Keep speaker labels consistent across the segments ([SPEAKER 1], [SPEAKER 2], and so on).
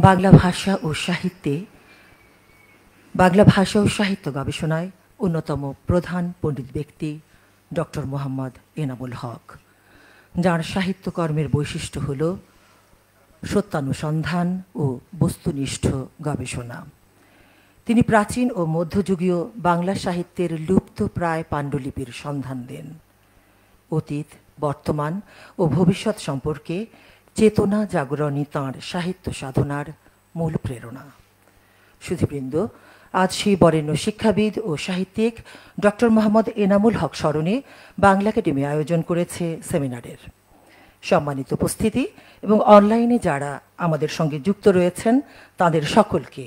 [SPEAKER 1] বাংলা ভাষা ও সাহিত্যে বাংলা ভাষা ও সাহিত্য গবেষণায় অন্যতম প্রধান পণ্ডিত ব্যক্তি ডক্টর মোহাম্মদ এনামুল হক, যাঁর সাহিত্যকর্মের বৈশিষ্ট্য হল সত্যানুসন্ধান ও বস্তুনিষ্ঠ গবেষণা। তিনি প্রাচীন ও মধ্যযুগীয় বাংলা সাহিত্যের লুপ্তপ্রায় পাণ্ডুলিপির সন্ধান দেন। অতীত, বর্তমান ও ভবিষ্যৎ সম্পর্কে চেতনা জাগরণই তাঁর সাহিত্য সাধনার মূল প্রেরণা। সুধীবৃন্দ, আজ সেই বরেণ্য শিক্ষাবিদ ও সাহিত্যিক ডক্টর মোহাম্মদ এনামুল হক স্মরণে বাংলা একাডেমি আয়োজন করেছে সেমিনারের। সম্মানিত উপস্থিতি এবং অনলাইনে যারা আমাদের সঙ্গে যুক্ত রয়েছেন তাদের সকলকে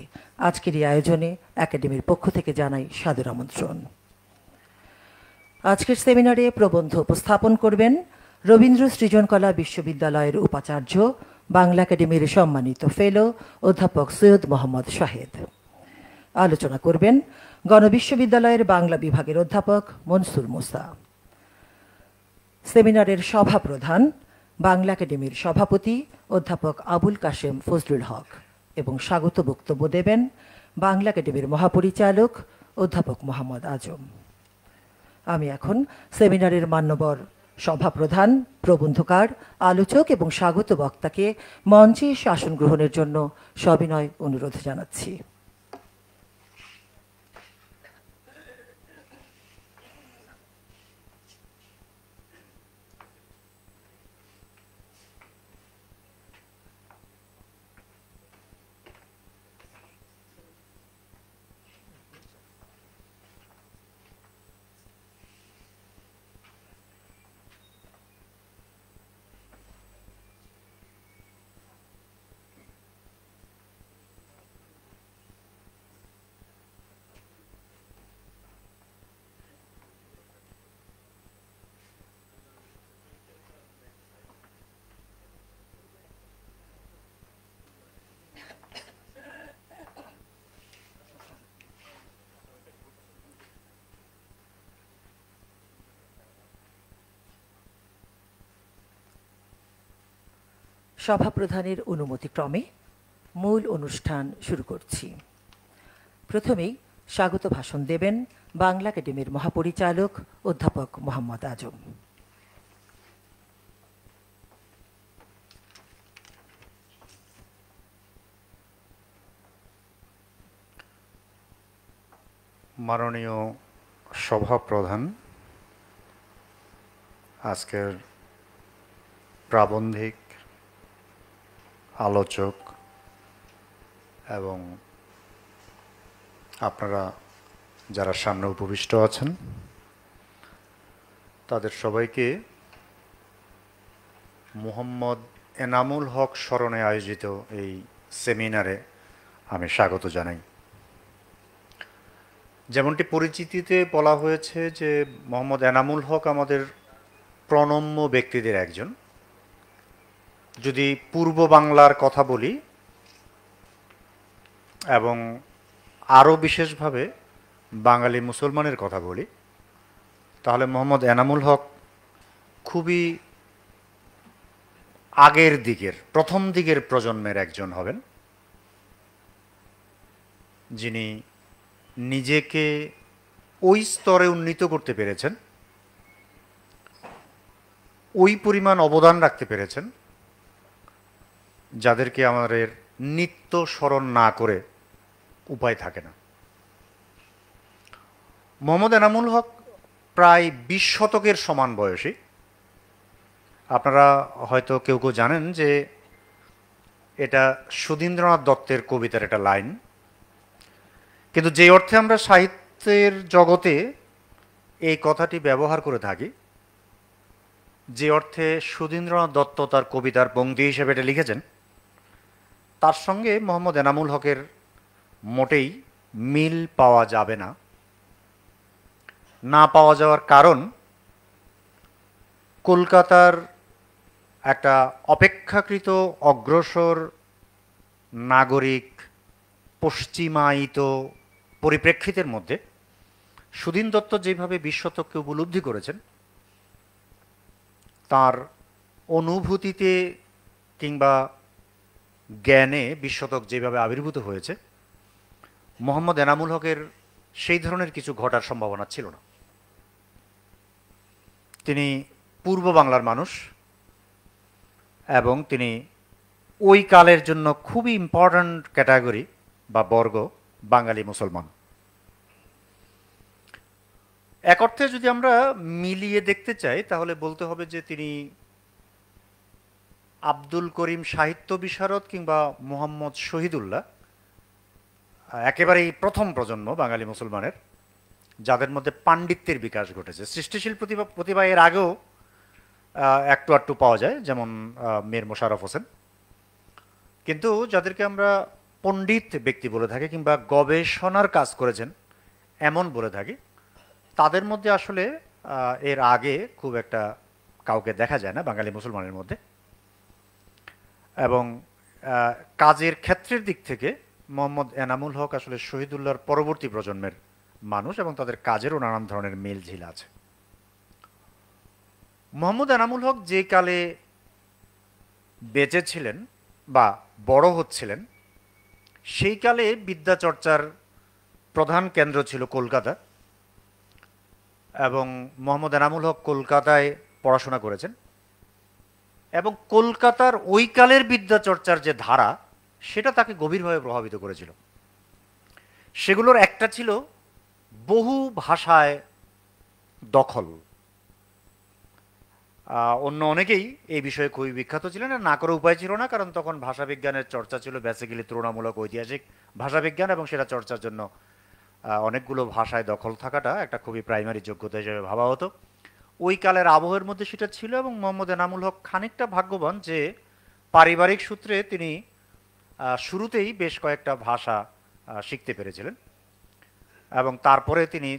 [SPEAKER 1] আজকের এই আয়োজনে একাডেমির পক্ষ থেকে জানাই সাদর আমন্ত্রণ। আজকের সেমিনারে প্রবন্ধ উপস্থাপন করবেন রবীন্দ্র সৃজনকলা বিশ্ববিদ্যালয়ের উপাচার্য, বাংলা একাডেমির সম্মানিত ফেলো অধ্যাপক সৈয়দ মোহাম্মদ শাহেদ। আলোচনা করবেন গণবিশ্ববিদ্যালয়ের বাংলা বিভাগের অধ্যাপক মনসুর মুসা। সেমিনারের সভাপ্রধান বাংলা একাডেমির সভাপতি অধ্যাপক আবুল কাশেম ফজলুল হক এবং স্বাগত বক্তব্য দেবেন বাংলা একাডেমির মহাপরিচালক অধ্যাপক মোহাম্মদ আজম। আমি এখন সেমিনারের মান্যবর সভাপ্রধান, প্রবন্ধকার, আলোচক এবং স্বাগত বক্তাকে মঞ্চে এসে আসন গ্রহণের জন্য সবিনয় অনুরোধ জানাচ্ছি। সভাপ্রধানের অনুমতিক্রমে মূল অনুষ্ঠান শুরু করছি। প্রথমেই স্বাগত ভাষণ দেবেন বাংলা একাডেমির মহাপরিচালক অধ্যাপক মোহাম্মদ আজম।
[SPEAKER 2] মাননীয় সভাপ্রধান, আজকের প্রাবন্ধিক, আলোচক এবং আপনারা যারা সামনে উপবিষ্ট আছেন তাদের সবাইকে মোহাম্মদ এনামুল হক স্মরণে আয়োজিত এই সেমিনারে আমি স্বাগত জানাই। যেমনটি পরিচিতিতে বলা হয়েছে যে মোহাম্মদ এনামুল হক আমাদের প্রণম্য ব্যক্তিদের একজন। যদি পূর্ব বাংলার কথা বলি এবং আরও বিশেষভাবে বাঙালি মুসলমানের কথা বলি, তাহলে মোহাম্মদ এনামুল হক খুবই আগের দিকের, প্রথম দিকের প্রজন্মের একজন হবেন, যিনি নিজেকে ওই স্তরে উন্নীত করতে পেরেছেন, ওই পরিমাণ অবদান রাখতে পেরেছেন যাদেরকে আমাদের নিত্য স্মরণ না করে উপায় থাকে না। মোহাম্মদ এনামুল হক প্রায় 20 শতকের সমান বয়সী। আপনারা হয়তো কেউ কেউ জানেন যে এটা সুধীন্দ্রনাথ দত্তের কবিতার একটা লাইন, কিন্তু যে অর্থে আমরা সাহিত্যের জগতে এই কথাটি ব্যবহার করে থাকি, যে অর্থে সুধীন্দ্রনাথ দত্ত তার কবিতার পংক্তি হিসেবে এটা লিখেছেন, তার সঙ্গে মোহাম্মদ এনামুল হকের মোটেই মিল পাওয়া যাবে না। না পাওয়া যাওয়ার কারণ কলকাতার একটা অপেক্ষাকৃত অগ্রসর নাগরিক পশ্চিমায়িত পরিপ্রেক্ষিতের মধ্যে সুধীন দত্ত যেভাবে 20 শতককে উপলব্ধি করেছেন, তার অনুভূতিতে কিংবা জ্ঞানে 20 শতক যেভাবে আবির্ভূত হয়েছে, মোহাম্মদ এনামুল হকের সেই ধরনের কিছু ঘটার সম্ভাবনা ছিল না। তিনি পূর্ব বাংলার মানুষ এবং তিনি ওই কালের জন্য খুবই ইম্পর্ট্যান্ট ক্যাটাগরি বা বর্গ বাঙালি মুসলমান। এক অর্থে যদি আমরা মিলিয়ে দেখতে চাই তাহলে বলতে হবে যে তিনি আব্দুল করিম সাহিত্য বিশারদ কিংবা মোহাম্মদ শহীদুল্লাহ একেবারেই প্রথম প্রজন্ম বাঙালি মুসলমানের যাদের মধ্যে পাণ্ডিত্যের বিকাশ ঘটেছে। সৃষ্টিশীল প্রতিভা এর আগেও একটু আটটু পাওয়া যায়, যেমন মীর মোশাররফ হোসেন, কিন্তু যাদেরকে আমরা পণ্ডিত ব্যক্তি বলে থাকি কিংবা গবেষণার কাজ করেছেন এমন বলে থাকি, তাদের মধ্যে আসলে এর আগে খুব একটা কাউকে দেখা যায় না বাঙালি মুসলমানের মধ্যে। এবং কাজের ক্ষেত্রের দিক থেকে মোহাম্মদ এনামুল হক আসলে শহীদুল্লাহর পরবর্তী প্রজন্মের মানুষ এবং তাদের কাজেরও নানান ধরনের মিল ঝিল আছে। মোহাম্মদ এনামুল হক যে কালে বেঁচে ছিলেন বা বড় হচ্ছিলেন সেই কালে বিদ্যাচর্চার প্রধান কেন্দ্র ছিল কলকাতা, এবং মোহাম্মদ এনামুল হক কলকাতায় পড়াশোনা করেছেন এবং কলকাতার ওই কালের বিদ্যাচর্চার যে ধারা সেটা তাকে গভীরভাবে প্রভাবিত করেছিল। সেগুলোর একটা ছিল বহু ভাষায় দখল। অন্য অনেকেই এই বিষয়ে খুবই বিখ্যাত ছিলেন, না করে উপায় ছিল না, কারণ তখন ভাষাবিজ্ঞানের চর্চা ছিল বেসিক্যালি তুলনামূলক ঐতিহাসিক ভাষাবিজ্ঞান, এবং সেটা চর্চার জন্য অনেকগুলো ভাষায় দখল থাকাটা একটা খুবই প্রাইমারি যোগ্যতা হিসেবে ভাবা হতো। ওই কালের আবহের মধ্যে সেটা ছিল, এবং মোহাম্মদ এনামুল হক খানিকটা ভাগ্যবান যে পারিবারিক সূত্রে তিনি শুরুতেই বেশ কয়েকটা ভাষা শিখতে পেরেছিলেন, এবং তারপরে তিনি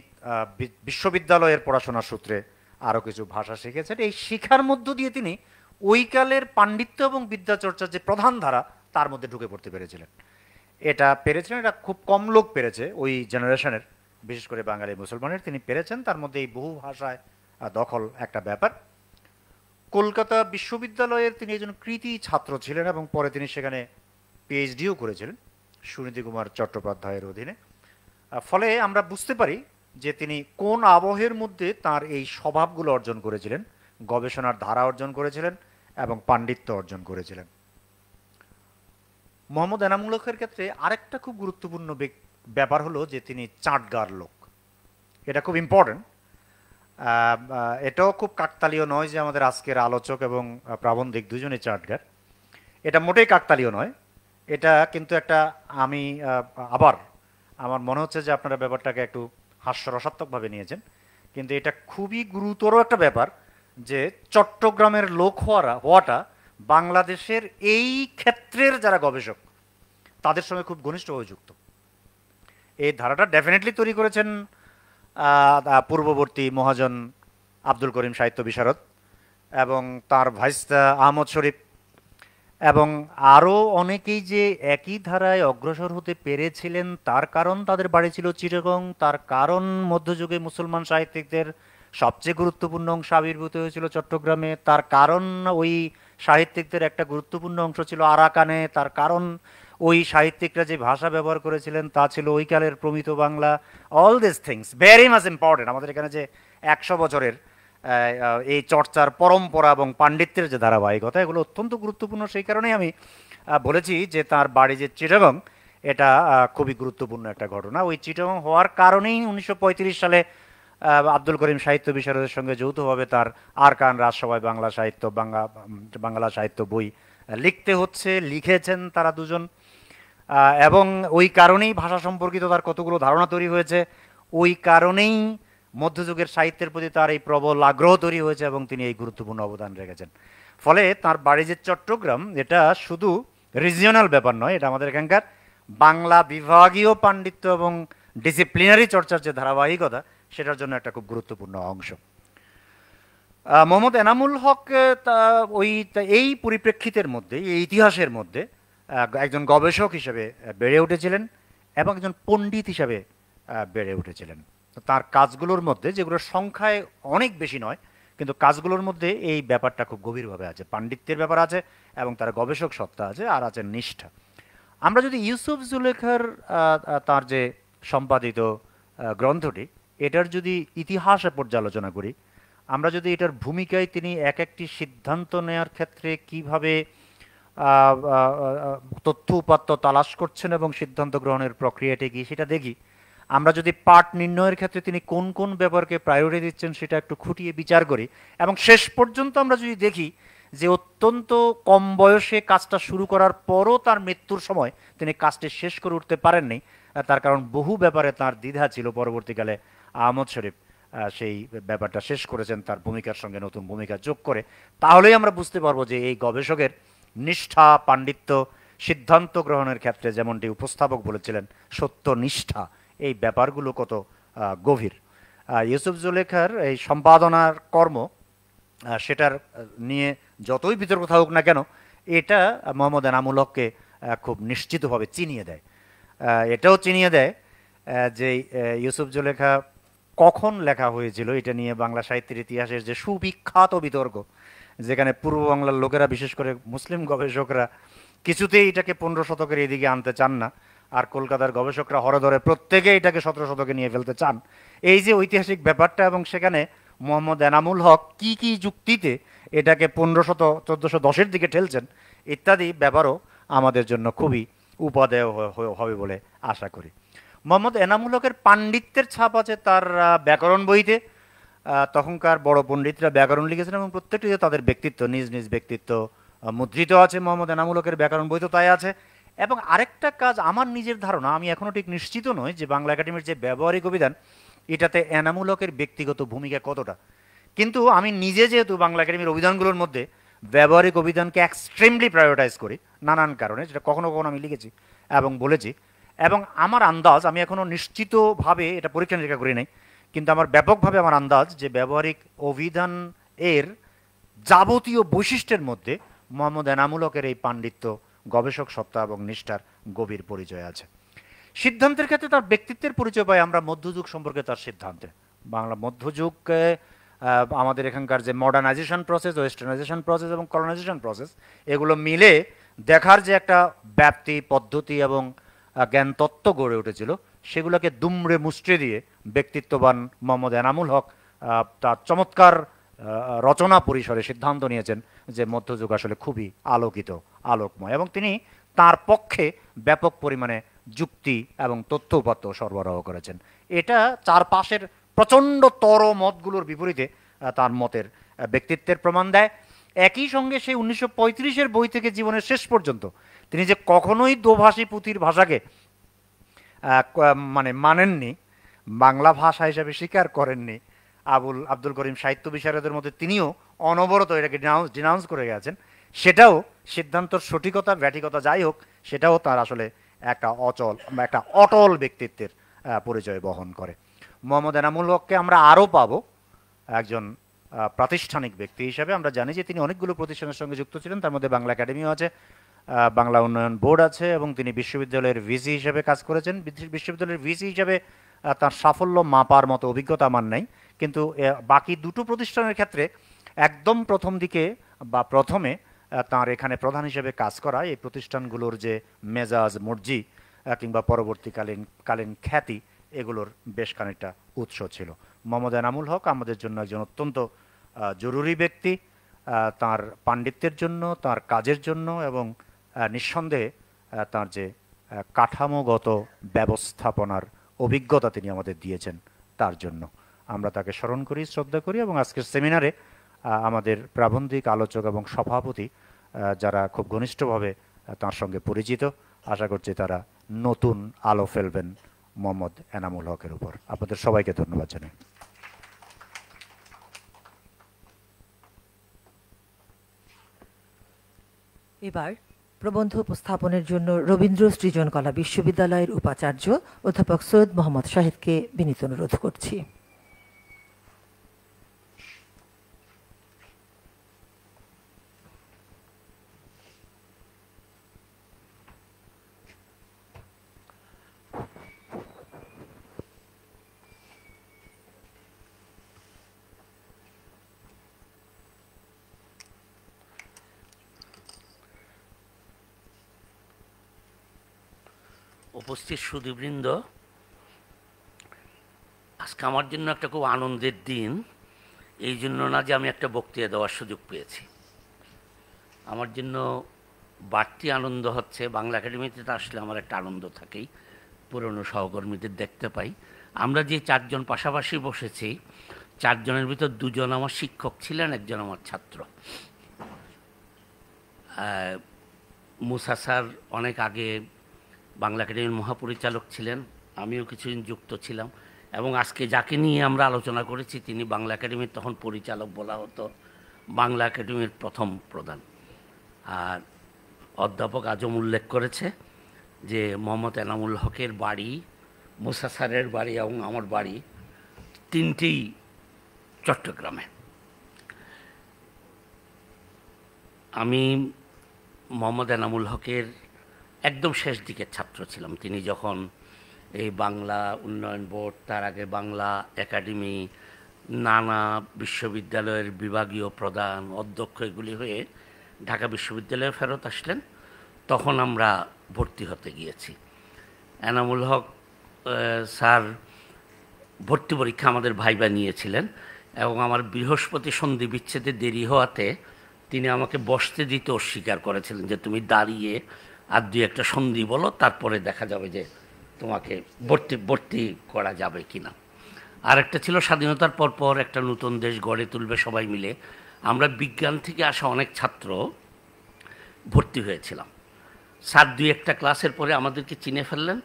[SPEAKER 2] বিশ্ববিদ্যালয়ের পড়াশোনার সূত্রে আরও কিছু ভাষা শিখেছেন। এই শিক্ষার মধ্য দিয়ে তিনি ওই কালের পাণ্ডিত্য এবং বিদ্যাচর্চার যে প্রধান ধারা তার মধ্যে ঢুকে পড়তে পেরেছিলেন। এটা খুব কম লোক পেরেছে ওই জেনারেশনের, বিশেষ করে বাঙালি মুসলমানের। তিনি পেরেছেন, তার মধ্যে এই বহু ভাষায় দখল একটা ব্যাপার। কলকাতা বিশ্ববিদ্যালয়ের তিনি একজন কৃতী ছাত্র ছিলেন এবং পরে তিনি সেখানে পিএইচডিও করেছিলেন সুনীতি কুমার চট্টোপাধ্যায়ের অধীনে। ফলে আমরা বুঝতে পারি যে তিনি কোন আবহের মধ্যে তার এই স্বভাবগুলো অর্জন করেছিলেন, গবেষণার ধারা অর্জন করেছিলেন এবং পাণ্ডিত্য অর্জন করেছিলেন। মোহাম্মদ এনামুল হকের ক্ষেত্রে আরেকটা খুব গুরুত্বপূর্ণ ব্যাপার হলো যে তিনি চাটগার লোক। এটা খুব ইম্পর্টেন্ট। এটাও খুব কাকতালীয় নয় যে আমাদের আজকের আলোচক এবং প্রাবন্ধিক দুজনে চাটগার, এটা মোটেই কাকতালীয় নয়। এটা কিন্তু একটা আমার মনে হচ্ছে যে আপনারা ব্যাপারটাকে একটু হাস্যরসাত্মকভাবে নিয়েছেন, কিন্তু এটা খুবই গুরুতর একটা ব্যাপার যে চট্টগ্রামের লোক হওয়াটা বাংলাদেশের এই ক্ষেত্রের যারা গবেষক তাদের সঙ্গে খুব ঘনিষ্ঠভাবে যুক্ত। এই ধারাটা ডেফিনেটলি তৈরি করেছেন পূর্ববর্তী মহাজন আব্দুল করিম সাহিত্য বিশারদ এবং তার ভাইস্তা আহমদ শরীফ, এবং আরও অনেকেই যে একই ধারায় অগ্রসর হতে পেরেছিলেন তার কারণ তাদের বাড়ি ছিল চিটাগং, তার কারণ মধ্যযুগে মুসলমান সাহিত্যিকদের সবচেয়ে গুরুত্বপূর্ণ অংশ আবির্ভূত হয়েছিল চট্টগ্রামে, তার কারণ ওই সাহিত্যিকদের একটা গুরুত্বপূর্ণ অংশ ছিল আরাকানে, তার কারণ ওই সাহিত্যিকরা যে ভাষা ব্যবহার করেছিলেন তা ছিল ওই কালের প্রমিত Bangla. All this things very much important. আমাদের এখানে যে 100 বছরের এই চর্চার পরম্পরা এবং পাণ্ডিত্যের যে ধারাবাহিকতা, এগুলো অত্যন্ত গুরুত্বপূর্ণ। সেই কারণেই আমি বলেছি যে তার বাড়ি যে চিটাগং, এটা খুবই গুরুত্বপূর্ণ একটা ঘটনা। ওই চিটাগং হওয়ার কারণেই 1935 সালে আব্দুল করিম সাহিত্য বিশারদের সঙ্গে যৌথভাবে তার আরকান রাজসভায় বাংলা সাহিত্য বই লিখতে হচ্ছে, লিখেছেন তারা দুজন। এবং ওই কারণেই ভাষা সম্পর্কিত তার কতগুলো ধারণা তৈরি হয়েছে, ওই কারণেই মধ্যযুগের সাহিত্যের প্রতি তার এই প্রবল আগ্রহ তৈরি হয়েছে এবং তিনি এই গুরুত্বপূর্ণ অবদান রেখেছেন। ফলে তার বাড়ি যে চট্টগ্রাম, এটা শুধু রিজিওনাল ব্যাপার নয়, এটা আমাদের এখানকার বাংলা বিভাগীয় পাণ্ডিত্য এবং ডিসিপ্লিনারি চর্চার যে ধারাবাহিকতা সেটার জন্য একটা খুব গুরুত্বপূর্ণ অংশ। মোহাম্মদ এনামুল হক এই পরিপ্রেক্ষিতের মধ্যে, এই ইতিহাসের মধ্যে একজন গবেষক হিসেবে বেড়ে উঠেছিলেন এবং একজন পণ্ডিত হিসেবে বেড়ে উঠেছিলেন। তার কাজগুলোর মধ্যে, যেগুলোর সংখ্যায় অনেক বেশি নয় কিন্তু কাজগুলোর মধ্যে এই ব্যাপারটা খুব গভীরভাবে আছে, পাণ্ডিত্যের ব্যাপার আছে এবং তার গবেষক সত্তা আছে, আর আছে নিষ্ঠা। আমরা যদি ইউসুফ জুলেখার তার যে সম্পাদিত গ্রন্থটি, এটার যদি ইতিহাসে পর্যালোচনা করি, আমরা যদি এটার ভূমিকায় তিনি এক একটি সিদ্ধান্ত নেয়ার ক্ষেত্রে কিভাবে তথ্য উপাত্ত তালাশ করছেন এবং সিদ্ধান্ত গ্রহণের প্রক্রিয়াটি কি সেটা দেখি, আমরা যদি পাঠ নির্ণয়ের ক্ষেত্রে তিনি কোন কোন ব্যাপারকে প্রায়োরিটি দিচ্ছেন সেটা একটু খুঁটিয়ে বিচার করি, এবং শেষ পর্যন্ত আমরা যদি দেখি যে অত্যন্ত কম বয়সে কাজটা শুরু করার পরও তার মৃত্যুর সময় তিনি কাজটি শেষ করে উঠতে পারেননি, তার কারণ বহু ব্যাপারে তার দ্বিধা ছিল। পরবর্তীকালে আহমদ শরীফ সেই ব্যাপারটা শেষ করেছেন তার ভূমিকার সঙ্গে নতুন ভূমিকা যোগ করে। তাহলেই আমরা বুঝতে পারবো যে এই গবেষকের নিষ্ঠা, পাণ্ডিত্য, সিদ্ধান্ত গ্রহণের ক্ষেত্রে যেমনটি উপস্থাপক বলেছিলেন সত্যনিষ্ঠা, এই ব্যাপারগুলো কত গভীর। ইউসুফ জুলেখার এই সম্পাদনার কর্ম, সেটার নিয়ে যতই বিতর্ক থাকুক না কেন, এটা মোহাম্মদ এনামুল হককে খুব নিশ্চিতভাবে চিনিয়ে দেয়। এটাও চিনিয়ে দেয় যে ইউসুফ জুলেখা কখন লেখা হয়েছিল এটা নিয়ে বাংলা সাহিত্যের ইতিহাসের যে সুবিখ্যাত বিতর্ক, যেখানে পূর্ব বাংলার লোকেরা, বিশেষ করে মুসলিম গবেষকরা, কিছুতেই এটাকে 15 শতকের এদিকে আনতে চান না, আর কলকাতার গবেষকরা হরধরে প্রত্যেকে এটাকে 17 শতকে নিয়ে ফেলতে চান। এই যে ঐতিহাসিক ব্যাপারটা, এবং সেখানে মোহাম্মদ এনামুল হক কি কি যুক্তিতে এটাকে 1500 1410-এর দিকে ঠেলছেন ইত্যাদি ব্যাপারও আমাদের জন্য খুবই উপাদেয় হবে বলে আশা করি। মোহাম্মদ এনামুল হকের পাণ্ডিত্যের ছাপ আছে তার ব্যাকরণ বইতে। তখনকার বড় পণ্ডিতরা ব্যাকরণ লিখেছেন এবং প্রত্যেকটিতে তাদের ব্যক্তিত্ব, নিজ নিজ ব্যক্তিত্ব মুদ্রিত আছে। মোহাম্মদ এনামুল হকের ব্যাকরণ বইতে তাই আছে। এবং আরেকটা কাজ, আমার নিজের ধারণা, আমি এখনও ঠিক নিশ্চিত নই যে বাংলা একাডেমির যে ব্যবহারিক অভিধান, এটাতে এনামুল হকের ব্যক্তিগত ভূমিকা কতটা, কিন্তু আমি নিজে যেহেতু বাংলা একাডেমির অভিধানগুলোর মধ্যে ব্যবহারিক অভিধানকে এক্সট্রিমলি প্রায়োরিটাইজ করি নানান কারণে, যেটা কখনো কখনো আমি লিখেছি এবং বলেছি, এবং আমার আন্দাজ, আমি এখনও নিশ্চিতভাবে এটা পরীক্ষা নিরীক্ষা করি নাই, কিন্তু আমার ব্যাপকভাবে আমার আন্দাজ যে ব্যবহারিক অভিধান এর যাবতীয় বৈশিষ্ট্যের মধ্যে মোহাম্মদ এনামুল হকের এই পাণ্ডিত্য, গবেষক সত্তা এবং নিষ্ঠার গভীর পরিচয় আছে। সিদ্ধান্তের ক্ষেত্রে তার ব্যক্তিত্বের পরিচয় পাই আমরা মধ্যযুগ সম্পর্কে তার সিদ্ধান্তে। বাংলা মধ্যযুগকে আমাদের এখানকার যে মডার্নাইজেশন প্রসেস, ওয়েস্টার্নাইজেশন প্রসেস এবং কলোনাইজেশন প্রসেস, এগুলো মিলে দেখার যে একটা ব্যাপ্তি, পদ্ধতি এবং জ্ঞান তত্ত্ব গড়ে উঠেছিল, সেগুলোকে দুমড়ে মুচড়ে দিয়ে ব্যক্তিত্ববান মোহাম্মদ এনামুল হক তার চমৎকার রচনা পরিসরে সিদ্ধান্ত নিয়েছেন যে মধ্যযুগ আসলে খুবই আলোকিত, আলোকময়, এবং তিনি তার পক্ষে ব্যাপক পরিমাণে যুক্তি এবং তথ্য উপাত্ত সরবরাহ করেছেন। এটা চারপাশের প্রচণ্ডতর মতগুলোর বিপরীতে তার মতের ব্যক্তিত্বের প্রমাণ দেয়। একই সঙ্গে সেই 1935-এর বই থেকে জীবনের শেষ পর্যন্ত তিনি যে কখনোই দোভাষী পুঁথির ভাষাকে মানেননি, বাংলা ভাষা হিসাবে স্বীকার করেননি, আব্দুল করিম সাহিত্য বিশারদের মধ্যে তিনিও অনবরত এটাকে ডিনাউন্স করে গেছেন, সেটাও সিদ্ধান্তর সঠিকতা ব্যাঠিকতা যাই হোক, সেটাও তার আসলে একটা অটল ব্যক্তিত্বের পরিচয় বহন করে। মোহাম্মদ এনামুল হককে আমরা আরও পাবো একজন প্রাতিষ্ঠানিক ব্যক্তি হিসাবে। আমরা জানি যে তিনি অনেকগুলো প্রতিষ্ঠানের সঙ্গে যুক্ত ছিলেন, তার মধ্যে বাংলা একাডেমিও আছে, বাংলা উন্নয়ন বোর্ড আছে, এবং তিনি বিশ্ববিদ্যালয়ের ভিসি হিসেবে কাজ করেছেন। বিশ্ববিদ্যালয়ের ভিসি হিসেবে তার সাফল্য মাপার মতো অভিজ্ঞতা আমার নেই, কিন্তু বাকি দুটো প্রতিষ্ঠানের ক্ষেত্রে একদম প্রথম দিকে বা প্রথমে তার এখানে প্রধান হিসেবে কাজ করা, এই প্রতিষ্ঠানগুলোর যে মেজাজ, মর্জি কিংবা পরবর্তীকালীন খ্যাতি, এগুলোর বেশ খানিকটা উৎস ছিল। মোহাম্মদ এনামুল হক আমাদের জন্য একজন অত্যন্ত জরুরি ব্যক্তি, তার পাণ্ডিত্যের জন্য, তার কাজের জন্য, এবং নিঃসন্দেহে তার যে কাঠামোগত ব্যবস্থাপনার অভিজ্ঞতা তিনি আমাদের দিয়েছেন, তার জন্য আমরা তাকে স্মরণ করি, শ্রদ্ধা করি। এবং আজকের সেমিনারে আমাদের প্রাবন্ধিক আলোচক এবং সভাপতি যারা খুব ঘনিষ্ঠভাবে তার সঙ্গে পরিচিত, আশা করছি তারা নতুন আলো ফেলবেন মোহাম্মদ এনামুল হকের উপর। আপনাদের সবাইকে ধন্যবাদ জানাই।
[SPEAKER 1] এবার প্রবন্ধ উপস্থাপনের জন্য রবীন্দ্র সৃজনকলা বিশ্ববিদ্যালয়ের উপাচার্য অধ্যাপক সৈয়দ মোহাম্মদ শাহিদকে বিনীত অনুরোধ করছি।
[SPEAKER 3] উপস্থিত সুধীবৃন্দ, আজকে আমার জন্য একটা খুব আনন্দের দিন। এই জন্য না যে আমি একটা বক্তৃতা দেওয়ার সুযোগ পেয়েছি, আমার জন্য বাড়তি আনন্দ হচ্ছে বাংলা একাডেমিতে আসলে আমার একটা আনন্দ থাকেই, পুরনো সহকর্মীদের দেখতে পাই। আমরা যে চারজন পাশাপাশি বসেছি, চারজনের ভিতর দুজন আমার শিক্ষক ছিলেন, একজন আমার ছাত্র। মুসা স্যার অনেক আগে বাংলা একাডেমির মহাপরিচালক ছিলেন, আমিও কিছুদিন যুক্ত ছিলাম, এবং আজকে যাকে নিয়ে আমরা আলোচনা করেছি তিনি বাংলা একাডেমির তখন পরিচালক বলা হতো, বাংলা একাডেমির প্রথম প্রধান। আর অধ্যাপক আজম উল্লেখ করেছে যে মোহাম্মদ এনামুল হকের বাড়ি, মুসা স্যারের বাড়ি এবং আমার বাড়ি তিনটেই চট্টগ্রামে। আমি মোহাম্মদ এনামুল হকের একদম শেষ দিকের ছাত্র ছিলাম। তিনি যখন এই বাংলা উন্নয়ন বোর্ড, তার আগে বাংলা একাডেমি, নানা বিশ্ববিদ্যালয়ের বিভাগীয় প্রধান, অধ্যক্ষ এগুলি হয়ে ঢাকা বিশ্ববিদ্যালয়ে ফেরত আসলেন, তখন আমরা ভর্তি হতে গিয়েছি। এনামুল হক স্যার ভর্তি পরীক্ষা আমাদের ভাইবা নিয়েছিলেন, এবং আমার বৃহস্পতি সন্ধি বিচ্ছেদে দেরি হওয়াতে তিনি আমাকে বসতে দিতে অস্বীকার করেছিলেন যে তুমি দাঁড়িয়ে আর দুই একটা সন্ধি বলো, তারপরে দেখা যাবে যে তোমাকে ভর্তি করা যাবে কি না। আরেকটা ছিল স্বাধীনতার পরপর একটা নতুন দেশ গড়ে তুলবে সবাই মিলে, আমরা বিজ্ঞান থেকে আসা অনেক ছাত্র ভর্তি হয়েছিলাম। স্যার দুই একটা ক্লাসের পরে আমাদেরকে চিনে ফেললেন,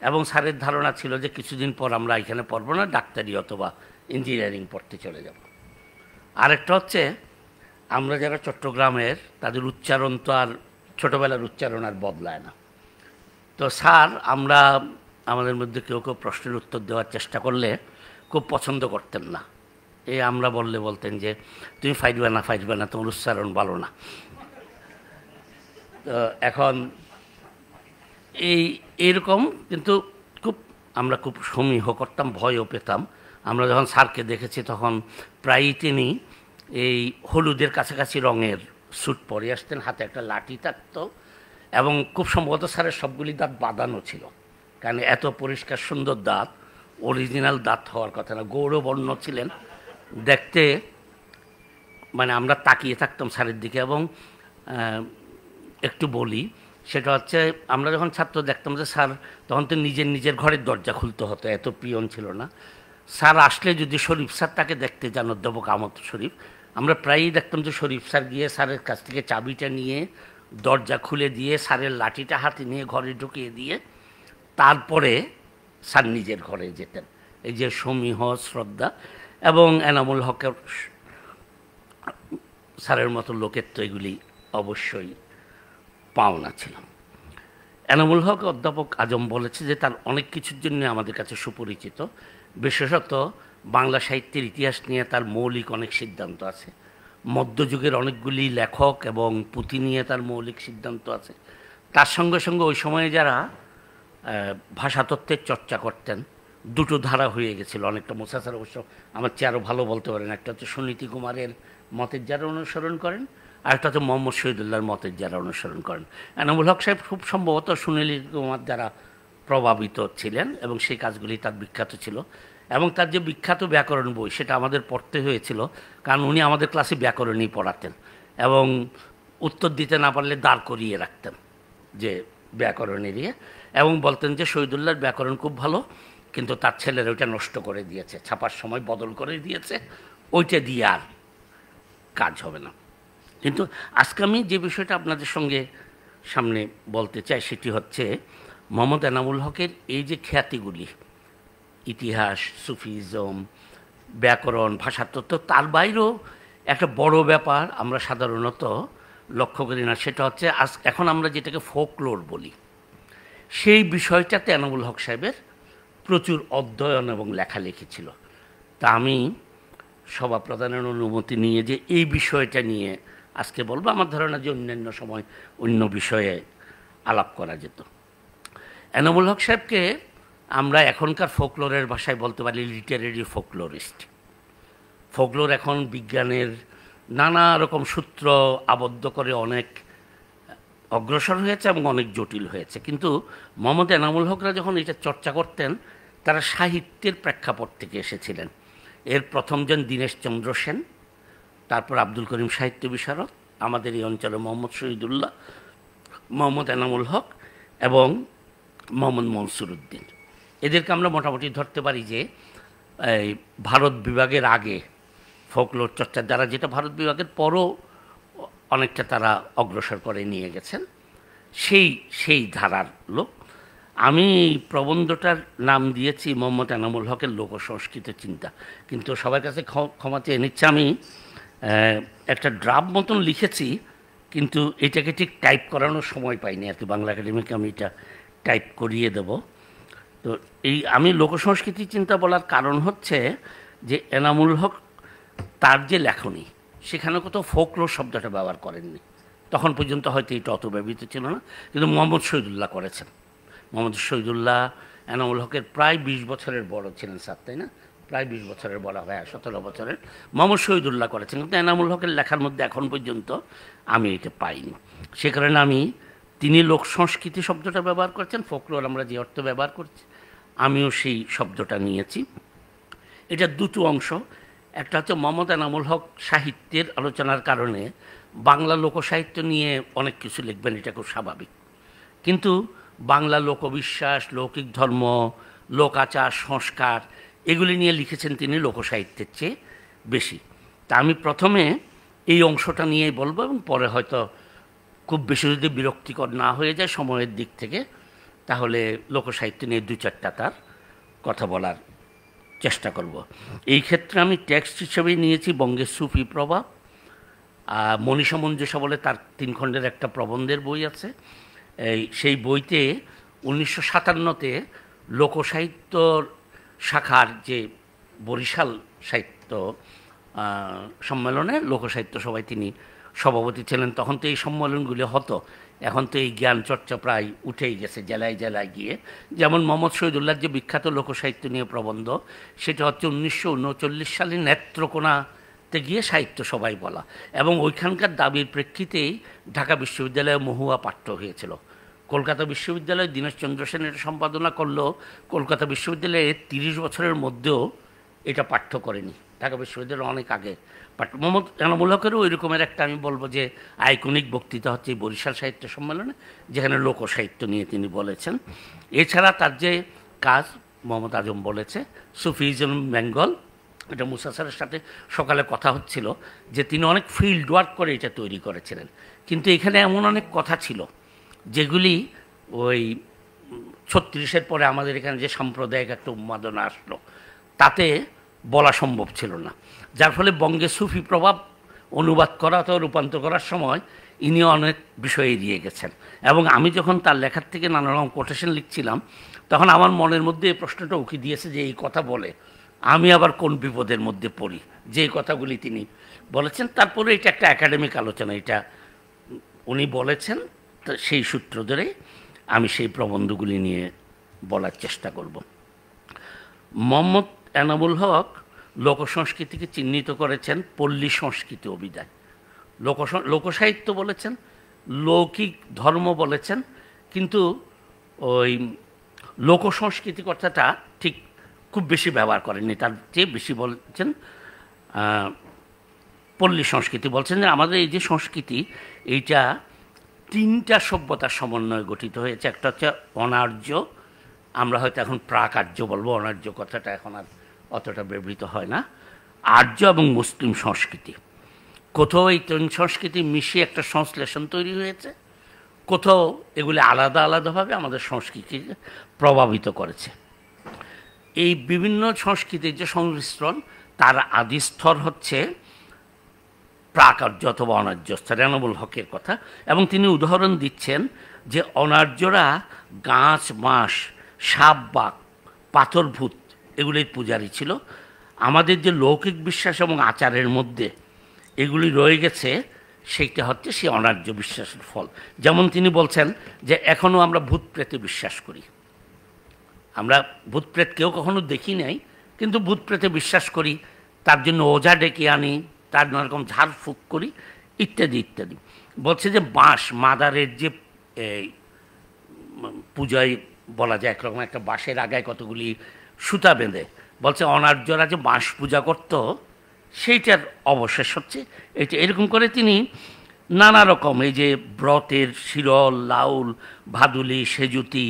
[SPEAKER 3] এবং স্যারের ধারণা ছিল যে কিছুদিন পর আমরা এখানে পড়বো না, ডাক্তারি অথবা ইঞ্জিনিয়ারিং পড়তে চলে যাব। আরেকটা হচ্ছে আমরা যারা চট্টগ্রামের, তাদের উচ্চারণ তো আর ছোটোবেলার উচ্চারণ আর বদলায় না। তো স্যার আমরা আমাদের মধ্যে কেউ কেউ প্রশ্নের উত্তর দেওয়ার চেষ্টা করলে খুব পছন্দ করতেন না। আমরা বলতেন যে তুমি ফাইটবে না, তোমার উচ্চারণ ভালো না। তো এখন এইরকম কিন্তু আমরা খুব সমীহ করতাম, ভয়ও পেতাম। আমরা যখন স্যারকে দেখেছি তখন প্রায়ই তিনি এই হলুদের কাছাকাছি রঙের স্যুট পরে আসতেন, হাতে একটা লাঠি থাকতো, এবং খুব সম্ভবত স্যারের সবগুলি দাঁত বাঁধানো ছিল, কারণ এত পরিষ্কার সুন্দর দাঁত, অরিজিনাল দাঁত হওয়ার কথা না, গৌরবর্ণ ছিলেন দেখতে। মানে আমরা তাকিয়ে থাকতাম স্যারের দিকে। এবং একটু বলি, সেটা হচ্ছে আমরা যখন ছাত্র দেখতাম যে স্যার, তখন তো নিজের ঘরের দরজা খুলতে হতো, এত পিয়ন ছিল না। স্যার আসলে যদি শরীফ স্যার তাকে দেখতে যান, অধ্যাপক আহমদ শরীফ, আমরা প্রায়ই দেখতাম যে শরীফ স্যার গিয়ে স্যারের কাছ থেকে চাবিটা নিয়ে দরজা খুলে দিয়ে স্যারের লাঠিটা হাতে নিয়ে ঘরে ঢুকিয়ে দিয়ে তারপরে স্যার নিজের ঘরে যেতেন। এই যে সমীহ শ্রদ্ধা। এবং এনামুল হকের স্যারের মতো লোকের তো এগুলি অবশ্যই পাওনা ছিল। এনামুল হক অধ্যাপক আজম বলেছে যে তার অনেক কিছুর জন্য আমাদের কাছে সুপরিচিত, বিশেষত বাংলা সাহিত্যের ইতিহাস নিয়ে তার মৌলিক অনেক সিদ্ধান্ত আছে, মধ্যযুগের অনেকগুলি লেখক এবং পুঁথি নিয়ে তার মৌলিক সিদ্ধান্ত আছে। তার সঙ্গে সঙ্গে ওই সময়ে যারা ভাষাতত্ত্বের চর্চা করতেন, দুটো ধারা হয়ে গেছিলো অনেকটা। মুসা স্যার অবশ্য আমার চেয়ে আরও ভালো বলতে পারেন, একটা হচ্ছে সুনীতি কুমারের মতের যারা অনুসরণ করেন, আর একটা হচ্ছে মোহাম্মদ শহীদুল্লাহর মতের যারা অনুসরণ করেন। এনামুল হক সাহেব খুব সম্ভবত সুনীতি কুমার দ্বারা প্রভাবিত ছিলেন, এবং সেই কাজগুলি তার বিখ্যাত ছিল। এবং তার যে বিখ্যাত ব্যাকরণ বই, সেটা আমাদের পড়তে হয়েছিল, কারণ উনি আমাদের ক্লাসে ব্যাকরণই পড়াতেন, এবং উত্তর দিতে না পারলে দাঁড় করিয়ে রাখতেন যে ব্যাকরণ এড়িয়ে, এবং বলতেন যে শহীদুল্লাহর ব্যাকরণ খুব ভালো, কিন্তু তার ছেলের ওইটা নষ্ট করে দিয়েছে, ছাপার সময় বদল করে দিয়েছে, ওইটা দিয়ে আর কাজ হবে না। কিন্তু আজকে আমি যে বিষয়টা আপনাদের সঙ্গে সামনে বলতে চাই, সেটি হচ্ছে মোহাম্মদ এনামুল হকের এই যে খ্যাতিগুলি, ইতিহাস, সুফিজম, ব্যাকরণ, ভাষাতত্ত্ব, তার বাইরেও একটা বড় ব্যাপার আমরা সাধারণত লক্ষ্য করি না, সেটা হচ্ছে এখন আমরা যেটাকে ফোকলোর বলি, সেই বিষয়টাতে এনামুল হক সাহেবের প্রচুর অধ্যয়ন এবং লেখালেখি ছিল। তা আমি সভা প্রধানের অনুমতি নিয়ে যে এই বিষয়টা নিয়ে আজকে বলবো, আমার ধারণা যে অন্যান্য সময় অন্য বিষয়ে আলাপ করা যেত। এনামুল হক সাহেবকে আমরা এখনকার ফোকলোরের ভাষায় বলতে পারি লিটারেরি ফোকলোরিস্ট। ফোকলোর এখন বিজ্ঞানের নানা রকম সূত্র আবদ্ধ করে অনেক অগ্রসর হয়েছে এবং অনেক জটিল হয়েছে। কিন্তু মোহাম্মদ এনামুল হকরা যখন এটা চর্চা করতেন তারা সাহিত্যের প্রেক্ষাপট থেকে এসেছিলেন। এর প্রথমজন দীনেশ চন্দ্র সেন, তারপর আব্দুল করিম সাহিত্য বিশারদ, আমাদের এই অঞ্চলে মোহাম্মদ শহীদুল্লাহ, মোহাম্মদ এনামুল হক এবং মোহাম্মদ মনসুর উদ্দিন। এদেরকে আমরা মোটামুটি ধরতে পারি যে এই ভারত বিভাগের আগে ফোকলোর চর্চার দ্বারা, যেটা ভারত বিভাগের পরও অনেকটা তারা অগ্রসর করে নিয়ে গেছেন, সেই ধারার লোক। আমি এই প্রবন্ধটার নাম দিয়েছি মোহাম্মদ এনামুল হকের লোক সংস্কৃত চিন্তা, কিন্তু সবার কাছে ক্ষমা চেয়ে নিচ্ছে। আমি একটা ড্রাফট মতন লিখেছি, কিন্তু এটাকে ঠিক টাইপ করানোর সময় পাইনি আর কি। বাংলা একাডেমিকে আমি এটা টাইপ করিয়ে দেব। তো এই আমি লোকসংস্কৃতি চিন্তা বলার কারণ হচ্ছে যে এনামুল হক তার যে লেখনী, সেখানে কোথাও ফোকলোর শব্দটা ব্যবহার করেননি। তখন পর্যন্ত হয়তো এটা অত ব্যবহৃত ছিল না, কিন্তু মোহাম্মদ শহীদুল্লাহ করেছেন। মোহাম্মদ শহীদুল্লাহ এনামুল হকের প্রায় 20 বছরের বড় ছিলেন স্যার, তাই না? প্রায় 20 বছরের বড় হয়, 17 বছরের মোহাম্মদ শহীদুল্লাহ করেছেন, কিন্তু এনামুল হকের লেখার মধ্যে এখন পর্যন্ত আমি এটা পাইনি। সে কারণে তিনি লোক সংস্কৃতি শব্দটা ব্যবহার করেছেন, ফোকলোর আমরা যে অর্থ ব্যবহার করছি আমিও সেই শব্দটা নিয়েছি। এটা দুটো অংশ। একটা হচ্ছে মোহাম্মদ এনামুল হক সাহিত্যের আলোচনার কারণে বাংলা লোকসাহিত্য নিয়ে অনেক কিছু লিখবেন, এটা খুব স্বাভাবিক। কিন্তু বাংলা লোকবিশ্বাস, লৌকিক ধর্ম, লোকাচার, সংস্কার এগুলি নিয়ে লিখেছেন তিনি লোকসাহিত্যের চেয়ে বেশি। তা আমি প্রথমে এই অংশটা নিয়েই বলবো, এবং পরে হয়তো খুব বেশি যদি বিরক্তিকর না হয়ে যায় সময়ের দিক থেকে, তাহলে লোকসাহিত্য নিয়ে 2-4টা তার কথা বলার চেষ্টা করব। এই ক্ষেত্রে আমি টেক্সট হিসেবেই নিয়েছি বঙ্গের সুফি প্রভাব। মনীষা মঞ্জুষা বলে তার 3 খণ্ডের একটা প্রবন্ধের বই আছে। সেই বইতে 1957-তে লোকসাহিত্যর শাখার যে বরিশাল সাহিত্য সম্মেলনে লোকসাহিত্য সভায় তিনি সভাপতি ছিলেন। তখন তো এই সম্মেলনগুলি হতো, এখন তো এই জ্ঞান চর্চা প্রায় উঠেই গেছে জেলায় জেলায় গিয়ে। যেমন মোহাম্মদ শহীদুল্লাহর যে বিখ্যাত লোকসাহিত্য নিয়ে প্রবন্ধ, সেটা হচ্ছে 1939 সালে নেত্রকোনাতে গিয়ে সাহিত্য সভায় বলা, এবং ওইখানকার দাবির প্রেক্ষিতেই ঢাকা বিশ্ববিদ্যালয়ে মহুয়া পাঠ্য হয়েছিল। কলকাতা বিশ্ববিদ্যালয় দীনেশ চন্দ্র সেন এটা সম্পাদনা করলেও কলকাতা বিশ্ববিদ্যালয়ে 30 বছরের মধ্যেও এটা পাঠ্য করেনি। ঢাকা বিশ্ববিদ্যালয় অনেক আগে পাঠ্য। মোহাম্মদ এনামুল হকেরও ওই রকমের একটা আমি বলবো যে আইকনিক বক্তৃতা হচ্ছে এই বরিশাল সাহিত্য সম্মেলনে, যেখানে লোকসাহিত্য নিয়ে তিনি বলেছেন। এছাড়া তার যে কাজ মোহাম্মদ আজম বলেছে সুফিজম বেঙ্গল, এটা মুসা স্যারের সাথে সকালে কথা হচ্ছিল যে তিনি অনেক ফিল্ড ওয়ার্ক করে এটা তৈরি করেছিলেন, কিন্তু এখানে এমন অনেক কথা ছিল যেগুলি ওই 36-এর পরে আমাদের এখানে যে সাম্প্রদায়িক একটা উন্মাদনা আসলো তাতে বলা সম্ভব ছিল না, যার ফলে বঙ্গে সুফি প্রভাব অনুবাদ করা অথবা রূপান্তর করার সময় ইনি অনেক বিষয় এড়িয়ে গেছেন। এবং আমি যখন তার লেখার থেকে নানা রকম কোটেশন লিখছিলাম, তখন আমার মনের মধ্যে এই প্রশ্নটা উকি দিয়েছে যে এই কথা বলে আমি আবার কোন বিপদের মধ্যে পড়ি, যে কথাগুলি তিনি বলেছেন। তারপরে এটা একটা একাডেমিক আলোচনা, এটা উনি বলেছেন, সেই সূত্র ধরে আমি সেই প্রবন্ধগুলি নিয়ে বলার চেষ্টা করব। মোহাম্মদ এনামুল হক লোকসংস্কৃতিকে চিহ্নিত করেছেন পল্লী সংস্কৃতি অভিধায়। লোকসাহিত্য বলেছেন, লৌকিক ধর্ম বলেছেন, কিন্তু ওই লোকসংস্কৃতি কথাটা ঠিক খুব বেশি ব্যবহার করেননি, তার চেয়ে বেশি বলছেন পল্লী সংস্কৃতি। বলছেন যে আমাদের এই যে সংস্কৃতি, এইটা 3টা সভ্যতার সমন্বয়ে গঠিত হয়েছে। একটা হচ্ছে অনার্য, আমরা হয়তো এখন প্রাক আর্য বলবো, অনার্য কথাটা এখন আর অতটা ব্যবহৃত হয় না। আর্য এবং মুসলিম সংস্কৃতি, কোথাও এই 3 সংস্কৃতি মিশিয়ে একটা সংশ্লেষণ তৈরি হয়েছে, কোথাও এগুলি আলাদা আলাদাভাবে আমাদের সংস্কৃতিকে প্রভাবিত করেছে। এই বিভিন্ন সংস্কৃতির যে সংমিশ্রণ, তার আদিস্তর হচ্ছে প্রাক আর্য অথবা অনার্য স্তর, এনামুল হকের কথা। এবং তিনি উদাহরণ দিচ্ছেন যে অনার্যরা গাছ, মাছ, সাপ, বাঘ, পাথর, ভূত এগুলির পূজারী ছিল। আমাদের যে লৌকিক বিশ্বাস এবং আচারের মধ্যে এগুলি রয়ে গেছে, সেইটা হচ্ছে সেই অনার্য বিশ্বাসের ফল। যেমন তিনি বলছেন যে এখনও আমরা ভূত প্রেতে বিশ্বাস করি, আমরা ভূত প্রেত কেউ কখনো দেখি নাই, কিন্তু ভূত প্রেতে বিশ্বাস করি, তার জন্য ওঝা ডেকে আনি, তার নানা রকম ঝাড়ফুঁক করি, ইত্যাদি ইত্যাদি। বলছে যে বাঁশ মাদারের যে এই পূজায় বলা যায় একরকম একটা বাঁশের আগায় কতগুলি সুতা বেঁধে, বলছে অনার্যরা যে বাঁশ পূজা করত সেইটার অবশেষ হচ্ছে এটা। এরকম করে তিনি নানা রকম এই যে ব্রতের শিরল, লাউল, ভাদুলি, সেজুতি,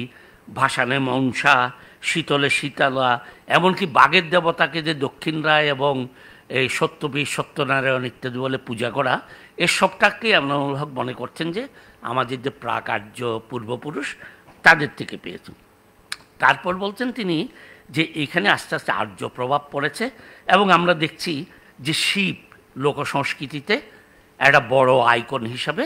[SPEAKER 3] ভাসানে মনসা, শীতলে শীতলা, এমনকি বাঘের দেবতাকে যে দক্ষিণ রায় এবং এই সত্যবীর, সত্যনারায়ণ ইত্যাদি বলে পূজা করা, এর সবটাকে এনামুল হক মনে করছেন যে আমাদের যে প্রাক আর্য পূর্বপুরুষ তাদের থেকে পেয়েছেন। তারপর বলছেন তিনি যে এখানে আস্তে আস্তে আর্য প্রভাব পড়েছে এবং আমরা দেখছি যে শিব লোকসংস্কৃতিতে একটা বড় আইকন হিসাবে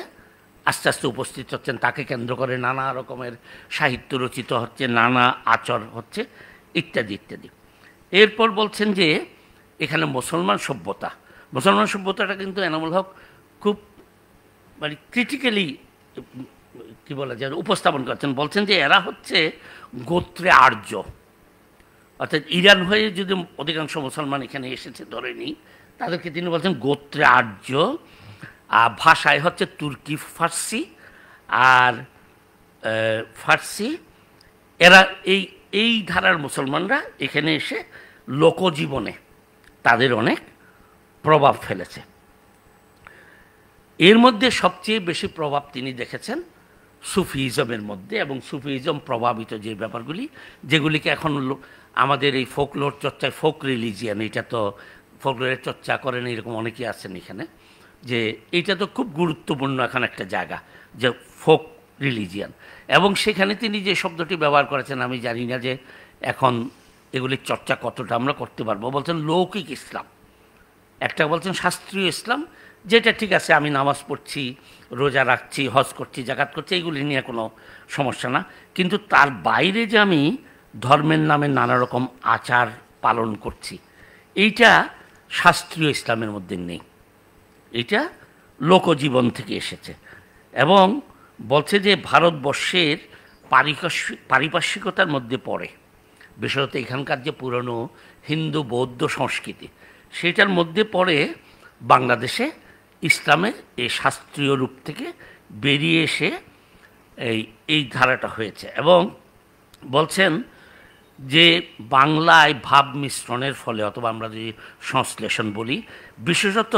[SPEAKER 3] আস্তে আস্তে উপস্থিত হচ্ছেন। তাকে কেন্দ্র করে নানা রকমের সাহিত্য রচিত হচ্ছে, নানা আচর হচ্ছে, ইত্যাদি ইত্যাদি। এরপর বলছেন যে এখানে মুসলমান সভ্যতাটা কিন্তু এনামুল হক খুব মানে ক্রিটিক্যালি কী বলা যায় উপস্থাপন করছেন। বলছেন যে এরা হচ্ছে গোত্রে আর্য, অর্থাৎ ইরান হয়ে যদি অধিকাংশ মুসলমান এখানে এসেছে ধরে নিই, তাদেরকে তিনি বলছেন গোত্রে আর্য। আর ভাষায় হচ্ছে তুর্কি ফার্সি আর ফার্সি। এরা এই ধারার মুসলমানরা এখানে এসে লোকজীবনে তাদের অনেক প্রভাব ফেলেছে। এর মধ্যে সবচেয়ে বেশি প্রভাব তিনি দেখেছেন সুফিজমের মধ্যে, এবং সুফিজম প্রভাবিত যে ব্যাপারগুলি যেগুলিকে এখন আমাদের এই ফোকলোর চর্চায় ফোক রিলিজিয়ান, এটা তো ফোকলোরের চর্চা করেন এরকম অনেকেই আছেন এখানে, যে এটা তো খুব গুরুত্বপূর্ণ এখন একটা জায়গা যে ফোক রিলিজিয়ান। এবং সেখানে তিনি যে শব্দটি ব্যবহার করেছেন আমি জানি না যে এখন এগুলির চর্চা কতটা আমরা করতে পারবো। বলছেন লৌকিক ইসলাম, একটা বলছেন শাস্ত্রীয় ইসলাম, যেটা ঠিক আছে আমি নামাজ পড়ছি, রোজা রাখছি, হজ করছি, জাকাত করছি, এইগুলি নিয়ে কোনো সমস্যা না, কিন্তু তার বাইরে যে আমি ধর্মের নামে নানা রকম আচার পালন করছি, এইটা শাস্ত্রীয় ইসলামের মধ্যে নেই, এটা লোকজীবন থেকে এসেছে। এবং বলছে যে ভারতবর্ষের পারিপার্শ্বিকতার মধ্যে পড়ে, বিশেষত এখানকার যে পুরনো হিন্দু বৌদ্ধ সংস্কৃতি সেটার মধ্যে পড়ে বাংলাদেশে ইসলামের এই শাস্ত্রীয় রূপ থেকে বেরিয়ে এসে এই ধারাটা হয়েছে। এবং বলছেন যে বাংলায় ভাব মিশ্রণের ফলে, অথবা আমরা যদি সংশ্লেষণ বলি, বিশেষত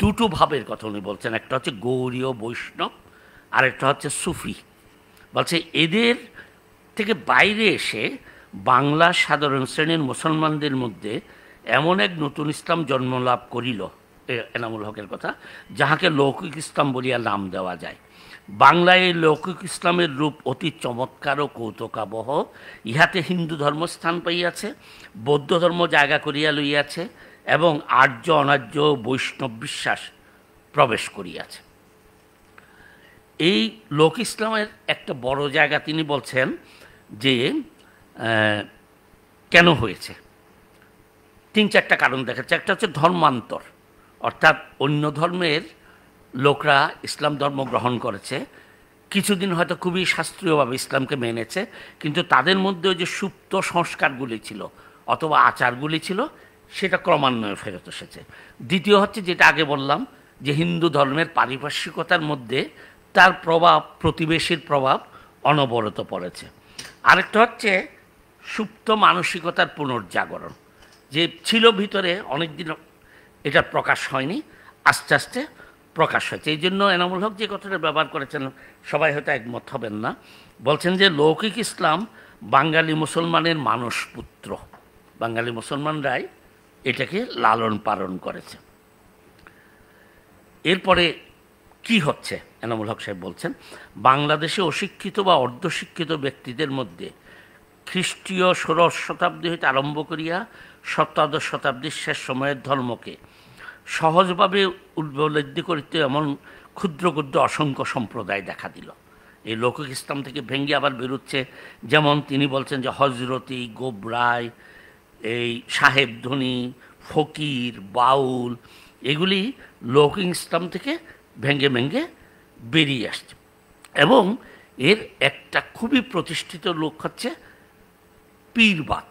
[SPEAKER 3] দুটো ভাবের কথা উনি বলছেন, একটা হচ্ছে গৌরীয় বৈষ্ণব আর একটা হচ্ছে সুফি। বলছে এদের থেকে বাইরে এসে বাংলা সাধারণ শ্রেণীর মুসলমানদের মধ্যে এমন এক নতুন ইসলাম জন্মলাভ করিল, এনামুল হকের কথা, যাহাকে লৌকিক ইসলাম বলিয়া নাম দেওয়া যায়। বাংলায় এই লৌকিক ইসলামের রূপ অতি চমৎকার ও কৌতুকাবহ। ইহাতে হিন্দু ধর্ম স্থান পাইয়াছে, বৌদ্ধ ধর্ম জায়গা করিয়া লইয়াছে, এবং আর্য অনার্য বৈষ্ণব বিশ্বাস প্রবেশ করিয়াছে। এই লোক ইসলামের একটা বড় জায়গা তিনি বলছেন যে কেন হয়েছে, 3-4টা কারণ দেখাচ্ছে। একটা হচ্ছে ধর্মান্তর, অর্থাৎ অন্য ধর্মের লোকরা ইসলাম ধর্ম গ্রহণ করেছে, কিছুদিন হয়তো খুবই শাস্ত্রীয়ভাবে ইসলামকে মেনেছে, কিন্তু তাদের মধ্যে যে সুপ্ত সংস্কারগুলি ছিল অথবা আচারগুলি ছিল সেটা ক্রমান্বয়ে ফেরত এসেছে। দ্বিতীয় হচ্ছে যেটা আগে বললাম যে হিন্দু ধর্মের পারিপার্শ্বিকতার মধ্যে তার প্রভাব, প্রতিবেশীর প্রভাব অনবরত পড়েছে। আরেকটা হচ্ছে সুপ্ত মানসিকতার পুনর্জাগরণ, যে ছিল ভিতরে অনেকদিন এটা প্রকাশ হয়নি, আস্তে আস্তে প্রকাশ হয়েছে। এই জন্য এনামুল হক যে কথাটা ব্যবহার করেছেন সবাই হয়তো একমত হবেন না, বলছেন যে লৌকিক ইসলাম বাঙালি মুসলমানের মানসপুত্র, বাঙালি মুসলমানরাই এটাকে লালন পালন করেছে। এরপরে কি হচ্ছে এনামুল হক সাহেব বলছেন, বাংলাদেশে অশিক্ষিত বা অর্ধশিক্ষিত ব্যক্তিদের মধ্যে খ্রিস্টীয় 16 শতাব্দী হইতে আরম্ভ করিয়া 17 শতাব্দীর শেষ সময়ের ধর্মকে সহজভাবে উপলব্ধি করিতে এমন ক্ষুদ্র ক্ষুদ্র অসংখ্য সম্প্রদায় দেখা দিল। এই লৌকিক ইসলাম থেকে ভেঙে আবার বেরোচ্ছে, যেমন তিনি বলছেন যে হজরতি, গোবরায়, এই সাহেবধ্বনি, ফকির, বাউল, এগুলি লৌকিক ইসলাম থেকে ভেঙে ভেঙে বেরিয়ে আসছে। এবং এর একটা খুবই প্রতিষ্ঠিত লোক হচ্ছে পীরবাদ।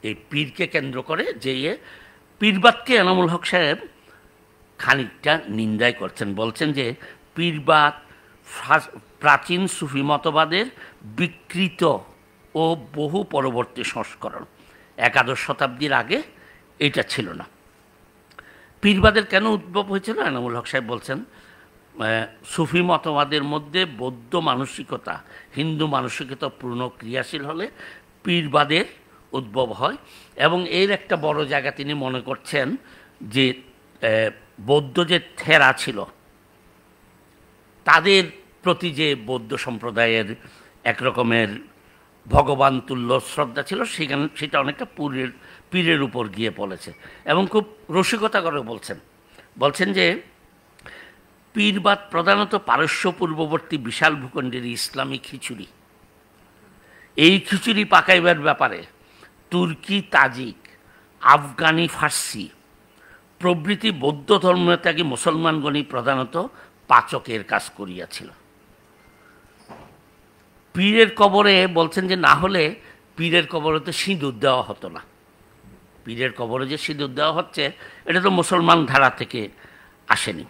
[SPEAKER 3] এই পীরকে কেন্দ্র করে যে পীরবাদকে এনামুল হক সাহেব খানিকটা নিন্দাই করছেন। বলছেন যে পীরবাদ প্রাচীন সুফি মতবাদের বিকৃত ও বহু পরবর্তী সংস্করণ, একাদশ শতাব্দীর আগে এটা ছিল না। পীরবাদের কেন উদ্ভব হয়েছিল এনামুল হক সাহেব বলছেন, সুফি মতবাদের মধ্যে বৌদ্ধ মানসিকতা হিন্দু মানসিকতা পূর্ণ ক্রিয়াশীল হলে পীরবাদের উদ্ভব হয়, এবং এর একটা বড় জায়গা তিনি মনে করছেন যে বৌদ্ধ যে থেরা ছিল তাদের প্রতি যে বৌদ্ধ সম্প্রদায়ের একরকমের ভগবান তুল্য শ্রদ্ধা ছিল, সেটা অনেকটা পীরের উপর গিয়ে পড়েছে। এবং খুব রসিকতা করে বলছেন যে পীরবাদ প্রধানত পারস্য পূর্ববর্তী বিশাল ভূখণ্ডের ইসলামী খিচুড়ি। এই খিচুড়ি পাকাইবার ব্যাপারে তুর্কি, তাজিক, আফগানি, ফার্সি প্রভৃতি বৌদ্ধ ধর্মত্যাগী মুসলমানগণই প্রধানত পাচকের কাজ করিয়াছিল। পীরের কবরে বলছেন যে না হলে পীরের কবরে তো সিঁদুর দেওয়া হতো না। পীরের কবরে যে সিঁদুর দেওয়া হচ্ছে এটা তো মুসলমান ধারা থেকে আসেনি।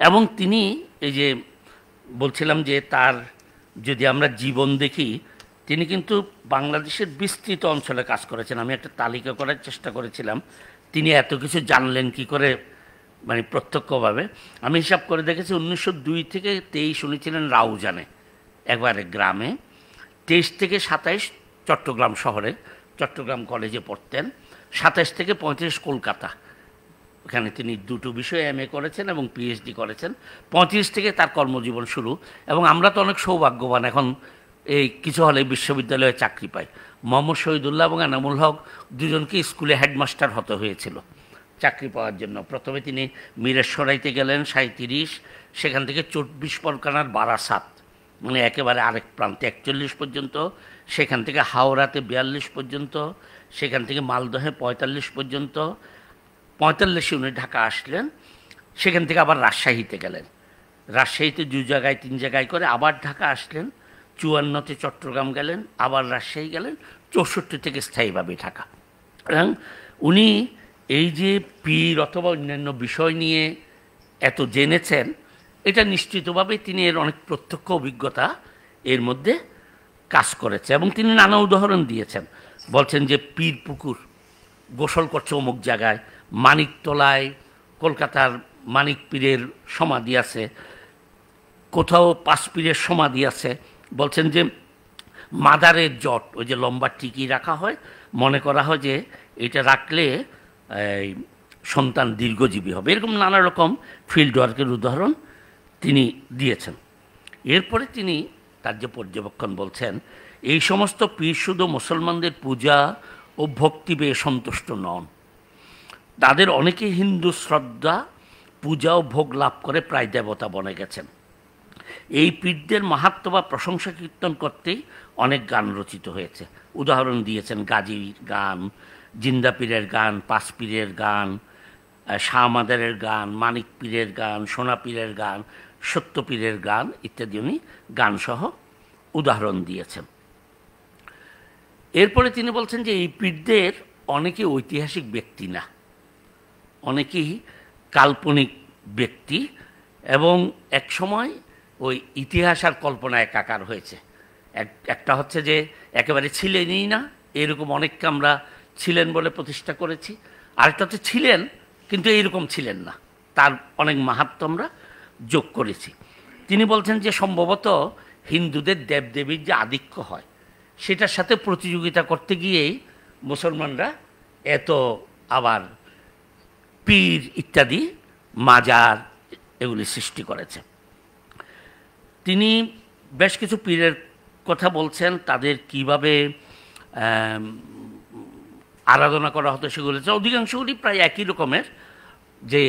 [SPEAKER 3] এবং তিনি এই যে বলছিলাম যে তার যদি আমরা জীবন দেখি, তিনি কিন্তু বাংলাদেশের বিস্তৃত অঞ্চলে কাজ করেছেন। আমি একটা তালিকা করার চেষ্টা করেছিলাম তিনি এত কিছু জানলেন কি করে, মানে প্রত্যক্ষভাবে। আমি হিসাব করে দেখেছি 1902 থেকে 23 শুনেছিলেন রাউজানে একবারে গ্রামে, 23 থেকে 27 চট্টগ্রাম শহরে, চট্টগ্রাম কলেজে পড়তেন, 27 থেকে 35 কলকাতা, ওখানে তিনি দুটো বিষয়ে MA করেছেন এবং PhD করেছেন। 35 থেকে তার কর্মজীবন শুরু। এবং আমরা তো অনেক সৌভাগ্যবান, এখন এই কিছু হলে বিশ্ববিদ্যালয়ে চাকরি পাই। মোহাম্মদ শহীদুল্লাহ এবং এনামুল হক দুজনকে স্কুলে হেডমাস্টার হতে হয়েছিল চাকরি পাওয়ার জন্য। প্রথমে তিনি মিরেশ্বরাইতে গেলেন 37, সেখান থেকে 24 পরগনার বারাসাত, মানে একেবারে আরেক প্রান্তে 41 পর্যন্ত, সেখান থেকে হাওড়াতে 42 পর্যন্ত, সেখান থেকে মালদহে 45 পর্যন্ত, 45 উনি ঢাকা আসলেন, সেখান থেকে আবার রাজশাহীতে গেলেন, রাজশাহীতে 2 জায়গায় 3 জায়গায় করে আবার ঢাকা আসলেন, 54-তে চট্টগ্রাম গেলেন, আবার রাজশাহী গেলেন, 64 থেকে স্থায়ীভাবে ঢাকা। এবং উনি এই যে পীর অথবা অন্যান্য বিষয় নিয়ে এত জেনেছেন, এটা নিশ্চিতভাবে তিনি এর অনেক প্রত্যক্ষ অভিজ্ঞতা এর মধ্যে কাজ করেছে। এবং তিনি নানা উদাহরণ দিয়েছেন। বলছেন যে পীর পুকুর গোসল করছে অমুক জায়গায়, মানিকতলায় কলকাতার মানিক পীরের সমাধি আছে, কোথাও 5 পীরের সমাধি আছে। বলছেন যে মাদারের জট, ওই যে লম্বা টিকি রাখা হয়, মনে করা হয় যে এটা রাখলে সন্তান দীর্ঘজীবী হবে। এরকম নানা রকম ফিল্ড ওয়ার্কের উদাহরণ তিনি দিয়েছেন। এরপরে তিনি তার যে পর্যবেক্ষণ বলছেন, এই সমস্ত পীর শুধু মুসলমানদের পূজা ও ভক্তি পেয়ে সন্তুষ্ট নন, তাদের অনেকে হিন্দু শ্রদ্ধা, পূজা ও ভোগ লাভ করে প্রায় দেবতা বনে গেছেন। এই পীরদের মাহাত্ম্য বা প্রশংসা কীর্তন করতেই অনেক গান রচিত হয়েছে। উদাহরণ দিয়েছেন গাজীর গান, জিন্দা পীরের গান, 5 পীরের গান, শাহ মাদারের গান, মানিক পীরের গান, সোনা পীরের গান, সত্য পীরের গান ইত্যাদি উনি গানসহ উদাহরণ দিয়েছেন। এরপরে তিনি বলছেন যে এই পীরদের অনেকে ঐতিহাসিক ব্যক্তি না, অনেকেই কাল্পনিক ব্যক্তি, এবং এক সময় ওই ইতিহাস আর কল্পনা একাকার হয়েছে। একটা হচ্ছে যে একেবারে ছিলেনই না, এরকম অনেককে আমরা ছিলেন বলে প্রতিষ্ঠা করেছি। আরেকটা হচ্ছে ছিলেন কিন্তু এইরকম ছিলেন না, তার অনেক মাহাত্ম্য আমরা যোগ করেছি। তিনি বলছেন যে সম্ভবত হিন্দুদের দেবদেবীর যে আধিক্য হয় সেটার সাথে প্রতিযোগিতা করতে গিয়েই মুসলমানরা এত আবার পীর ইত্যাদি মাজার এগুলি সৃষ্টি করেছে। তিনি বেশ কিছু পীরের কথা বলছেন, তাদের কিভাবে আরাধনা করা হতো সেগুলো, অধিকাংশগুলি প্রায় একই রকমের। যে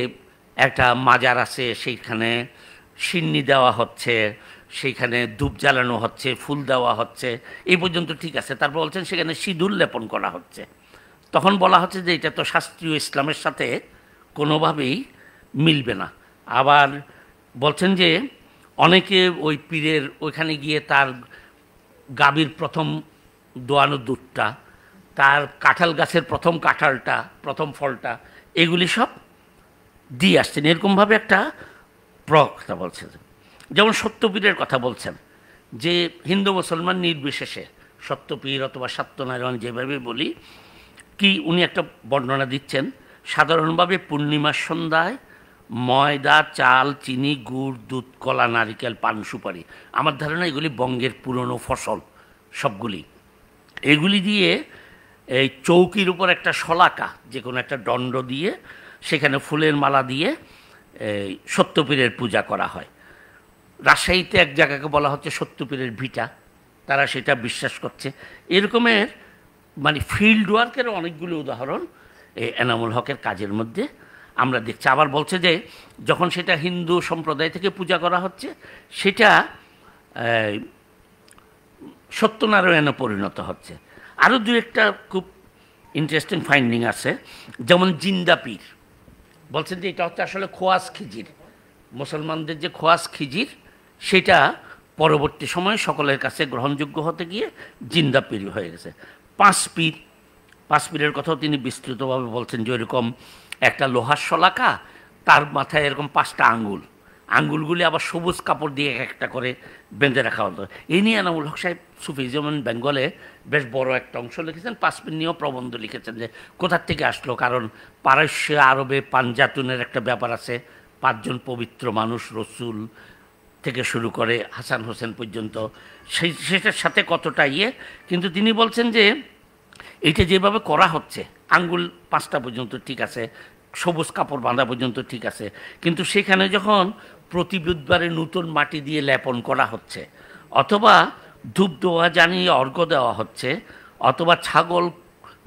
[SPEAKER 3] একটা মাজার আছে, সেইখানে সিন্নি দেওয়া হচ্ছে, সেইখানে ধূপ জ্বালানো হচ্ছে, ফুল দেওয়া হচ্ছে, এই পর্যন্ত ঠিক আছে। তারপর বলছেন সেখানে সিঁদুর লেপন করা হচ্ছে। তখন বলা হচ্ছে যে এটা তো শাস্ত্রীয় ইসলামের সাথে কোনোভাবেই মিলবে না। আবার বলছেন যে অনেকে ওই পীরের ওইখানে গিয়ে তার গাভীর প্রথম দোয়ানো দুধটা, তার কাঁঠাল গাছের প্রথম কাঁঠালটা, প্রথম ফলটা, এগুলি সব দিয়ে আসছেন, এরকমভাবে একটা কথা বলছেন। যেমন সত্যপীরের কথা বলছেন যে হিন্দু মুসলমান নির্বিশেষে সত্যপীর অথবা সত্যনারায়ণ যেভাবে বলি কি, উনি একটা বর্ণনা দিচ্ছেন। সাধারণভাবে পূর্ণিমার সন্ধ্যায় ময়দা, চাল, চিনি, গুড়, দুধ, কলা, নারিকেল, পান, সুপারি, আমার ধারণা এগুলি বঙ্গের পুরনো ফসল সবগুলি, এগুলি দিয়ে এই চৌকির উপর একটা শলাকা, যে কোনো একটা দণ্ড দিয়ে সেখানে ফুলের মালা দিয়ে এই সত্যপীরের পূজা করা হয়। রাজশাহীতে এক জায়গাকে বলা হচ্ছে সত্যপীরের ভিটা, তারা সেটা বিশ্বাস করছে। এরকমের মানে ফিল্ড ওয়ার্কের অনেকগুলো উদাহরণ এই এনামুল হকের কাজের মধ্যে আমরা দেখছি। আবার বলছে যে যখন সেটা হিন্দু সম্প্রদায় থেকে পূজা করা হচ্ছে সেটা সত্যনারায়ণে পরিণত হচ্ছে। আরও দু একটা খুব ইন্টারেস্টিং ফাইন্ডিং আছে, যেমন জিন্দা পীর বলছেন যে এটা হচ্ছে আসলে খোয়াজ খিজির, মুসলমানদের যে খোয়াজ খিজির সেটা পরবর্তী সময়ে সকলের কাছে গ্রহণযোগ্য হতে গিয়ে জিন্দা পীর হয়ে গেছে। পাঁচ পীরের কথাও তিনি বিস্তৃতভাবে বলছেন যে এরকম একটা লোহার শলাকা, তার মাথায় এরকম 5টা আঙ্গুলগুলি আবার সবুজ কাপড় দিয়ে একটা করে বেঁধে রাখা হতো। এই নিয়ে এনামুল হক সাহেব সুফিজম বেঙ্গলে বেশ বড় একটা অংশ লিখেছেন, 5 পীর নিয়েও প্রবন্ধ লিখেছেন যে কোথার থেকে আসলো। কারণ পারস্য আরবে পাঞ্জাতুনের একটা ব্যাপার আছে, 5 জন পবিত্র মানুষ, রসুল থেকে শুরু করে হাসান হোসেন পর্যন্ত, সেটার সাথে কতটা কিন্তু তিনি বলছেন যে এইটা যেভাবে করা হচ্ছে, আঙ্গুল 5টা পর্যন্ত ঠিক আছে, সবুজ কাপড় বাঁধা পর্যন্ত ঠিক আছে, কিন্তু সেখানে যখন প্রতি বুধবারে নতুন মাটি দিয়ে লেপন করা হচ্ছে, অথবা ধূপ দেওয়া জানিয়ে অর্ঘ্য দেওয়া হচ্ছে, অথবা ছাগল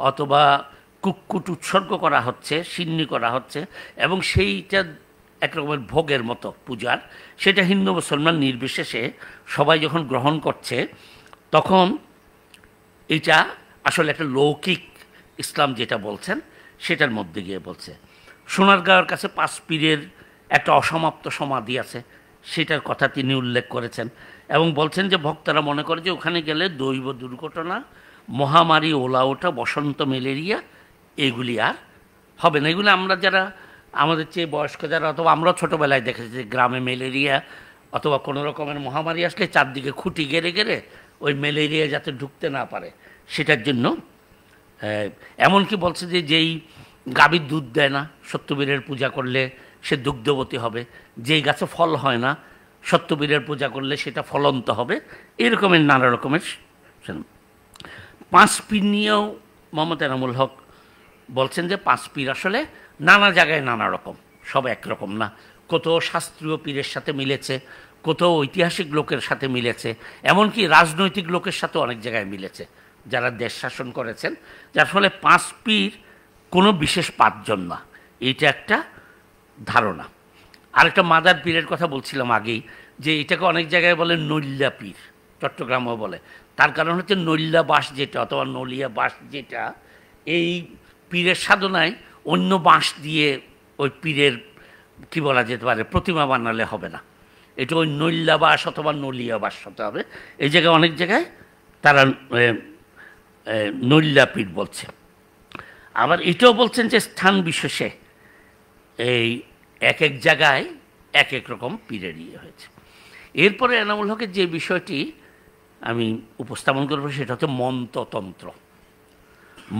[SPEAKER 3] অথবা কুক্কুট উৎসর্গ করা হচ্ছে, সিন্নি করা হচ্ছে, এবং সেইটা একরকমের ভোগের মতো পূজার, সেটা হিন্দু মুসলমান নির্বিশেষে সবাই যখন গ্রহণ করছে, তখন এটা আসলে একটা লৌকিক ইসলাম যেটা বলছেন সেটার মধ্যে গিয়ে বলছে। সোনারগাঁওয়ের কাছে 5 পীরের একটা অসমাপ্ত সমাধি আছে, সেটার কথা তিনি উল্লেখ করেছেন এবং বলছেন যে ভক্তরা মনে করে যে ওখানে গেলে দৈব দুর্ঘটনা, মহামারী, ওলা ওঠা, বসন্ত, ম্যালেরিয়া এগুলি আর হবে না। এগুলি আমরা যারা আমাদের চেয়ে বয়স্ক যারা, অথবা আমরা ছোটোবেলায় দেখেছি যে গ্রামে ম্যালেরিয়া অথবা কোনো রকমের মহামারী আসলে চারদিকে খুঁটি গেড়ে গেড়ে ওই ম্যালেরিয়া যাতে ঢুকতে না পারে সেটার জন্য, এমনকি বলছে যে যেই গাভীর দুধ দেয় না সত্যবীরের পূজা করলে সে দুগ্ধবতী হবে, যেই গাছে ফল হয় না সত্যবীরের পূজা করলে সেটা ফলন্ত হবে, এরকমের নানা রকমের। 5 পীর নিয়েও মোহাম্মদ এনামুল হক বলছেন যে 5 পীর আসলে নানা জায়গায় নানা রকম, সব একরকম না। কোথাও শাস্ত্রীয় পীরের সাথে মিলেছে, কোথাও ঐতিহাসিক লোকের সাথে মিলেছে, এমনকি রাজনৈতিক লোকের সাথে অনেক জায়গায় মিলেছে যারা দেশ শাসন করেছেন, যার ফলে 5 পীর কোনো বিশেষ 5 জন না, এইটা একটা ধারণা। আরেকটা মাদার পীরের কথা বলছিলাম আগেই, যে এটাকে অনেক জায়গায় বলে নৈল্যা পীর, চট্টগ্রামও বলে। তার কারণ হচ্ছে নৈল্যা বাঁশ যেটা অথবা নলিয়া বাঁশ যেটা, এই পীরের সাধনায় অন্য বাঁশ দিয়ে ওই পীরের কী বলা যেতে পারে প্রতিমা বানালে হবে না, এটা ওই নৈল্যা বাঁশ অথবা নলিয়া বাঁশ হতে হবে। এই জায়গায় অনেক জায়গায় তারা নৈল্যা পীর বলছে। আবার এটাও বলছেন যে স্থান বিশেষে এই এক এক জায়গায় এক এক রকম পীরের হয়েছে। এরপরে এনামুল হকের যে বিষয়টি আমি উপস্থাপন করব সেটা হচ্ছে মন্ত্রতন্ত্র।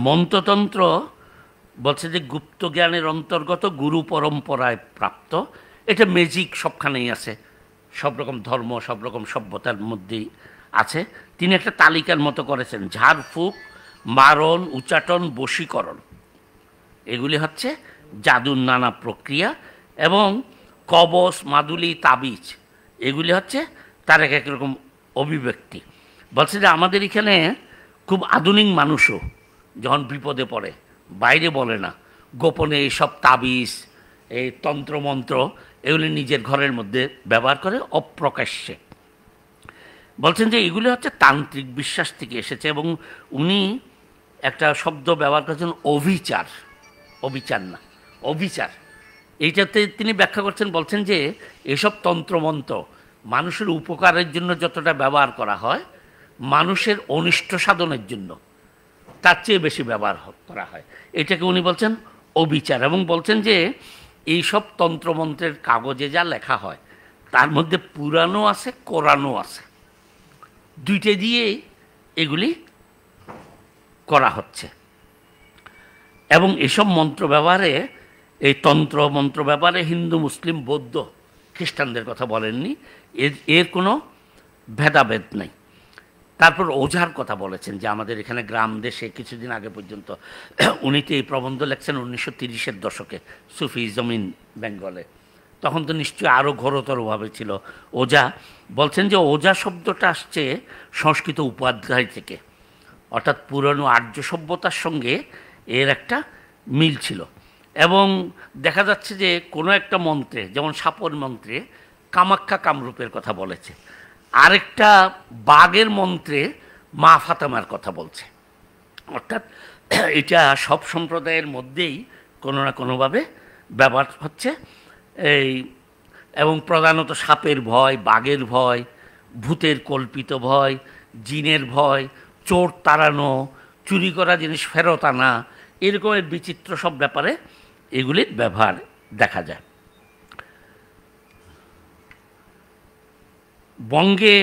[SPEAKER 3] মন্ত্রতন্ত্র বলছে যে গুপ্ত জ্ঞানের অন্তর্গত, গুরু পরম্পরায় প্রাপ্ত, এটা ম্যাজিক সবখানেই আছে, সব রকম ধর্ম সব রকম সভ্যতার মধ্যেই আছে। তিনি একটা তালিকার মতো করেছেন, ঝাড়ফুঁক, মারণ, উচ্চাটন, বশীকরণ, এগুলি হচ্ছে জাদুর নানা প্রক্রিয়া, এবং কবচ, মাদুলি, তাবিজ, এগুলি হচ্ছে তার এক এক রকম অভিব্যক্তি। বলছে যে আমাদের এখানে খুব আধুনিক মানুষও যখন বিপদে পড়ে বাইরে বলে না, গোপনে এইসব তাবিজ, এই তন্ত্রমন্ত্র এগুলি নিজের ঘরের মধ্যে ব্যবহার করে অপ্রকাশ্যে। বলছেন যে এগুলি হচ্ছে তান্ত্রিক বিশ্বাস থেকে এসেছে, এবং উনি একটা শব্দ ব্যবহার করেছেন অভিচার, অবিচার না, অভিচার। এইটাতে তিনি ব্যাখ্যা করছেন, বলছেন যে এসব তন্ত্রমন্ত্র মানুষের উপকারের জন্য যতটা ব্যবহার করা হয়, মানুষের অনিষ্ট সাধনের জন্য তার চেয়ে বেশি ব্যবহার করা হয়। এটাকে উনি বলছেন অবিচার, এবং বলছেন যে এইসব তন্ত্রমন্ত্রের কাগজে যা লেখা হয় তার মধ্যে পুরাণও আছে, কোরআনও আছে, দুইটা দিয়েই এগুলি করা হচ্ছে। এবং এসব মন্ত্র ব্যবহারে, এই তন্ত্র মন্ত্র ব্যবহারে হিন্দু, মুসলিম, বৌদ্ধ, খ্রিস্টানদের কথা বলেননি, এর কোনো ভেদাভেদ নেই। তারপর ওঝার কথা বলেছেন, যে আমাদের এখানে গ্রাম দেশে কিছুদিন আগে পর্যন্ত উনি তো এই প্রবন্ধ লেখছেন 1930-এর দশকে, সুফিজম ইন বেঙ্গলে। তখন তো নিশ্চয়ই আরও ঘোরতরভাবে ছিল ওঝা। বলছেন যে ওঝা শব্দটা আসছে সংস্কৃত উপাধ্যায় থেকে, অর্থাৎ পুরনো আর্য সভ্যতার সঙ্গে এর একটা মিল ছিল। এবং দেখা যাচ্ছে যে কোনো একটা মন্ত্রে, যেমন সাপর মন্ত্রে কামাখ্যা কামরূপের কথা বলেছে, আরেকটা বাঘের মন্ত্রে মা ফাতেমার কথা বলছে। অর্থাৎ এটা সব সম্প্রদায়ের মধ্যেই কোনো না কোনোভাবে ব্যবহার হচ্ছে। এবং প্রধানত সাপের ভয়, বাঘের ভয়, ভূতের কল্পিত ভয়, জিনের ভয়, চোর তাড়ানো, চুরি করা জিনিস ফেরত আনা, এরকমের বিচিত্র সব ব্যাপারে এগুলির ব্যবহার দেখা যায়। বঙ্গে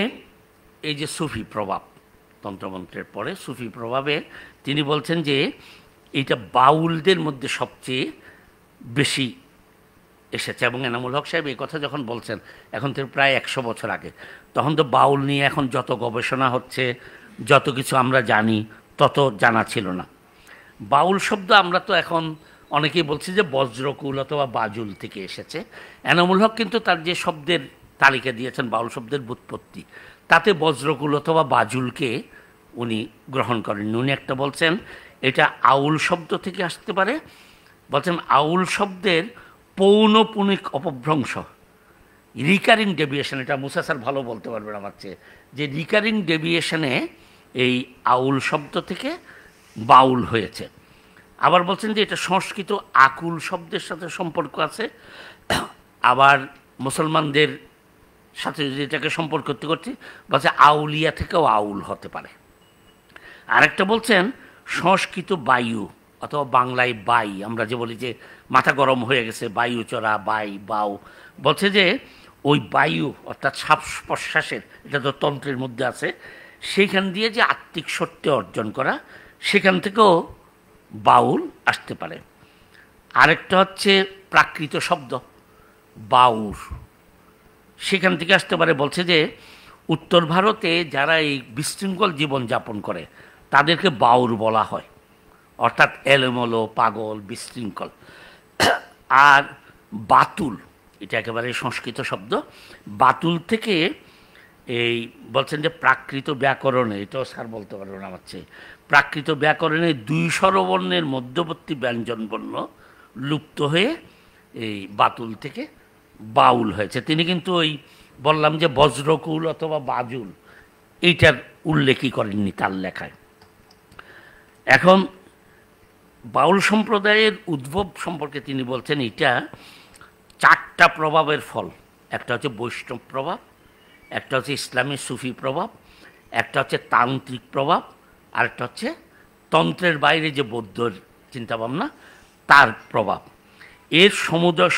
[SPEAKER 3] এই যে সুফি প্রভাব, তন্ত্রমন্ত্রের পরে সুফি প্রভাবে তিনি বলছেন যে এইটা বাউলদের মধ্যে সবচেয়ে বেশি এসেছে। এবং এনামুল হক সাহেব এই কথা যখন বলছেন, এখন তো প্রায় 100 বছর আগে, তখন তো বাউল নিয়ে এখন যত গবেষণা হচ্ছে, যত কিছু আমরা জানি, তত জানা ছিল না। বাউল শব্দ আমরা তো এখন অনেকেই বলছি যে বজ্রকুল অথবা বাজুল থেকে এসেছে। এনামুল হক কিন্তু তার যে শব্দের তালিকা দিয়েছেন বাউল শব্দের ব্যুৎপত্তি, তাতে বজ্রকুল অথবা বাজুলকে উনি গ্রহণ করেন। উনি একটা বলছেন এটা আউল শব্দ থেকে আসতে পারে। বলছেন আউল শব্দের পৌনপুনিক অপভ্রংশ, রিকারিং ডেভিয়েশন, এটা মুসা স্যার ভালো বলতে পারবেন আমার চেয়ে, যে রিকারিং ডেভিয়েশনে এই আউল শব্দ থেকে বাউল হয়েছে। আবার বলছেন যে এটা সংস্কৃত আকুল শব্দের সাথে সম্পর্ক আছে। আবার মুসলমানদের সাথে যদি এটাকে সম্পর্ক করতে করতে বলছে আউলিয়া থেকেও আউল হতে পারে। আরেকটা বলছেন সংস্কৃত বায়ু অথবা বাংলায় বাই, আমরা যে বলি যে মাথা গরম হয়ে গেছে, বায়ু চড়া, বাই, বাউ, বলছে যে ওই বায়ু অর্থাৎ শ্বাস প্রশ্বাসের, এটা তো তন্ত্রের মধ্যে আছে, সেইখান দিয়ে যে আত্মিক সত্য অর্জন করা, সেখান থেকেও বাউল আসতে পারে। আরেকটা হচ্ছে প্রাকৃত শব্দ বাউর, সেখান থেকে আসতে পারে। বলছে যে উত্তর ভারতে যারা এই বিশৃঙ্খল জীবনযাপন করে তাদেরকে বাউর বলা হয়, অর্থাৎ এলোমেলো, পাগল, বিশৃঙ্খল। আর বাতুল, এটা একেবারে সংস্কৃত শব্দ, বাতুল থেকে এই বলছেন যে প্রাকৃত ব্যাকরণে, এটাও স্যার বলতে পারবেন আমার চেয়ে, প্রাকৃত ব্যাকরণে 2 স্বরবর্ণের মধ্যবর্তী ব্যঞ্জনবর্ণ লুপ্ত হয়ে এই বাতুল থেকে বাউল হয়েছে। তিনি কিন্তু ওই বললাম যে বজ্রকুল অথবা বাজুল, এইটার উল্লেখই করেননি তার লেখায়। এখন বাউল সম্প্রদায়ের উদ্ভব সম্পর্কে তিনি বলছেন এটা 4টা প্রভাবের ফল। একটা হচ্ছে বৈষ্ণব প্রভাব, একটা হচ্ছে ইসলামী সুফি প্রভাব, একটা হচ্ছে তান্ত্রিক প্রভাব, আরেকটা হচ্ছে তন্ত্রের বাইরে যে বৌদ্ধর চিন্তাভাবনা তার প্রভাব। এর সমুদয়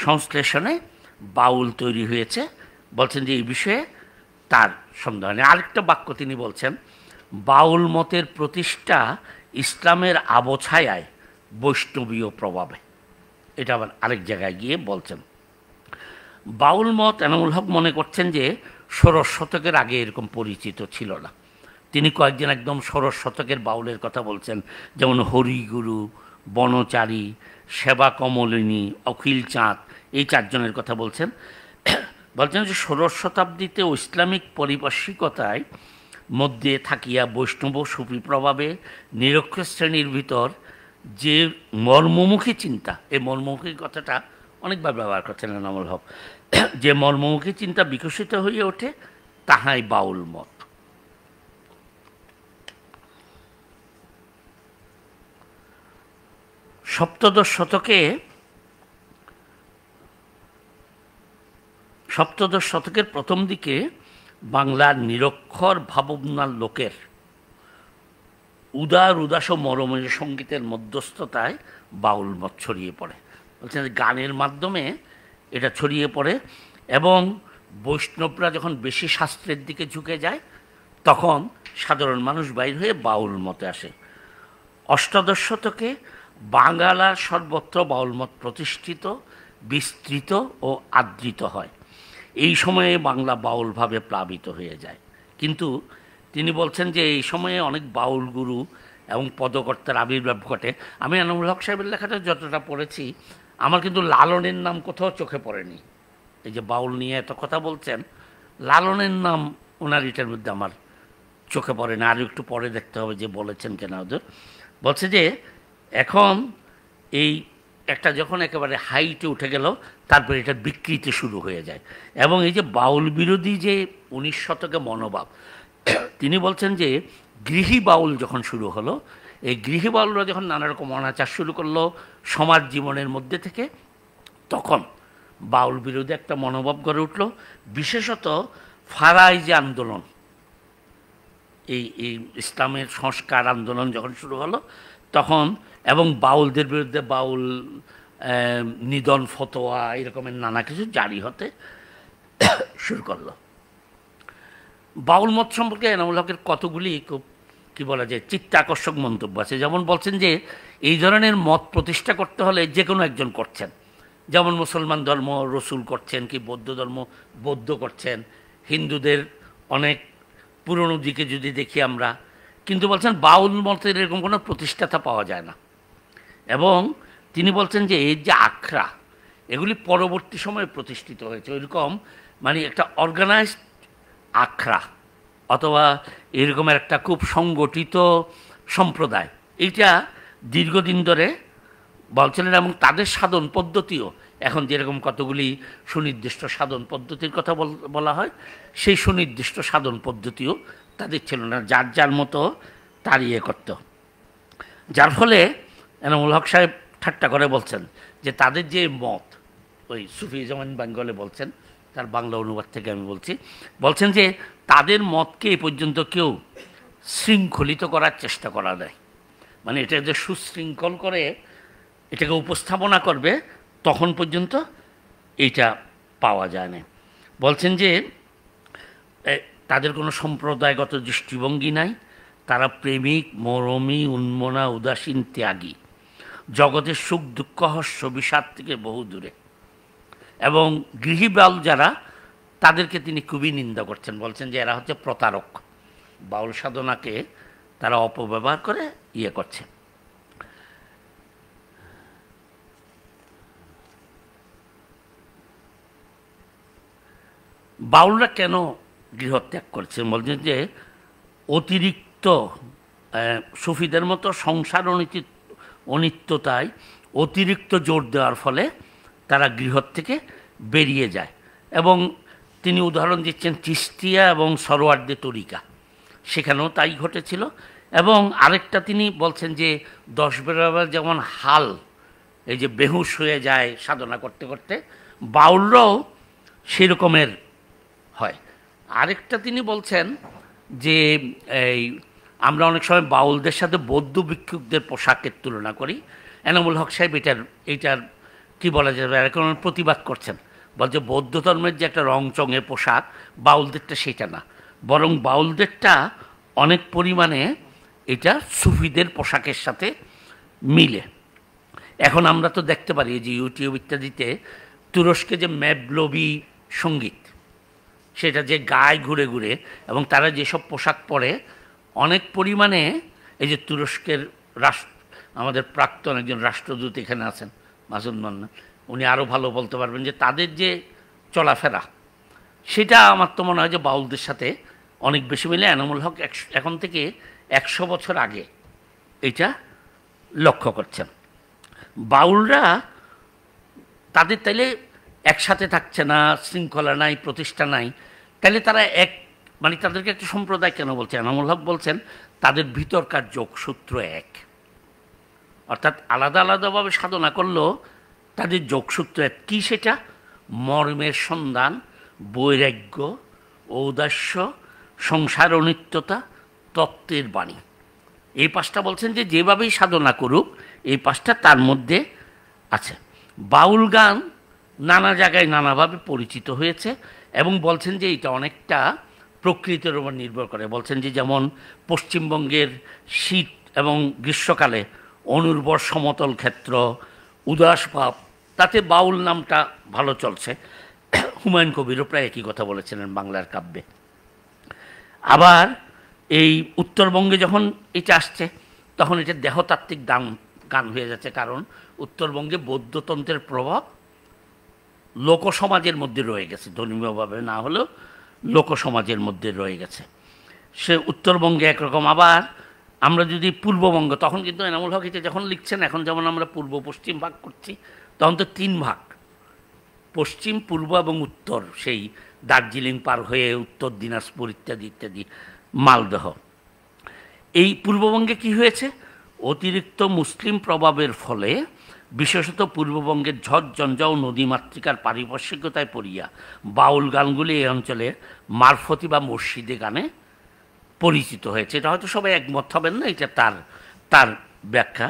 [SPEAKER 3] সংশ্লেষণে বাউল তৈরি হয়েছে। বলছেন যে এই বিষয়ে তার সন্দেহ নেই। আরেকটা বাক্য তিনি বলছেন, বাউল মতের প্রতিষ্ঠা ইসলামের আবছায়ায় বৈষ্ণবীয় প্রভাবে। এটা আবার আরেক জায়গায় গিয়ে বলছেন। বাউল মত এনামুল হক মনে করছেন যে 16 শতকের আগে এরকম পরিচিত ছিল না। তিনি কয়েকজন একদম 16 শতকের বাউলের কথা বলছেন, যেমন হরিগুরু, বনচারী, সেবা কমলিনী, অখিল চাঁদ, এই 4 জনের কথা বলছেন। বলছেন যে 16 শতাব্দীতে ইসলামিক পারিপার্শ্বিকতায় মধ্যে থাকিয়া বৈষ্ণব সুফি প্রভাবে নিরক্ষর শ্রেণীর ভিতর যে মর্মমুখী চিন্তা, এই মর্মমুখী কথাটা অনেকবার ব্যবহার করছেন এনামুল হক, যে মর্মমুখী চিন্তা বিকশিত হয়ে ওঠে তাহাই বাউল মত। সপ্তদশ শতকের প্রথম দিকে বাংলার নিরক্ষর ভাবনার লোকের উদাস ও মরমের সঙ্গীতের মধ্যস্থতায় বাউল মত ছড়িয়ে পড়ে। বলছেন যে গানের মাধ্যমে এটা ছড়িয়ে পড়ে এবং বৈষ্ণবরা যখন বেশি শাস্ত্রের দিকে ঝুঁকে যায় তখন সাধারণ মানুষ বাইর হয়ে বাউল মতে আসে। অষ্টাদশ শতকে বাংলার সর্বত্র বাউল মত প্রতিষ্ঠিত, বিস্তৃত ও আদৃত হয়। এই সময়ে বাংলা বাউলভাবে প্লাবিত হয়ে যায়। কিন্তু তিনি বলছেন যে এই সময়ে অনেক বাউল গুরু এবং পদকর্তার আবির্ভাব ঘটে। আমি এনামুল হক সাহেবের লেখাটা যতটা পড়েছি, আমার কিন্তু লালনের নাম কোথাও চোখে পড়েনি। এই যে বাউল নিয়ে এত কথা বলছেন, লালনের নাম ওনার এটার মধ্যে আমার চোখে পড়ে না। আরও একটু পরে দেখতে হবে যে বলেছেন কেনা ওদের। বলছে যে এখন এই একটা যখন একেবারে হাইটে উঠে গেল, তারপরে এটা বিকৃতি শুরু হয়ে যায়। এবং এই যে বাউল বিরোধী যে 19 শতকে মনোভাব, তিনি বলছেন যে গৃহী বাউল যখন শুরু হলো, এই গৃহী বাউলরা যখন নানা রকম অনাচার শুরু করলো সমাজ জীবনের মধ্যে থেকে, তখন বাউল বিরোধী একটা মনোভাব গড়ে উঠল। বিশেষত ফারাইজি আন্দোলন, এই ইসলামের সংস্কার আন্দোলন যখন শুরু হলো তখন, এবং বাউলদের বিরুদ্ধে বাউল নিধন ফতোয়া এরকমের নানা কিছু জারি হতে শুরু করলো। বাউল মত সম্পর্কে এনামুল হকের কতগুলি খুব কী বলা যায় চিত্তাকর্ষক মন্তব্য আছে। যেমন বলছেন যে এই ধরনের মত প্রতিষ্ঠা করতে হলে যে কোনো একজন করছেন, যেমন মুসলমান ধর্ম রসুল করছেন, কি বৌদ্ধ ধর্ম বৌদ্ধ করছেন, হিন্দুদের অনেক পুরনো দিকে যদি দেখি আমরা। কিন্তু বলছেন বাউল মতের এরকম কোনো প্রতিষ্ঠাতা পাওয়া যায় না। এবং তিনি বলছেন যে এই যে আখড়া, এগুলি পরবর্তী সময়ে প্রতিষ্ঠিত হয়েছে। ওইরকম মানে একটা অর্গানাইজড আখড়া অথবা এরকমের একটা খুব সংগঠিত সম্প্রদায়, এইটা দীর্ঘদিন ধরে বলছিলেন। এবং তাদের সাধন পদ্ধতিও এখন যেরকম কতগুলি সুনির্দিষ্ট সাধন পদ্ধতির কথা বলা হয়, সেই সুনির্দিষ্ট সাধন পদ্ধতিও তাদের ছিল না, যার যার মতো তার ইয়ে করত। যার ফলে এনামুল হক সাহেব ঠাট্টা করে বলছেন যে তাদের যে মত, ওই সুফিজম ইন বেঙ্গলে বলছেন, তার বাংলা অনুবাদ থেকে আমি বলছেন যে তাদের মতকে এই পর্যন্ত কেউ শৃঙ্খলিত করার চেষ্টা করা দেয়, মানে এটা যে সুশৃঙ্খল করে এটাকে উপস্থাপনা করবে তখন পর্যন্ত এইটা পাওয়া যায় না। বলছেন যে তাদের কোনো সম্প্রদায়গত দৃষ্টিভঙ্গি নাই, তারা প্রেমিক, মরমী, উন্মনা, উদাসীন, ত্যাগী, জগতের সুখ দুঃখ হর্ষ বিষাদ থেকে বহু দূরে। এবং গৃহী বাউল যারা, তাদেরকে তিনি খুবই নিন্দা করছেন। বলছেন যে এরা হচ্ছে প্রতারক, বাউল সাধনাকে তারা অপব্যবহার করে ইয়ে করছে। বাউলরা কেন গৃহত্যাগ করছেন? বলছেন যে অতিরিক্ত সুফিদের মতো সংসার অনিত্যতায় অতিরিক্ত জোর দেওয়ার ফলে তারা গৃহ থেকে বেরিয়ে যায়। এবং তিনি উদাহরণ দিচ্ছেন চিস্তিয়া এবং সরোয়ার্দে তরিকা, সেখানেও তাই ঘটেছিল। এবং আরেকটা তিনি বলছেন যে 10 বেরোবার যেমন হাল, এই যে বেহুশ হয়ে যায় সাধনা করতে করতে, বাউলরাও সেরকমের হয়। আরেকটা তিনি বলছেন যে এই আমরা অনেক সময় বাউলদের সাথে বৌদ্ধ ভিক্ষুকদের পোশাকের তুলনা করি। এনামুল হক সাহেব এইটার কী বলা যাবে, এখন প্রতিবাদ করছেন। বলছে বৌদ্ধ ধর্মের যে একটা রংচঙের পোশাক, বাউলদেরটা সেটা না, বরং বাউলদেরটা অনেক পরিমাণে এটা সুফিদের পোশাকের সাথে মিলে। এখন আমরা তো দেখতে পারি যে ইউটিউব ইত্যাদিতে তুরস্কে যে মেভলভি সঙ্গীত, সেটা যে গায়ে ঘুরে ঘুরে এবং তারা যেসব পোশাক পরে, অনেক পরিমাণে এই যে তুরস্কের আমাদের প্রাক্তন একজন রাষ্ট্রদূত এখানে আছেন মাসুদ মান্না, উনি আরও ভালো বলতে পারবেন যে তাদের যে চলাফেরা, সেটা আমার তো মনে হয় যে বাউলদের সাথে অনেক বেশি মিলে। এনামুল হক এখন থেকে 100 বছর আগে এটা লক্ষ্য করছেন। বাউলরা তাদের তাইলে একসাথে থাকছে না, শৃঙ্খলা নাই, প্রতিষ্ঠা নাই, তাহলে তারা মানে তাদেরকে একটা সম্প্রদায় কেন বলছে? এনামুল হক বলছেন তাদের ভিতরকার যোগসূত্র এক, অর্থাৎ আলাদা আলাদাভাবে সাধনা করলেও তাদের যোগসূত্র এক। কী সেটা? মর্মের সন্ধান, বৈরাগ্য, ঔদাস্য, সংসার অনিত্যতা, তত্ত্বের বাণী। এই 5টা বলছেন যে যেভাবেই সাধনা করুক এই 5টা তার মধ্যে আছে। বাউল গান নানা জায়গায় নানাভাবে পরিচিত হয়েছে এবং বলছেন যে এটা অনেকটা প্রকৃতির উপর নির্ভর করে। বলছেন যে যেমন পশ্চিমবঙ্গের শীত এবং গ্রীষ্মকালে অনুর্বর সমতল ক্ষেত্র, উদাস ভাব, তাতে বাউল নামটা ভালো চলছে। হুমায়ুন কবিরও প্রায় একই কথা বলেছিলেন বাংলার কাব্যে। আবার এই উত্তরবঙ্গে যখন এটা আসছে তখন এটা দেহতাত্ত্বিক গান হয়ে যাচ্ছে, কারণ উত্তরবঙ্গে বৌদ্ধতন্ত্রের প্রভাব লোকসমাজের মধ্যে রয়ে গেছে, ধর্মীয়ভাবে না হলেও লোকসমাজের মধ্যে রয়ে গেছে সে উত্তরবঙ্গে একরকম। আবার আমরা যদি পূর্ববঙ্গ, তখন কিন্তু এনামুল হক এটা যখন লিখছেন, এখন যেমন আমরা পূর্ব পশ্চিম ভাগ করছি, তখন তো 3 ভাগ, পশ্চিম, পূর্ব এবং উত্তর, সেই দার্জিলিং পার হয়ে উত্তর দিনাজপুর ইত্যাদি ইত্যাদি, মালদহ। এই পূর্ববঙ্গে কি হয়েছে, অতিরিক্ত মুসলিম প্রভাবের ফলে বিশেষত পূর্ববঙ্গের ঝড় ঝঞ্ঝা ও নদীমাতৃকার পারিপার্শ্বিকতায় পড়িয়া বাউল গানগুলি এই অঞ্চলে মারফতি বা মসজিদে গানে পরিচিত হয়েছে। এটা হয়তো সবাই একমত হবেন না, এটা তার ব্যাখ্যা।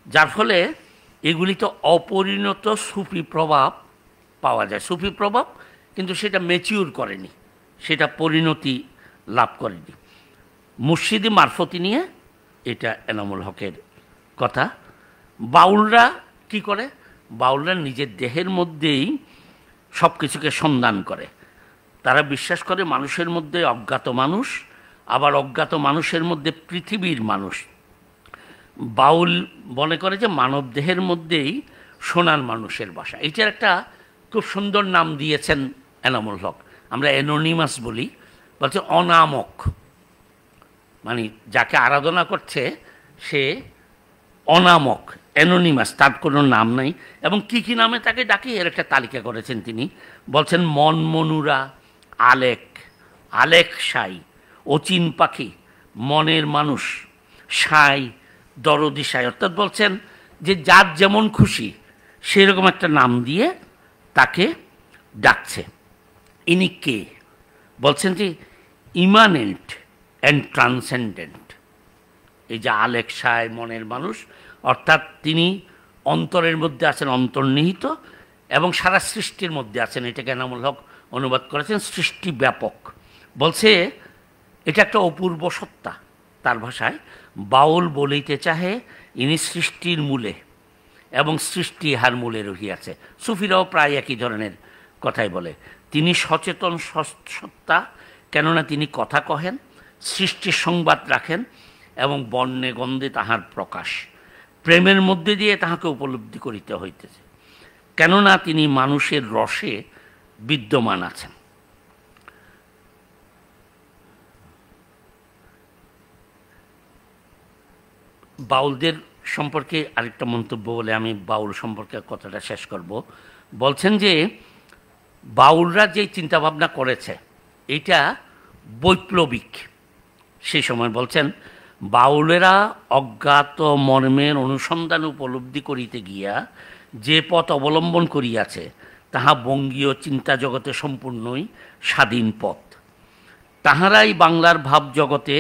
[SPEAKER 3] যার ফলে এগুলিতে অপরিণত সুফি প্রভাব পাওয়া যায়, সুফি প্রভাব, কিন্তু সেটা ম্যাচিউর করেনি, সেটা পরিণতি লাভ করেনি। মুর্শিদি মারফতি নিয়ে এটা এনামুল হকের কথা। বাউলরা কি করে, বাউলরা নিজের দেহের মধ্যেই সব কিছুকে সন্ধান করে। তারা বিশ্বাস করে মানুষের মধ্যে অজ্ঞাত মানুষ, আবার অজ্ঞাত মানুষের মধ্যে পৃথিবীর মানুষ। বাউল মনে করে যে মানব দেহের মধ্যেই সোনার মানুষের বাসা। এইটার একটা খুব সুন্দর নাম দিয়েছেন এনামুল হক, আমরা অ্যানোনিমাস বলি, বলছে অনামক, মানে যাকে আরাধনা করছে সে অনামক, অ্যানোনিমাস, তার কোনো নাম নাই। এবং কি কি নামে তাকে ডাকি এর একটা তালিকা করেছেন তিনি। বলছেন মনমনুরা, আলেক, আলেক সাই, অচিন পাখি, মনের মানুষ, সাই, দরদি সাই। অর্থাৎ বলছেন যে যার যেমন খুশি সেরকম একটা নাম দিয়ে তাকে ডাকছে। ইনি কে, বলছেন যে ইমানেন্ট অ্যান্ড ট্রান্সেন্ডেন্ট। এই যে আলেক সাই, মনের মানুষ, অর্থাৎ তিনি অন্তরের মধ্যে আছেন, অন্তর্নিহিত, এবং সারা সৃষ্টির মধ্যে আছেন। এটাকে এনামুল হক অনুবাদ করেছেন সৃষ্টি ব্যাপক। বলছে এটা একটা অপূর্ব সত্তা। তার ভাষায় বাউল বলিতে চাহে ইনি সৃষ্টির মূলে এবং সৃষ্টি ইহার মূলে রহিয়াছে। সুফিরাও প্রায় একই ধরনের কথাই বলে। তিনি সচেতন সত্তা, কেননা তিনি কথা কহেন, সৃষ্টির সংবাদ রাখেন এবং বর্ণে গন্ধে তাহার প্রকাশ। প্রেমের মধ্যে দিয়ে তাহাকে উপলব্ধি করিতে হইতেছে, কেননা তিনি মানুষের রসে বিদ্যমান আছেন। বাউলদের সম্পর্কে আরেকটা মন্তব্য বলে আমি বাউল সম্পর্কে কথাটা শেষ করব। বলছেন যে বাউলরা যে চিন্তাভাবনা করেছে এটা বৈপ্লবিক। সেই সময় বলছেন বাউলেরা অজ্ঞাত মর্মের অনুসন্ধান উপলব্ধি করিতে গিয়া যে পথ অবলম্বন করিয়াছে তাহা বঙ্গীয় চিন্তা জগতে সম্পূর্ণই স্বাধীন পথ। তাহারাই বাংলার ভাব জগতে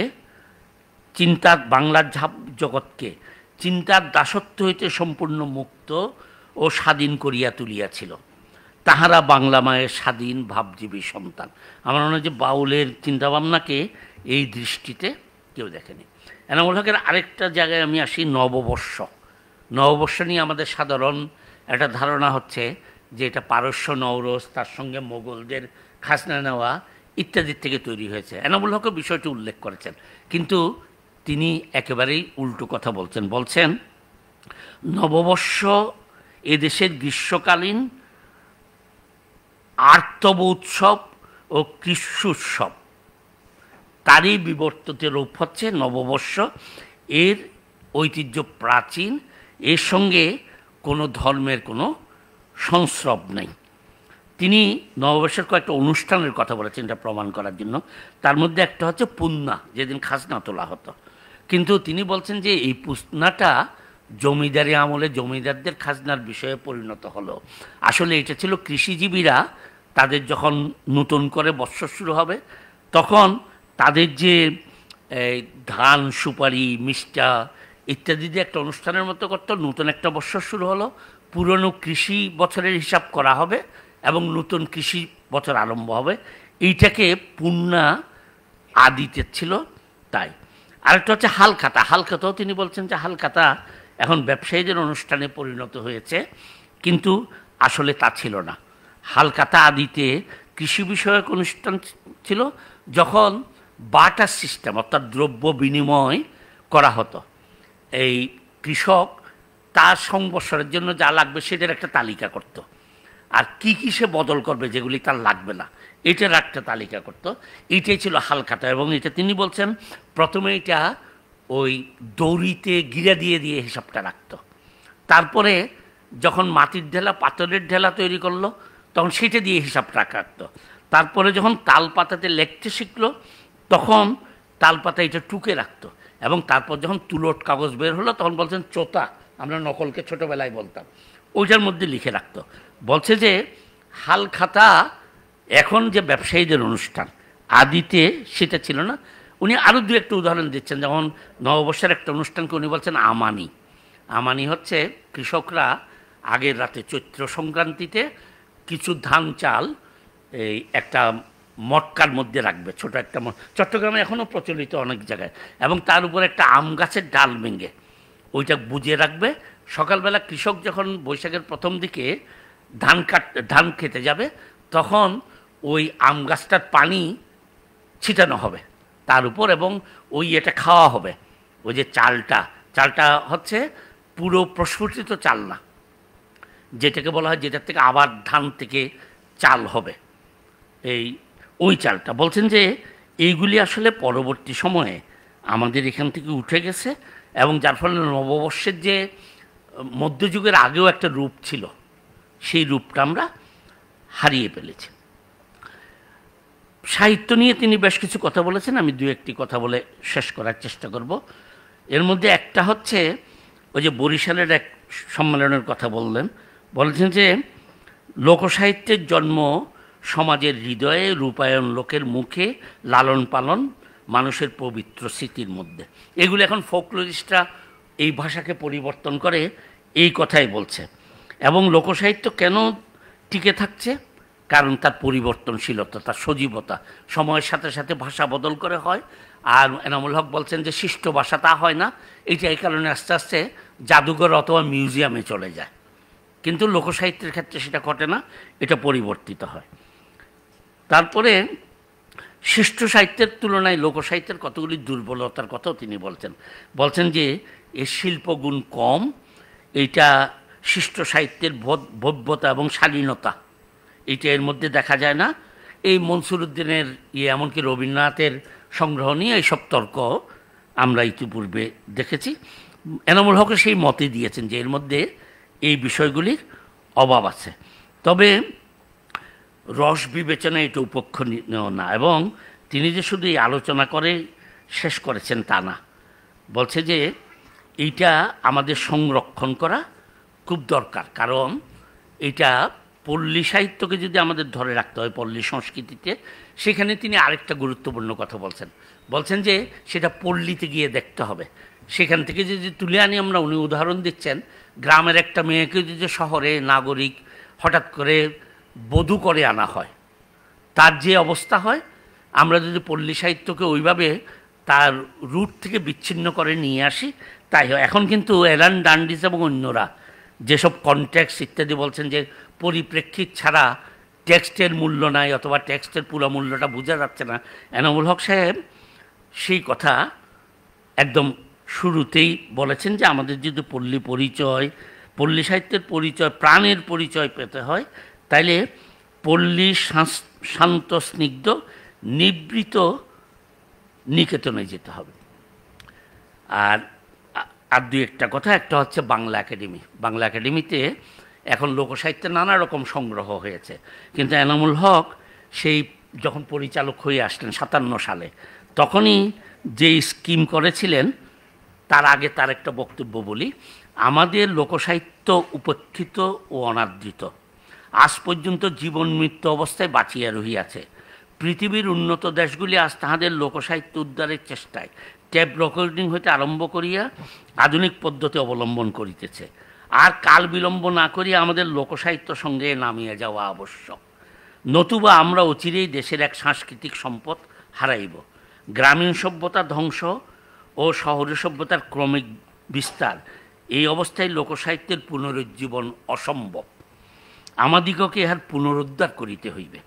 [SPEAKER 3] বাংলার ভাব জগৎকে চিন্তার দাসত্ব হইতে সম্পূর্ণ মুক্ত ও স্বাধীন করিয়া তুলিয়াছিল। তাহারা বাংলা মায়ের স্বাধীন ভাবজীবী সন্তান। আমার মনে হয় যে বাউলের চিন্তাভাবনাকে এই দৃষ্টিতে কেউ দেখেনি। এনামুল হকের আরেকটা জায়গায় আমি আসি, নববর্ষ। নববর্ষ নিয়ে আমাদের সাধারণ একটা ধারণা হচ্ছে যে এটা পারস্য নওরোজ, তার সঙ্গে মোগলদের খাজনা নেওয়া ইত্যাদির থেকে তৈরি হয়েছে। এনামুল হকও বিষয়টি উল্লেখ করেছেন, কিন্তু তিনি একেবারেই উল্টো কথা বলছেন। বলছেন নববর্ষ এদেশের গ্রীষ্মকালীন আর্তব উৎসব ও কৃষ্ণ উৎসব, তারই বিবর্তিত রূপ হচ্ছে নববর্ষ। এর ঐতিহ্য প্রাচীন, এর সঙ্গে কোনো ধর্মের কোনো সংস্রব নেই। তিনি নববর্ষের কয়েকটা অনুষ্ঠানের কথা বলেছেন এটা প্রমাণ করার জন্য। তার মধ্যে একটা হচ্ছে পুন্না, যেদিন খাজনা তোলা হতো। কিন্তু তিনি বলছেন যে এই পুন্নাটা জমিদারি আমলে জমিদারদের খাজনার বিষয়ে পরিণত হলো। আসলে এটা ছিল কৃষিজীবীরা তাদের যখন নতুন করে বৎসর শুরু হবে তখন তাদের যে ধান, সুপারি, মিষ্টা ইত্যাদি দিয়ে একটা অনুষ্ঠানের মতো করতো। নতুন একটা বৎসর শুরু হলো, পুরনো কৃষি বছরের হিসাব করা হবে এবং নতুন কৃষি বছর আরম্ভ হবে, এইটাকে পূর্ণা আদিতে ছিল তাই। আরেকটা হচ্ছে হালখাতা। হালখাতাও তিনি বলছেন যে হালখাতা এখন ব্যবসায়ীদের অনুষ্ঠানে পরিণত হয়েছে, কিন্তু আসলে তা ছিল না। হালখাতা আদিতে কৃষি বিষয়ক অনুষ্ঠান ছিল, যখন বার্টার সিস্টেম অর্থাৎ দ্রব্য বিনিময় করা হতো। এই কৃষক তার সংবৎসরের জন্য যা লাগবে সেটার একটা তালিকা করত, আর কি কি সে বদল করবে যেগুলি তার লাগবে না এটার একটা তালিকা করত। এইটাই ছিল হালখাতা। এবং এটা তিনি বলছেন প্রথমে এটা ওই দড়িতে গিরা দিয়ে দিয়ে হিসাবটা রাখত, তারপরে যখন মাটির ঢেলা পাথরের ঢেলা তৈরি করলো তখন সেটা দিয়ে হিসাবটা রাখত, তারপরে যখন তাল পাতাতে লিখতে শিখলো তখন তাল পাতা এটা টুকে রাখতো, এবং তারপর যখন তুলট কাগজ বের হলো তখন বলছেন চোতা, আমরা নকলকে ছোটোবেলায় বলতাম, ওইটার মধ্যে লিখে রাখতো। বলছে যে হালখাতা এখন যে ব্যবসায়ীদের অনুষ্ঠান, আদিতে সেটা ছিল না। উনি আরও দু একটা উদাহরণ দিচ্ছেন, যেমন নববর্ষের একটা অনুষ্ঠানকে উনি বলছেন আমানি। আমানি হচ্ছে কৃষকরা আগের রাতে চৈত্র সংক্রান্তিতে কিছু ধান চাল এই একটা মটকার মধ্যে রাখবে, ছোট একটা চট্টগ্রামে এখনও প্রচলিত অনেক জায়গায়, এবং তার উপর একটা আম গাছের ডাল ভেঙে ওইটা বুঝিয়ে রাখবে। সকালবেলা কৃষক যখন বৈশাখের প্রথম দিকে ধান খেতে যাবে তখন ওই আম গাছটার পানি ছিটানো হবে তার উপর, এবং ওই এটা খাওয়া হবে। ওই যে চালটা হচ্ছে পুরো প্রস্ফুটিত চাল না, যেটাকে বলা হয় যেটার থেকে আবার ধান থেকে চাল হবে, ওই চালটা। বলছেন যে এইগুলি আসলে পরবর্তী সময়ে আমাদের এখান থেকে উঠে গেছে, এবং যার ফলে নববর্ষের যে মধ্যযুগের আগেও একটা রূপ ছিল সেই রূপটা আমরা হারিয়ে ফেলেছি। সাহিত্য নিয়ে তিনি বেশ কিছু কথা বলেছেন, আমি দু একটি কথা বলে শেষ করার চেষ্টা করব। এর মধ্যে একটা হচ্ছে ওই যে বরিশালের এক সম্মেলনের কথা বলেছেন যে লোকসাহিত্যের জন্ম সমাজের হৃদয়ে, রূপায়ণ লোকের মুখে, লালন পালন মানুষের পবিত্র স্মৃতির মধ্যে। এগুলো এখন ফোকলোরিস্টরা এই ভাষাকে পরিবর্তন করে এই কথাই বলছে। এবং লোকসাহিত্য কেন টিকে থাকছে? কারণ তার পরিবর্তনশীলতা, তার সজীবতা, সময়ের সাথে সাথে ভাষা বদল করে হয়। আর এনামুল হক বলছেন যে শিষ্ট ভাষা তা হয় না, এইটা এই কারণে আস্তে আস্তে জাদুঘর অথবা মিউজিয়ামে চলে যায়, কিন্তু লোকসাহিত্যের ক্ষেত্রে সেটা ঘটে না, এটা পরিবর্তিত হয়। তারপরে শিষ্ট সাহিত্যের তুলনায় লোকসাহিত্যের কতগুলি দুর্বলতার কথাও তিনি বলছেন যে এর শিল্পগুণ কম, এইটা শিষ্ট সাহিত্যের ভব্যতা এবং শালীনতা এইটা এর মধ্যে দেখা যায় না। এই মনসুর উদ্দিনের এমনকি রবীন্দ্রনাথের সংগ্রহ নিয়ে এইসব তর্ক আমরা ইতিপূর্বে দেখেছি। এনামুল হক সেই মতে দিয়েছেন যে এর মধ্যে এই বিষয়গুলির অভাব আছে। তবে রস বিবেচনায় এটা উপেক্ষণীয় না, এবং তিনি যে শুধু এই আলোচনা করে শেষ করেছেন তা না, বলছে যে এইটা আমাদের সংরক্ষণ করা খুব দরকার। কারণ এটা পল্লী সাহিত্যকে যদি আমাদের ধরে রাখতে হয় পল্লী সংস্কৃতিতে, সেখানে তিনি আরেকটা গুরুত্বপূর্ণ কথা বলছেন যে সেটা পল্লীতে গিয়ে দেখতে হবে। সেখান থেকে যদি তুলে আনি আমরা, উনি উদাহরণ দিচ্ছেন গ্রামের একটা মেয়েকে যদি শহরে নাগরিক হঠাৎ করে বধূ করে আনা হয়, তার যে অবস্থা হয়, আমরা যদি পল্লী সাহিত্যকে ওইভাবে তার রুট থেকে বিচ্ছিন্ন করে নিয়ে আসি তাই হয়। এখন কিন্তু অ্যালান ডান্ডিস এবং অন্যরা যেসব কনটেক্সট ইত্যাদি বলছেন যে পরিপ্রেক্ষিত ছাড়া টেক্সটের মূল্য নাই, অথবা টেক্সটের পুরো মূল্যটা বোঝা যাচ্ছে না, এনামুল হক সাহেব সেই কথা একদম শুরুতেই বলেছেন যে আমাদের যদি পল্লী সাহিত্যের পরিচয়, প্রাণের পরিচয় পেতে হয়, তাইলে পল্লী শান্ত স্নিগ্ধ নিবৃত নিকেতনে যেতে হবে। আর দুই একটা কথা, একটা হচ্ছে বাংলা একাডেমিতে এখন লোকসাহিত্যের নানা রকম সংগ্রহ হয়েছে, কিন্তু এনামুল হক সেই যখন পরিচালক হয়ে আসলেন 57 সালে, তখনই যে স্কিম করেছিলেন, তার আগে তার একটা বক্তব্য বলি। আমাদের লোকসাহিত্য উপেক্ষিত ও অনাদৃত, আজ পর্যন্ত জীবন মৃত্যু অবস্থায় বাঁচিয়া রহিয়াছে। পৃথিবীর উন্নত দেশগুলি আজ তাহাদের লোকসাহিত্য উদ্ধারের চেষ্টায় টেপ রেকর্ডিং হইতে আরম্ভ করিয়া আধুনিক পদ্ধতি অবলম্বন করিতেছে। আর কাল বিলম্ব না করিয়া আমাদের লোকসাহিত্য সংগ্রহে নামিয়ে যাওয়া আবশ্যক, নতুবা আমরা অচিরেই দেশের এক সাংস্কৃতিক সম্পদ হারাইব। গ্রামীণ সভ্যতা ধ্বংস ও শহরের সভ্যতার ক্রমিক বিস্তার, এই অবস্থায় লোকসাহিত্যের পুনরুজ্জীবন অসম্ভব। আমাদিগকে ইহার পুনরুদ্ধার করিতে হইবে।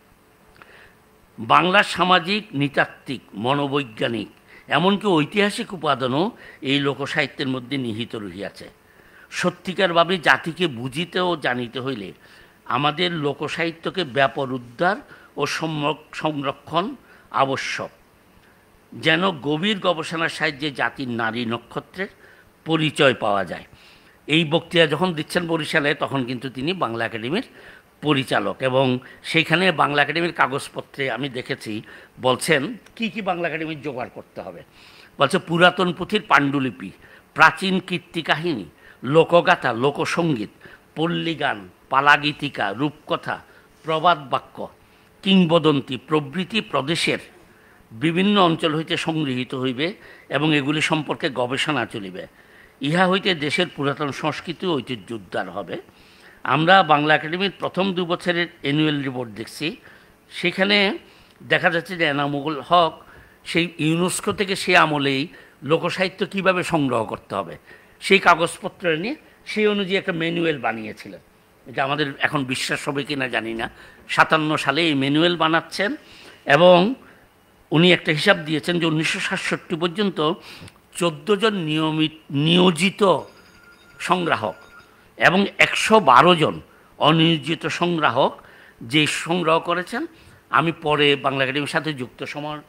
[SPEAKER 3] বাংলার সামাজিক, নৃতাত্ত্বিক, মনোবৈজ্ঞানিক এমনকি ঐতিহাসিক উপাদানও এই লোকসাহিত্যের মধ্যে নিহিত রহিয়াছে। সত্যিকারভাবে জাতিকে বুঝিতে ও জানিতে হইলে আমাদের লোকসাহিত্যকে ব্যাপক উদ্ধার ও সংরক্ষণ আবশ্যক, যেন গভীর গবেষণার সাহায্যে জাতির নারী নক্ষত্রের পরিচয় পাওয়া যায়। এই বক্তৃতা যখন দিচ্ছেন বরিশালে, তখন কিন্তু তিনি বাংলা একাডেমির পরিচালক, এবং সেইখানে বাংলা একাডেমির কাগজপত্রে আমি দেখেছি বলছেন কি কি বাংলা একাডেমির জোগাড় করতে হবে। বলছে পুরাতন পুঁথির পাণ্ডুলিপি, প্রাচীন কীর্তি কাহিনী, লোকগাথা, লোকসঙ্গীত, পল্লীগান, পালাগীতিকা, রূপকথা, প্রবাদ বাক্য, কিংবদন্তি প্রভৃতি প্রদেশের বিভিন্ন অঞ্চল হইতে সংগৃহীত হইবে এবং এগুলি সম্পর্কে গবেষণা চলিবে। ইহা হইতে দেশের পুরাতন সংস্কৃতি ও ঐতিহ্য উদ্ধার হবে। আমরা বাংলা একাডেমির প্রথম 2 বছরের অ্যানুয়াল রিপোর্ট দেখছি, সেখানে দেখা যাচ্ছে যে এনামুল হক সেই ইউনেস্কো থেকে সে আমলেই লোকসাহিত্য কীভাবে সংগ্রহ করতে হবে সেই কাগজপত্র নিয়ে সেই অনুযায়ী একটা ম্যানুয়াল বানিয়েছিলেন। এটা আমাদের এখন বিশ্বাস হবে কি না জানি না। 57 সালে এই ম্যানুয়াল বানাচ্ছেন এবং উনি একটা হিসাব দিয়েছেন যে 1967 পর্যন্ত 14 জন নিয়োজিত সংগ্রাহক এবং 112 জন অনিয়োজিত সংগ্রাহক যে সংগ্রহ করেছেন। আমি পরে বাংলা একাডেমির সাথে যুক্ত সময়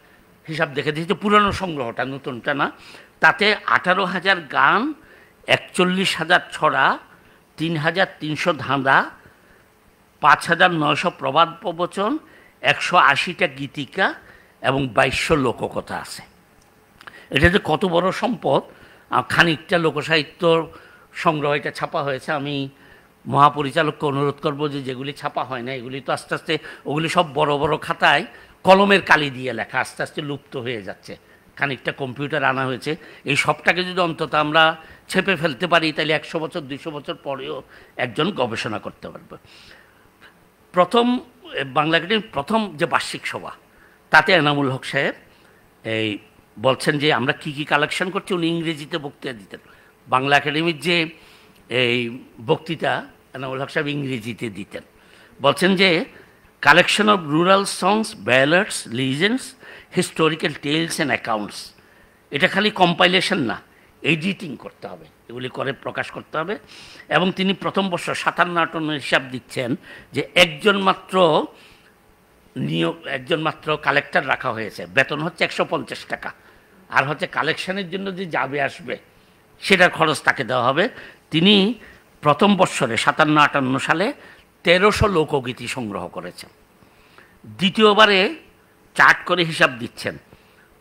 [SPEAKER 3] হিসাব দেখে দিয়েছি, পুরানো সংগ্রহটা, নতুনটা না। তাতে 18,000 গান, 41,000 ছড়া, 3,300 ধাঁধা, 5,900 প্রবাদ প্রবচন, 180টা গীতিকা এবং 2200 লোককথা আছে। এটা যে কত বড় সম্পদ! খানিকটা লোকসাহিত্য সংগ্রহ এটা ছাপা হয়েছে। আমি মহাপরিচালককে অনুরোধ করব যে যেগুলি ছাপা হয় না এগুলি তো আস্তে আস্তে, ওগুলি সব বড় বড় খাতায় কলমের কালি দিয়ে লেখা, আস্তে আস্তে লুপ্ত হয়ে যাচ্ছে। খানিকটা কম্পিউটার আনা হয়েছে। এই সবটাকে যদি অন্তত আমরা ছেপে ফেলতে পারি, তাহলে 100 বছর 200 বছর পরেও একজন গবেষণা করতে পারবে। প্রথম বাংলা একাডেমির প্রথম যে বার্ষিক সভা, তাতে এনামুল হক সাহেব এই বলছেন যে আমরা কি কি কালেকশন করছি। উনি ইংরেজিতে বক্তৃতা দিতেন। বাংলা একাডেমির যে এই বক্তৃতা এনামুল হক সাহেব ইংরেজিতে দিতেন। বলছেন যে collection of rural songs, ballads, legends, historical tales and accounts. এটা খালি কম্পাইলেশন না, এডিটিং করতে হবে, এগুলি করে প্রকাশ করতে হবে। এবং তিনি প্রথম বর্ষ 57-58 হিসাব দিচ্ছেন যে একজন মাত্র কালেক্টর রাখা হয়েছে, বেতন হচ্ছে 150 টাকা, আর হচ্ছে কালেকশনের জন্য যে যাবে আসবে সেটার খরচ তাকে দেওয়া হবে। তিনি প্রথম বৎসরে 57-58 সালে 1300 লোকগীতি সংগ্রহ করেছেন। দ্বিতীয়বারে চার্ট করে হিসাব দিচ্ছেন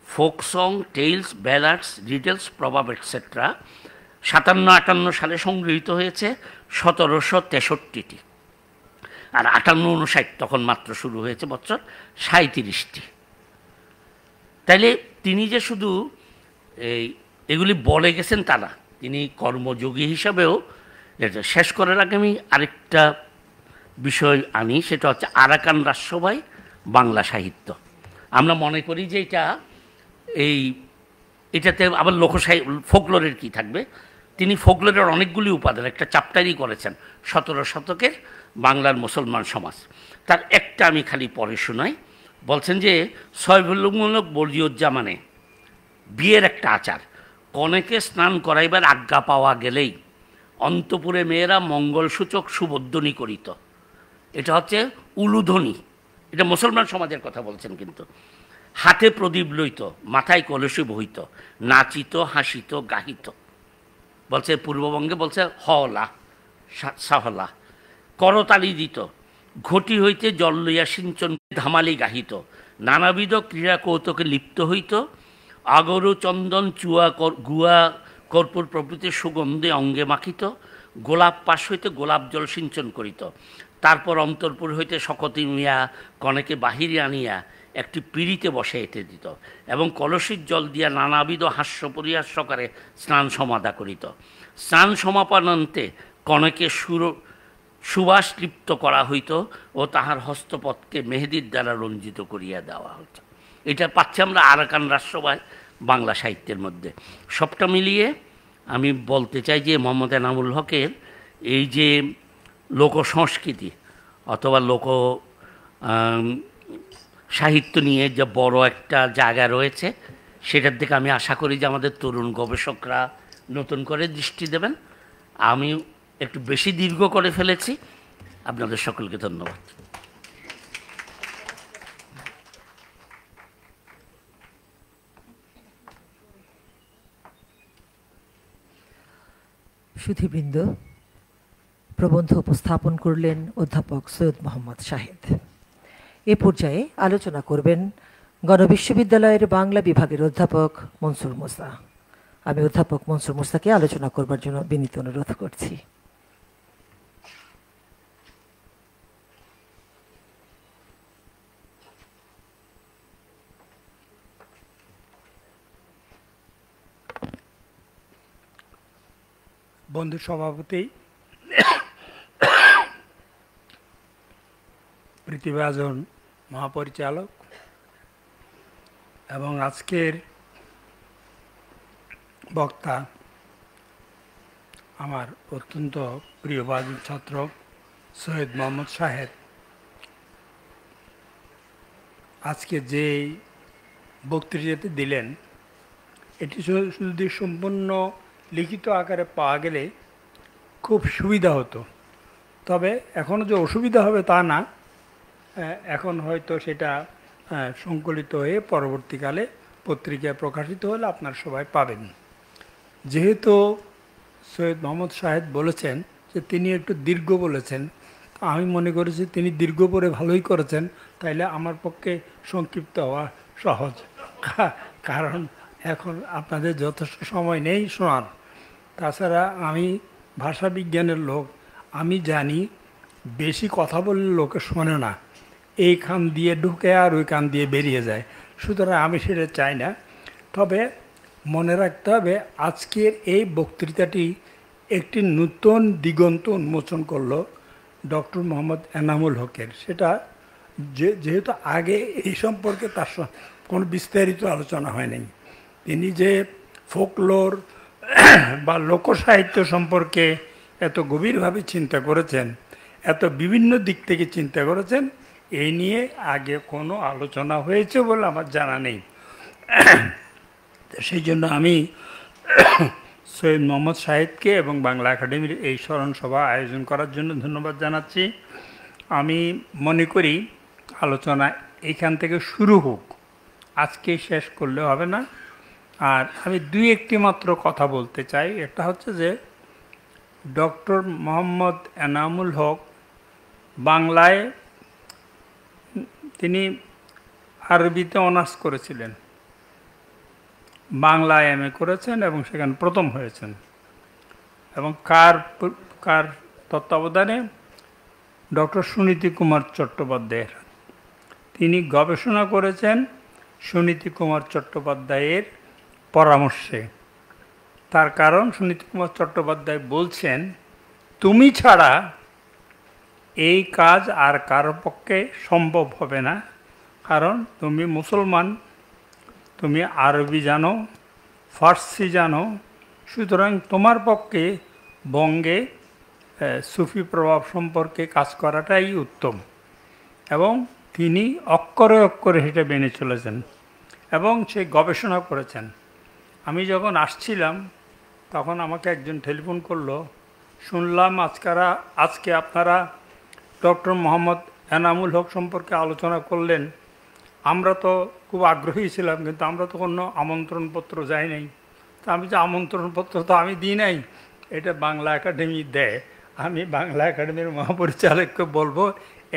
[SPEAKER 3] ফোক সং, টেলস, ব্যালাডস, রিডেলস, প্রভাব এটসেট্রা। 57-58 সালে সংগৃহীত হয়েছে 1763টি, আর 58-59 তখন মাত্র শুরু হয়েছে বছর 37টি। তাইলে তিনি যে শুধু এগুলি বলে গেছেন তা না, তিনি কর্মযোগী হিসাবেও। শেষ করার আগে আমি আরেকটা বিষয় আনি, সেটা হচ্ছে আরাকান রাজসভায় বাংলা সাহিত্য। আমরা মনে করি যে এটাতে আবার লোকসাহিত্য, ফোকলোরের কি থাকবে। তিনি ফোকলোরের অনেকগুলি উপাদান একটা চ্যাপ্টারই করেছেন, 17 শতকের বাংলার মুসলমান সমাজ। তার একটা আমি খালি পড়ে শোনাই। বলছেন যে সয়ফুল্লমূলক বর্জিউজ্জামানে বিয়ের একটা আচার, কনেকে স্নান করাইবার আজ্ঞা পাওয়া গেলেই অন্তপুরে মেয়েরা মঙ্গলসূচক সুবধ্বনি করিত। এটা হচ্ছে উলুধ্বনি, এটা মুসলমান সমাজের কথা বলছেন। কিন্তু হাতে প্রদীপ লইত, মাথায় কলসি বহিত, নাচিত, হাসিত, গাহিত। বলছে পূর্ববঙ্গে বলছে হলা সাহলা, করতালি দিত, ঘটি হইতে জল লইয়া সিঞ্চন ধামালি গাহিত, নানাবিধ ক্রীড়া কৌতুকে লিপ্ত হইত, আগরু, চন্দন, চুয়া, গুয়া, কর্পূর প্রভৃতি সুগন্ধে অঙ্গে মাখিত, গোলাপ পাশ হইতে গোলাপ জল সিঞ্চন করিত। তারপর অন্তরপুর হইতে শকতি মিয়া কনেকে বাহিরে আনিয়া একটি পিঁড়িতে বসে এঁটে দিত এবং কলসির জল দিয়া নানাবিধ হাস্য পরিহাস সকারে স্নান সমাধা করিত। স্নান সমাপনান্তে কনেকে সুবাস লিপ্ত করা হইত ও তাহার হস্তপথকে মেহেদির দ্বারা রঞ্জিত করিয়া দেওয়া হতো। এটা পাচ্ছি আমরা আরাকান রাজসভায় বাংলা সাহিত্যের মধ্যে। সবটা মিলিয়ে আমি বলতে চাই যে মোহাম্মদ এনামুল হকের এই যে লোক সংস্কৃতি অথবা লোক সাহিত্য নিয়ে যে বড় একটা জায়গা রয়েছে, সেটার দিকে আমি আশা করি যে আমাদের তরুণ গবেষকরা নতুন করে দৃষ্টি দেবেন। আমি একটু বেশি দীর্ঘ করে ফেলেছি, আপনাদের সকলকে ধন্যবাদ।
[SPEAKER 1] সুধীবৃন্দ, প্রবন্ধ উপস্থাপন করলেন অধ্যাপক সৈয়দ মোহাম্মদ শাহেদ। এ পর্যায়ে আলোচনা করবেন গণবিশ্ববিদ্যালয়ের বাংলা বিভাগের অধ্যাপক মনসুর মুসা। আমি অধ্যাপক মনসুর মুসাকে আলোচনা করবার জন্য বিনীত অনুরোধ করছি।
[SPEAKER 4] বন্ধু সভাপতি, প্রীতিভাজন মহাপরিচালক এবং আজকের বক্তা আমার অত্যন্ত প্রিয়ভাজন ছাত্র সৈয়দ মোহাম্মদ শাহেদ, আজকে যে বক্তৃতাটি দিলেন এটি যদি সম্পূর্ণ লিখিত আকারে পাওয়া গেলে খুব সুবিধা হতো। তবে এখনও যে অসুবিধা হবে তা না, এখন হয়তো সেটা সংকলিত হয়ে পরবর্তীকালে পত্রিকায় প্রকাশিত হলে আপনারা সবাই পাবেন। যেহেতু সৈয়দ মোহাম্মদ শাহেদ বলেছেন যে তিনি একটু দীর্ঘ বলেছেন, আমি মনে করেছি তিনি দীর্ঘ পড়ে ভালোই করেছেন, তাইলে আমার পক্ষে সংক্ষিপ্ত হওয়া সহজ, কারণ এখন আপনাদের যথেষ্ট সময় নেই শোনার। তাছাড়া আমি ভাষা বিজ্ঞানের লোক, আমি জানি বেশি কথা বললে লোকে শোনে না, এই কান দিয়ে ঢুকে আর ওই কান দিয়ে বেরিয়ে যায়, সুতরাং আমি সেটা চাই না। তবে মনে রাখতে হবে আজকের এই বক্তৃতাটি একটি নতুন দিগন্ত উন্মোচন করলো ডক্টর মোহাম্মদ এনামুল হকের। সেটা যেহেতু আগে এই সম্পর্কে তার কোনো বিস্তারিত আলোচনা হয় নাই, তিনি যে ফোকলোর বা লোকসাহিত্য সম্পর্কে এত গভীরভাবে চিন্তা করেছেন, এত বিভিন্ন দিক থেকে চিন্তা করেছেন, এই নিয়ে আগে কোনো আলোচনা হয়েছে বলে আমার জানা নেই। সেই জন্য আমি সৈয়দ মোহাম্মদ শাহেদকে এবং বাংলা একাডেমির এই স্মরণ সভা আয়োজন করার জন্য ধন্যবাদ জানাচ্ছি। আমি মনে করি আলোচনা এইখান থেকে শুরু হোক, আজকে শেষ করলে হবে না। আর আমি দুই একটি মাত্র কথা বলতে চাই। একটা হচ্ছে যে ডক্টর মোহাম্মদ এনামুল হক বাংলায় তিনি আরবিতে অনার্স করেছিলেন, বাংলায় এমএ করেছেন এবং সেখানে প্রথম হয়েছেন। এবং কার তত্ত্বাবধানে? ডক্টর সুনীতি কুমার চট্টোপাধ্যায়ের। তিনি গবেষণা করেছেন সুনীতি কুমার চট্টোপাধ্যায়ের পরামর্শে। তার কারণ সুনীতি কুমার চট্টোপাধ্যায় বলছেন, তুমি ছাড়া এই কাজ আর কারো পক্ষে সম্ভব হবে না, কারণ তুমি মুসলমান, তুমি আরবি জানো, ফার্সি জানো, সুতরাং তোমার পক্ষে বঙ্গে সুফি প্রভাব সম্পর্কে কাজ করাটাই উত্তম। এবং তিনি অক্ষরে অক্ষরে সেটা মেনে চলেছেন এবং সে গবেষণা করেছেন। আমি যখন আসছিলাম তখন আমাকে একজন টেলিফোন করলো, শুনলাম আজকে আপনারা ডক্টর মোহাম্মদ এনামুল হক সম্পর্কে আলোচনা করলেন। আমরা তো খুব আগ্রহী ছিলাম, কিন্তু আমরা তো কোনো আমন্ত্রণপত্র যাই নাই। তা আমি যে আমন্ত্রণপত্র তো আমি দিই নাই, এটা বাংলা একাডেমি দেয়। আমি বাংলা একাডেমির মহাপরিচালককে বলবো,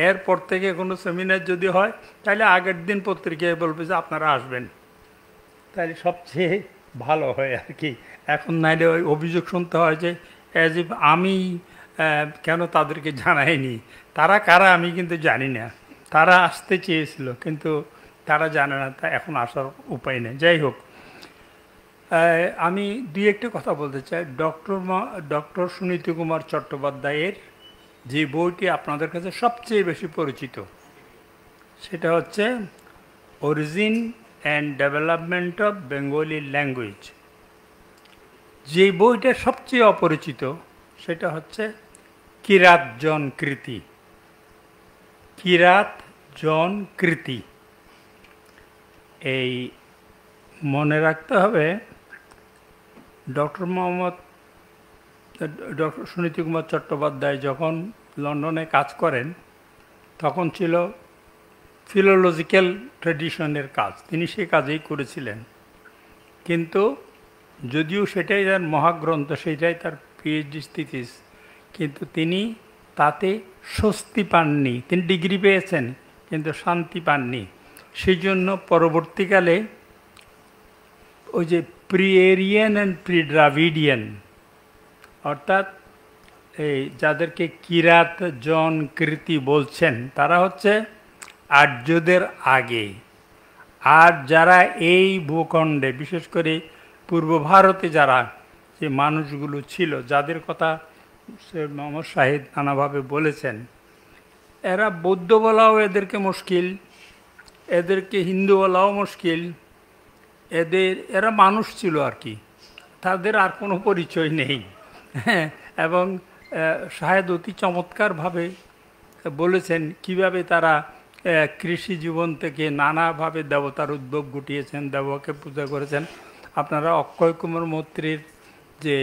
[SPEAKER 4] এরপর থেকে কোনো সেমিনার যদি হয় তাহলে আগের দিন পত্রিকায় বলবে যে আপনারা আসবেন, তাহলে সবচেয়ে ভালো হয় আর কি। এখন নাইলে ওই অভিযোগ শুনতে হয় যে অ্যাজ ইফ আমি কেন তাদেরকে জানাইনি। তারা কারা আমি কিন্তু জানি না, তারা আসতে চেয়েছিল কিন্তু তারা জানে না, তা এখন আসার উপায় নেই। যাই হোক, আমি দুই একটা কথা বলতে চাই। ডক্টর সুনীতি কুমার চট্টোপাধ্যায়ের যে বইটি আপনাদের কাছে সবচেয়ে বেশি পরিচিত সেটা হচ্ছে origin and development of Bengali language. যে বইটা সবচেয়ে অপরিচিত সেটা হচ্ছে কিরাত জন কৃতি। কিরাত জন কৃতি, এই মনে রাখতে হবে। ডক্টর সুনীতি কুমার চট্টোপাধ্যায় যখন লন্ডনে কাজ করেন তখন ছিল ফিলোলজিক্যাল ট্র্যাডিশনের কাজ, তিনি সেই কাজেই করেছিলেন। কিন্তু যদিও সেটাই তার মহাগ্রন্থ, সেটাই তার পিএইচডি থিসিস, কিন্তু তিনি তাতে স্বস্তি পাননি। তিনি ডিগ্রি পেয়েছেন কিন্তু শান্তি পাননি। সেই জন্য পরবর্তীকালে ওই যে প্রি এরিয়ান অ্যান্ড প্রি দ্রাভিডিয়ান, অর্থাৎ এই যাদেরকে কিরাত জন কৃতি বলছেন তারা হচ্ছে আর্যদের আগে। আর যারা এই ভূখণ্ডে বিশেষ করে পূর্ব ভারতে যারা যে মানুষগুলো ছিল, যাদের কথা মোহাম্মদ শাহিদ নানাভাবে বলেছেন, এরা বৌদ্ধ বলাও এদেরকে মুশকিল, এদেরকে হিন্দু বলাও মুশকিল। এরা মানুষ ছিল আর কি, তাদের আর কোনো পরিচয় নেই। এবং শাহেদ অতি চমৎকারভাবে বলেছেন কিভাবে তারা কৃষি জীবন থেকে নানাভাবে দেবতার উদ্ভব ঘটিয়েছেন, দেবকে পূজা করেছেন। আপনারা অক্ষয় কুমার মৈত্রীর যে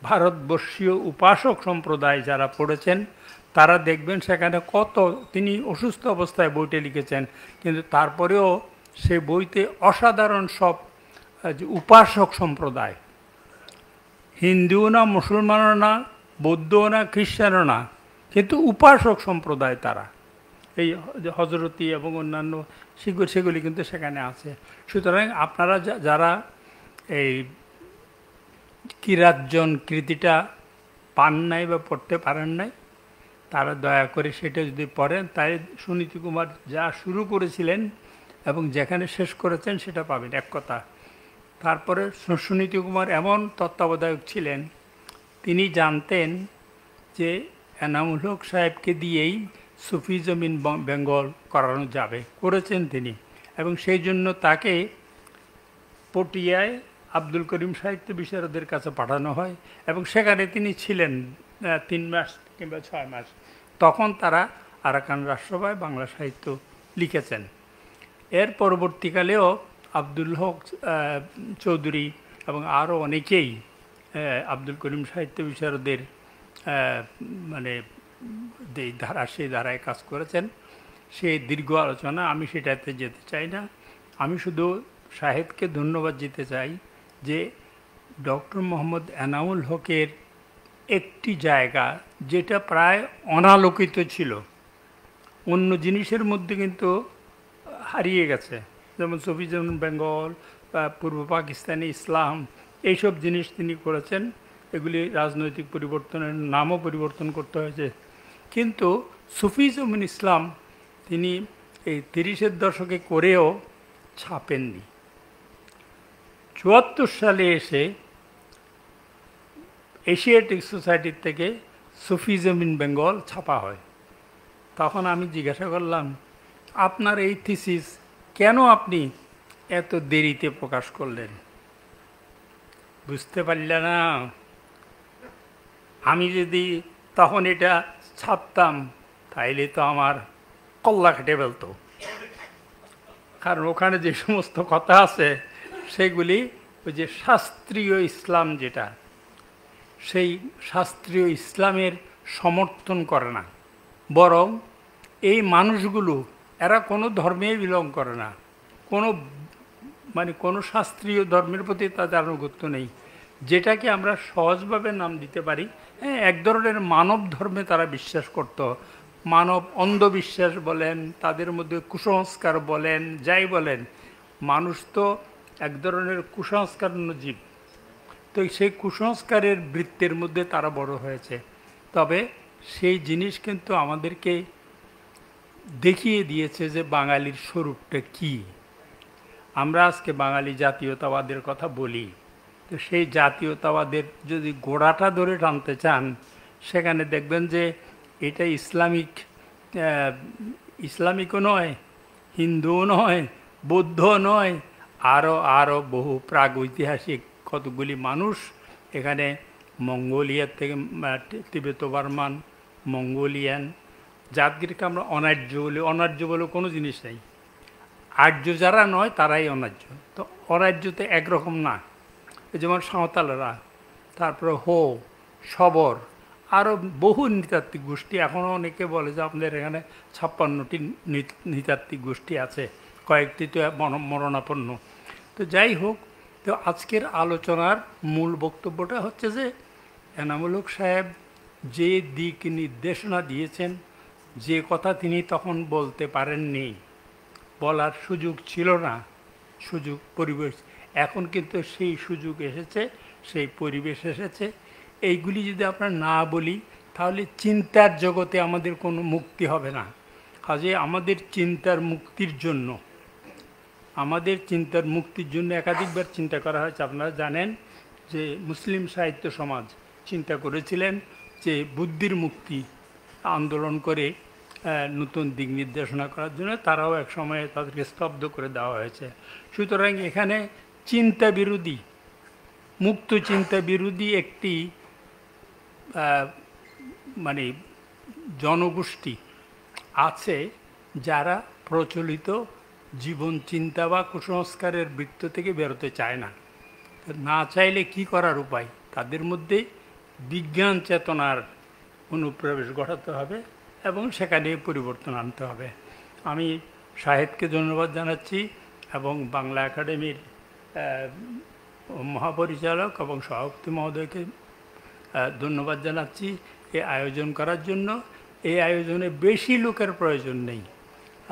[SPEAKER 4] ভারতবর্ষীয় উপাসক সম্প্রদায় যারা পড়েছেন তারা দেখবেন সেখানে কত, তিনি অসুস্থ অবস্থায় বইটা লিখেছেন, কিন্তু তারপরেও সে বইতে অসাধারণ সব যে উপাসক সম্প্রদায়, হিন্দুও না, মুসলমানও না, বৌদ্ধও না, খ্রিস্টানও না, কিন্তু উপাসক সম্প্রদায় তারা, এই হজরতি এবং অন্যান্য সেগুলি কিন্তু সেখানে আছে। সুতরাং আপনারা যারা এই কিরাতজন কৃতিটা পান নাই বা পড়তে পারেন নাই, তারা দয়া করে সেটা যদি পড়েন, তাই সুনীতি কুমার যা শুরু করেছিলেন এবং যেখানে শেষ করেছেন সেটা পাবেন, এক কথা। তারপরে সুনীতি কুমার এমন তত্ত্বাবধায়ক ছিলেন, তিনি জানতেন যে এনামুল হক সাহেবকে দিয়েই সুফিজম ইন বেঙ্গল করানো যাবে, করেছেন তিনি। এবং সেই জন্য তাকে পটিয়ায় আব্দুল করিম সাহিত্য বিশারদের কাছে পাঠানো হয় এবং সেখানে তিনি ছিলেন 3 মাস কিংবা 6 মাস। তখন তারা আরাকান রাষ্ট্রসভায় বাংলা সাহিত্য লিখেছেন। এর পরবর্তীকালেও আব্দুল হক চৌধুরী এবং আরও অনেকেই আব্দুল করিম সাহিত্য বিশারদের মানে সেই ধারায় কাজ করেছেন। সেই দীর্ঘ আলোচনা, আমি সেটাতে যেতে চাই না। আমি শুধু শাহেদকে ধন্যবাদ দিতে চাই যে ডক্টর মোহাম্মদ এনামুল হকের একটি জায়গা যেটা প্রায় অনালোকিত ছিল, অন্য জিনিসের মধ্যে কিন্তু হারিয়ে গেছে, যেমন সুফিজম বেঙ্গল বা পূর্ব পাকিস্তানি ইসলাম, এইসব জিনিস তিনি করেছেন। এগুলি রাজনৈতিক পরিবর্তনের নামও পরিবর্তন করতে হয়েছে, কিন্তু সুফিজম ইসলাম তিনি এই 30-এর দশকে করেও ছাপেননি। 74 সালে এসে এশিয়াটিক সোসাইটির থেকে সুফিজম ইন বেঙ্গল ছাপা হয়। তখন আমি জিজ্ঞাসা করলাম, আপনার এই থিসিস কেন আপনি এত দেরিতে প্রকাশ করলেন? বুঝতে পারলে না? আমি যদি তখন এটা ছাপতাম তাইলে তো আমার কল্লা কেটে ফেলতো, কারণ ওখানে যে সমস্ত কথা আছে সেগুলি ওই যে শাস্ত্রীয় ইসলাম, যেটা সেই শাস্ত্রীয় ইসলামের সমর্থন করে না, বরং এই মানুষগুলো এরা কোনো ধর্মে বিলং করে না, কোনো শাস্ত্রীয় ধর্মের প্রতি তাদের আনুগত্য নেই, যেটাকে আমরা সহজভাবে নাম দিতে পারি এক ধরনের মানব ধর্মে তারা বিশ্বাস করত। মানব অন্ধবিশ্বাস বলেন, তাদের মধ্যে কুসংস্কার বলেন, যাই বলেন, মানুষ তো এক ধরনের কুসংস্কারান্য জীব। তো সেই কুসংস্কারের বৃত্তের মধ্যে তারা বড় হয়েছে। তবে সেই জিনিস কিন্তু আমাদেরকে দেখিয়ে দিয়েছে যে বাঙালির স্বরূপটা কী। আমরা আজকে বাঙালি জাতীয়তাবাদের কথা বলি, তো সেই জাতীয়তাবাদের যদি গোড়াটা ধরে টানতে চান, সেখানে দেখবেন যে এটা ইসলামিকও নয়, হিন্দুও নয়, বৌদ্ধ নয়, আরও বহু প্রাগৈতিহাসিক কতগুলি মানুষ এখানে মঙ্গোলিয়ার থেকে তিবেত বার্মান, মঙ্গোলিয়ান, যাদেরকে আমরা অনার্য বলি। অনার্য বলে কোনো জিনিস নেই, আর্য যারা নয় তারাই অনার্য। তো অনার্যতে একরকম না, যেমন সাঁওতালরা, তারপরে হো, শবর, আরও বহু নৃতাত্ত্বিক গোষ্ঠী। এখনও অনেকে বলে যে আপনাদের এখানে 56টি নৃতাত্ত্বিক গোষ্ঠী আছে, কয়েকটি তো মরণাপন্ন। তো যাই হোক, তো আজকের আলোচনার মূল বক্তব্যটা হচ্ছে যে এনামুল হক সাহেব যে দিক নির্দেশনা দিয়েছেন, যে কথা তিনি তখন বলতে পারেননি, বলার সুযোগ ছিল না, পরিবেশ, এখন কিন্তু সেই সুযোগ এসেছে, সেই পরিবেশ এসেছে। এইগুলি যদি আমরা না বলি তাহলে চিন্তার জগতে আমাদের কোনো মুক্তি হবে না। কাজে আমাদের চিন্তার মুক্তির জন্য একাধিকবার চিন্তা করা হয়েছে। আপনারা জানেন যে মুসলিম সাহিত্য সমাজ চিন্তা করেছিলেন যে বুদ্ধির মুক্তি আন্দোলন করে নতুন দিক নির্দেশনা করার জন্য, তারাও এক সময়ে তাদেরকে স্তব্ধ করে দেওয়া হয়েছে। সুতরাং এখানে চিন্তা বিরোধী, মুক্ত চিন্তা বিরোধী একটি মানে জনগোষ্ঠী আছে যারা প্রচলিত জীবন চিন্তা বা কুসংস্কারের বৃত্ত থেকে বেরোতে চায় না। না চাইলে কি করার উপায়? তাদের মধ্যে বিজ্ঞান চেতনার অনুপ্রবেশ ঘটাতে হবে এবং সেখানে পরিবর্তন আনতে হবে। আমি সাহিত্যকে ধন্যবাদ জানাচ্ছি এবং বাংলা একাডেমির মহাপরিচালক এবং সভাপতি মহোদয়কে ধন্যবাদ জানাচ্ছি এই আয়োজন করার জন্য। এই আয়োজনে বেশি লোকের প্রয়োজন নেই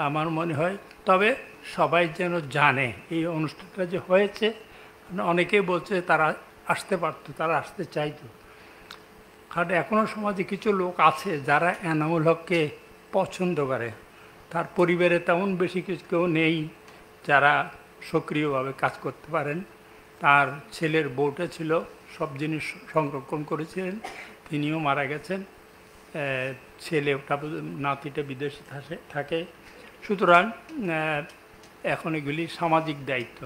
[SPEAKER 4] আমার মনে হয়, তবে সবাই যেন জানে এই অনুষ্ঠানটা যে হয়েছে। অনেকেই বলছে তারা আসতে পারতো, তারা আসতে চাইতো, কারণ এখনও সমাজে কিছু লোক আছে যারা এনামুল হককে পছন্দ করে। তার পরিবারে তেমন বেশি কিছু কেউ নেই যারা সক্রিয়ভাবে কাজ করতে পারেন। তার ছেলের বউটা ছিল, সব জিনিস সংরক্ষণ করেছিলেন, তিনিও মারা গেছেন। নাতিটা বিদেশে থাকে। সুতরাং এখন এগুলি সামাজিক দায়িত্ব।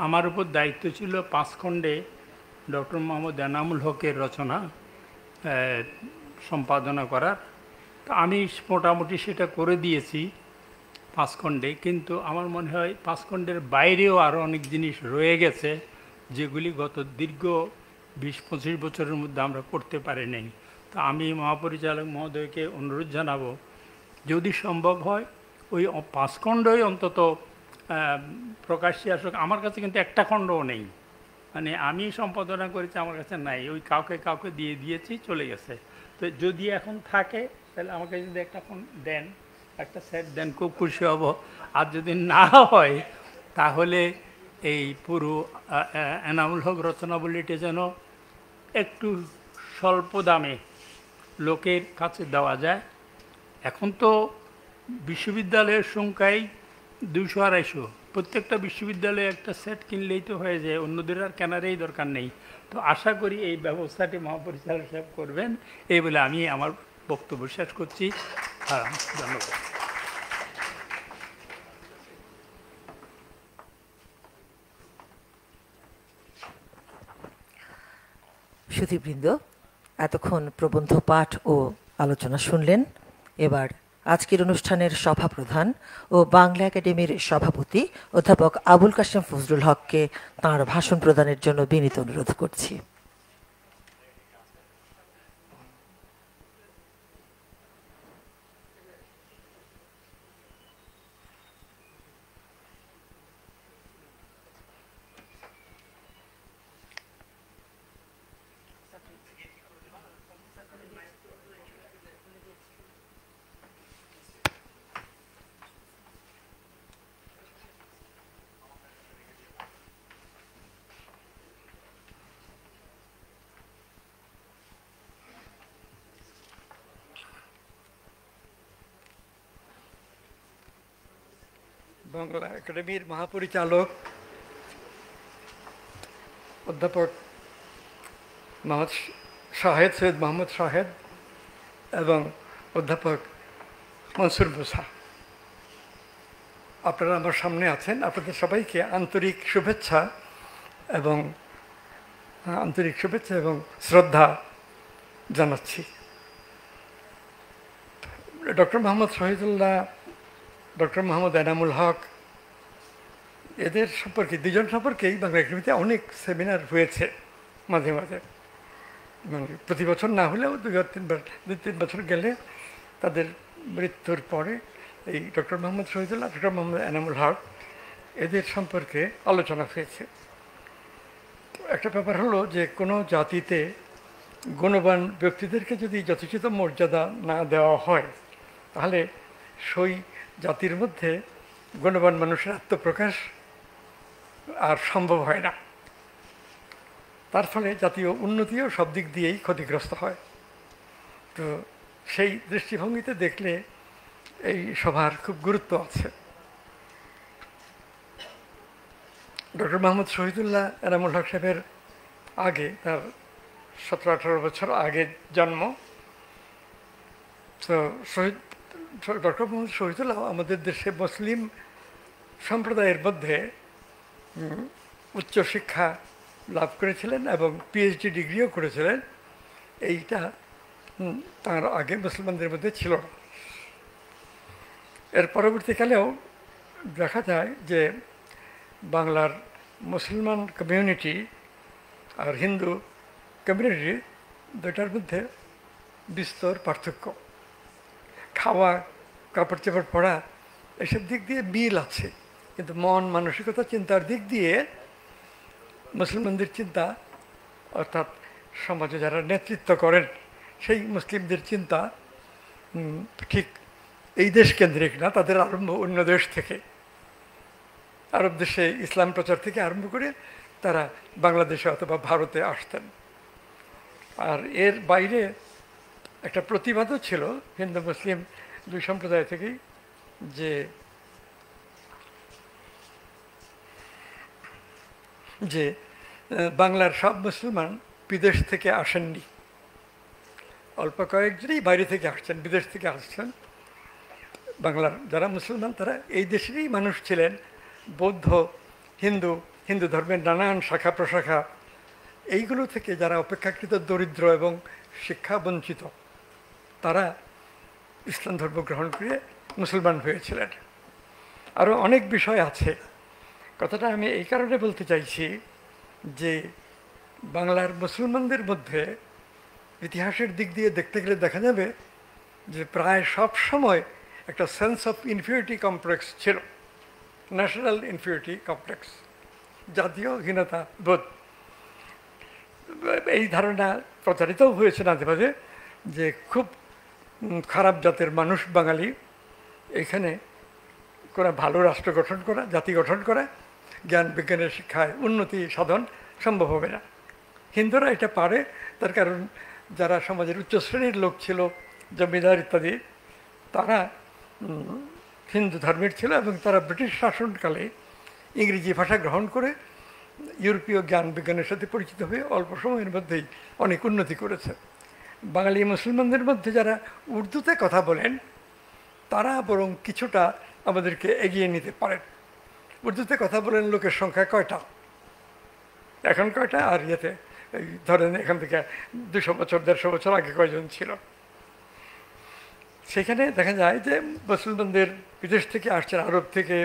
[SPEAKER 4] আমার উপর দায়িত্ব ছিল 5 খণ্ডে ডক্টর মোহাম্মদ এনামুল হকের রচনা সম্পাদনা করার। তো আমি মোটামুটি সেটা করে দিয়েছি 5 খণ্ডে, কিন্তু আমার মনে হয় 5 খণ্ডের বাইরেও আরও অনেক জিনিস রয়ে গেছে যেগুলি গত দীর্ঘ 20-25 বছরের মধ্যে আমরা করতে পারি নাই। তো আমি মহাপরিচালক মহোদয়কে অনুরোধ জানাবো, যদি সম্ভব হয় ওই 5 খণ্ডই অন্তত প্রকাশ্যে আসুক। আমার কাছে কিন্তু একটা খণ্ডও নেই, মানে আমি সম্পাদনা করেছি, আমার কাছে নাই, ওই কাউকে দিয়ে দিয়েছি, চলে গেছে। তো যদি এখন থাকে তাহলে আমাকে যদি একটা দেন, একটা সেট দেন, খুব খুশি হব। আর যদি না হয় তাহলে এই পুরো এনামুল হক রচনাবলীটি যেন একটু স্বল্প দামে লোকের কাছে দেওয়া যায়। এখন তো বিশ্ববিদ্যালয়ের সংখ্যায় 200-250, প্রত্যেকটা বিশ্ববিদ্যালয়ে একটা সেট কিনলেই তো হয়ে যায়, অন্যদের আর কেনারই দরকার নেই। তো আশা করি এই ব্যবস্থাটি মহাপরিচালক সাহেব করবেন, এই বলে আমি আমার বক্তব্য শেষ করছি। ধন্যবাদ।
[SPEAKER 1] সুধীবৃন্দ, এতক্ষণ প্রবন্ধ পাঠ ও আলোচনা শুনলেন। এবার আজকের অনুষ্ঠানের সভাপ্রধান ও বাংলা একাডেমির সভাপতি অধ্যাপক আবুল কাশেম ফজলুল হককে তাঁর ভাষণ প্রদানের জন্য বিনীত অনুরোধ করছি।
[SPEAKER 5] বাংলা একাডেমির মহাপরিচালক অধ্যাপক মোহাম্মদ শাহেদ, সৈয়দ মোহাম্মদ শাহেদ এবং অধ্যাপক মনসুর মুসা, আপনারা আমার সামনে আছেন। আপনাদের সবাইকে আন্তরিক শুভেচ্ছা এবং শ্রদ্ধা জানাচ্ছি। ডক্টর মোহাম্মদ শহীদুল্লাহ, ডক্টর মোহাম্মদ এনামুল হক, এদের সম্পর্কে, দুজন সম্পর্কেই বাংলা একাডেমিতে অনেক সেমিনার হয়েছে মাঝে মাঝে, মানে প্রতি বছর না হলেও দুই তিন বছর গেলে তাদের মৃত্যুর পরে এই ডক্টর মোহাম্মদ শহীদুল্লাহ, ডক্টর মোহাম্মদ এনামুল হক, এদের সম্পর্কে আলোচনা হয়েছে। একটা ব্যাপার হলো যে কোনো জাতিতে গুণবান ব্যক্তিদেরকে যদি যথোচিত মর্যাদা না দেওয়া হয়, তাহলে সেই জাতির মধ্যে গুণবান মানুষের আত্মপ্রকাশ আর সম্ভব হয় না। তার ফলে জাতীয় উন্নতিও সব দিক দিয়েই ক্ষতিগ্রস্ত হয়। তো সেই দৃষ্টিভঙ্গিতে দেখলে এই সভার খুব গুরুত্ব আছে। ডক্টর মোহাম্মদ শহীদুল্লাহ এনামুল হক সাহেবের আগে, তার 17-18 বছর আগে জন্ম। তো ডক্টর মোহাম্মদ শহীদুল্লাহ আমাদের দেশে মুসলিম সম্প্রদায়ের মধ্যে উচ্চশিক্ষা লাভ করেছিলেন এবং পিএইচডি ডিগ্রিও করেছিলেন। এইটা তার আগে মুসলমানদের মধ্যে ছিল না। এর পরবর্তীকালেও দেখা যায় যে বাংলার মুসলমান কমিউনিটি আর হিন্দু কমিউনিটি দুটার মধ্যে বিস্তর পার্থক্য। খাওয়া, কাপড় চোপড় পরা, এসব দিক দিয়ে মিল আছে, কিন্তু মন মানসিকতা চিন্তার দিক দিয়ে মুসলমানদের চিন্তা, অর্থাৎ সমাজে যারা নেতৃত্ব করেন সেই মুসলিমদের চিন্তা ঠিক এই দেশ কেন্দ্রিক না, তাদের আরম্ভ অন্য দেশ থেকে। আরব দেশে ইসলাম প্রচার থেকে আরম্ভ করে তারা বাংলাদেশে অথবা ভারতে আসতেন। আর এর বাইরে একটা প্রতিবাদও ছিল হিন্দু মুসলিম দুই সম্প্রদায় থেকেই, যে বাংলার সব মুসলমান বিদেশ থেকে আসেননি, অল্প কয়েকজনই বাইরে থেকে আসছেন, বিদেশ থেকে আসছেন। বাংলার যারা মুসলমান তারা এই দেশেরই মানুষ ছিলেন। বৌদ্ধ, হিন্দু ধর্মের নানান শাখা প্রশাখা, এইগুলো থেকে যারা অপেক্ষাকৃত দরিদ্র এবং শিক্ষা বঞ্চিত, তারা ইসলাম ধর্ম গ্রহণ করে মুসলমান হয়েছিলেন। আরও অনেক বিষয় আছে। কথাটা আমি এই কারণে বলতে চাইছি যে বাংলার মুসলমানদের মধ্যে ইতিহাসের দিক দিয়ে দেখতে গেলে দেখা যাবে যে প্রায় সব সময় একটা সেন্স অফ ইনফিরিয়রিটি কমপ্লেক্স ছিল, ন্যাশনাল ইনফিরিয়রিটি কমপ্লেক্স, জাতীয় হীনতা বোধ। এই ধারণা প্রচারিতও হয়েছে মাঝে মাঝে যে খুব খারাপ জাতের মানুষ বাঙালি, এখানে কোনো ভালো রাষ্ট্র গঠন করা, জাতি গঠন করা, জ্ঞান বিজ্ঞানের শিক্ষায় উন্নতি সাধন সম্ভব হবে না। হিন্দুরা এটা পারে, তার কারণ যারা সমাজের উচ্চ শ্রেণীর লোক ছিল, জমিদার ইত্যাদি, তারা হিন্দু ধর্মের ছিল এবং তারা ব্রিটিশ শাসনকালে ইংরেজি ভাষা গ্রহণ করে ইউরোপীয় জ্ঞান বিজ্ঞানের সাথে পরিচিত হয়ে অল্প সময়ের মধ্যেই অনেক উন্নতি করেছে। বাঙালি মুসলমানদের মধ্যে যারা উর্দুতে কথা বলেন তারা বরং কিছুটা আমাদেরকে এগিয়ে নিতে পারেন। উর্দুতে কথা বলেন লোকের সংখ্যা কয়টা, এখন কয়টা, আর ইয়েতে এই ধরেন এখান থেকে 200 বছর 150 বছর আগে কয়জন ছিল। সেখানে দেখা যায় যে মুসলমানদের বিদেশ থেকে আসছেন, আরব থেকে,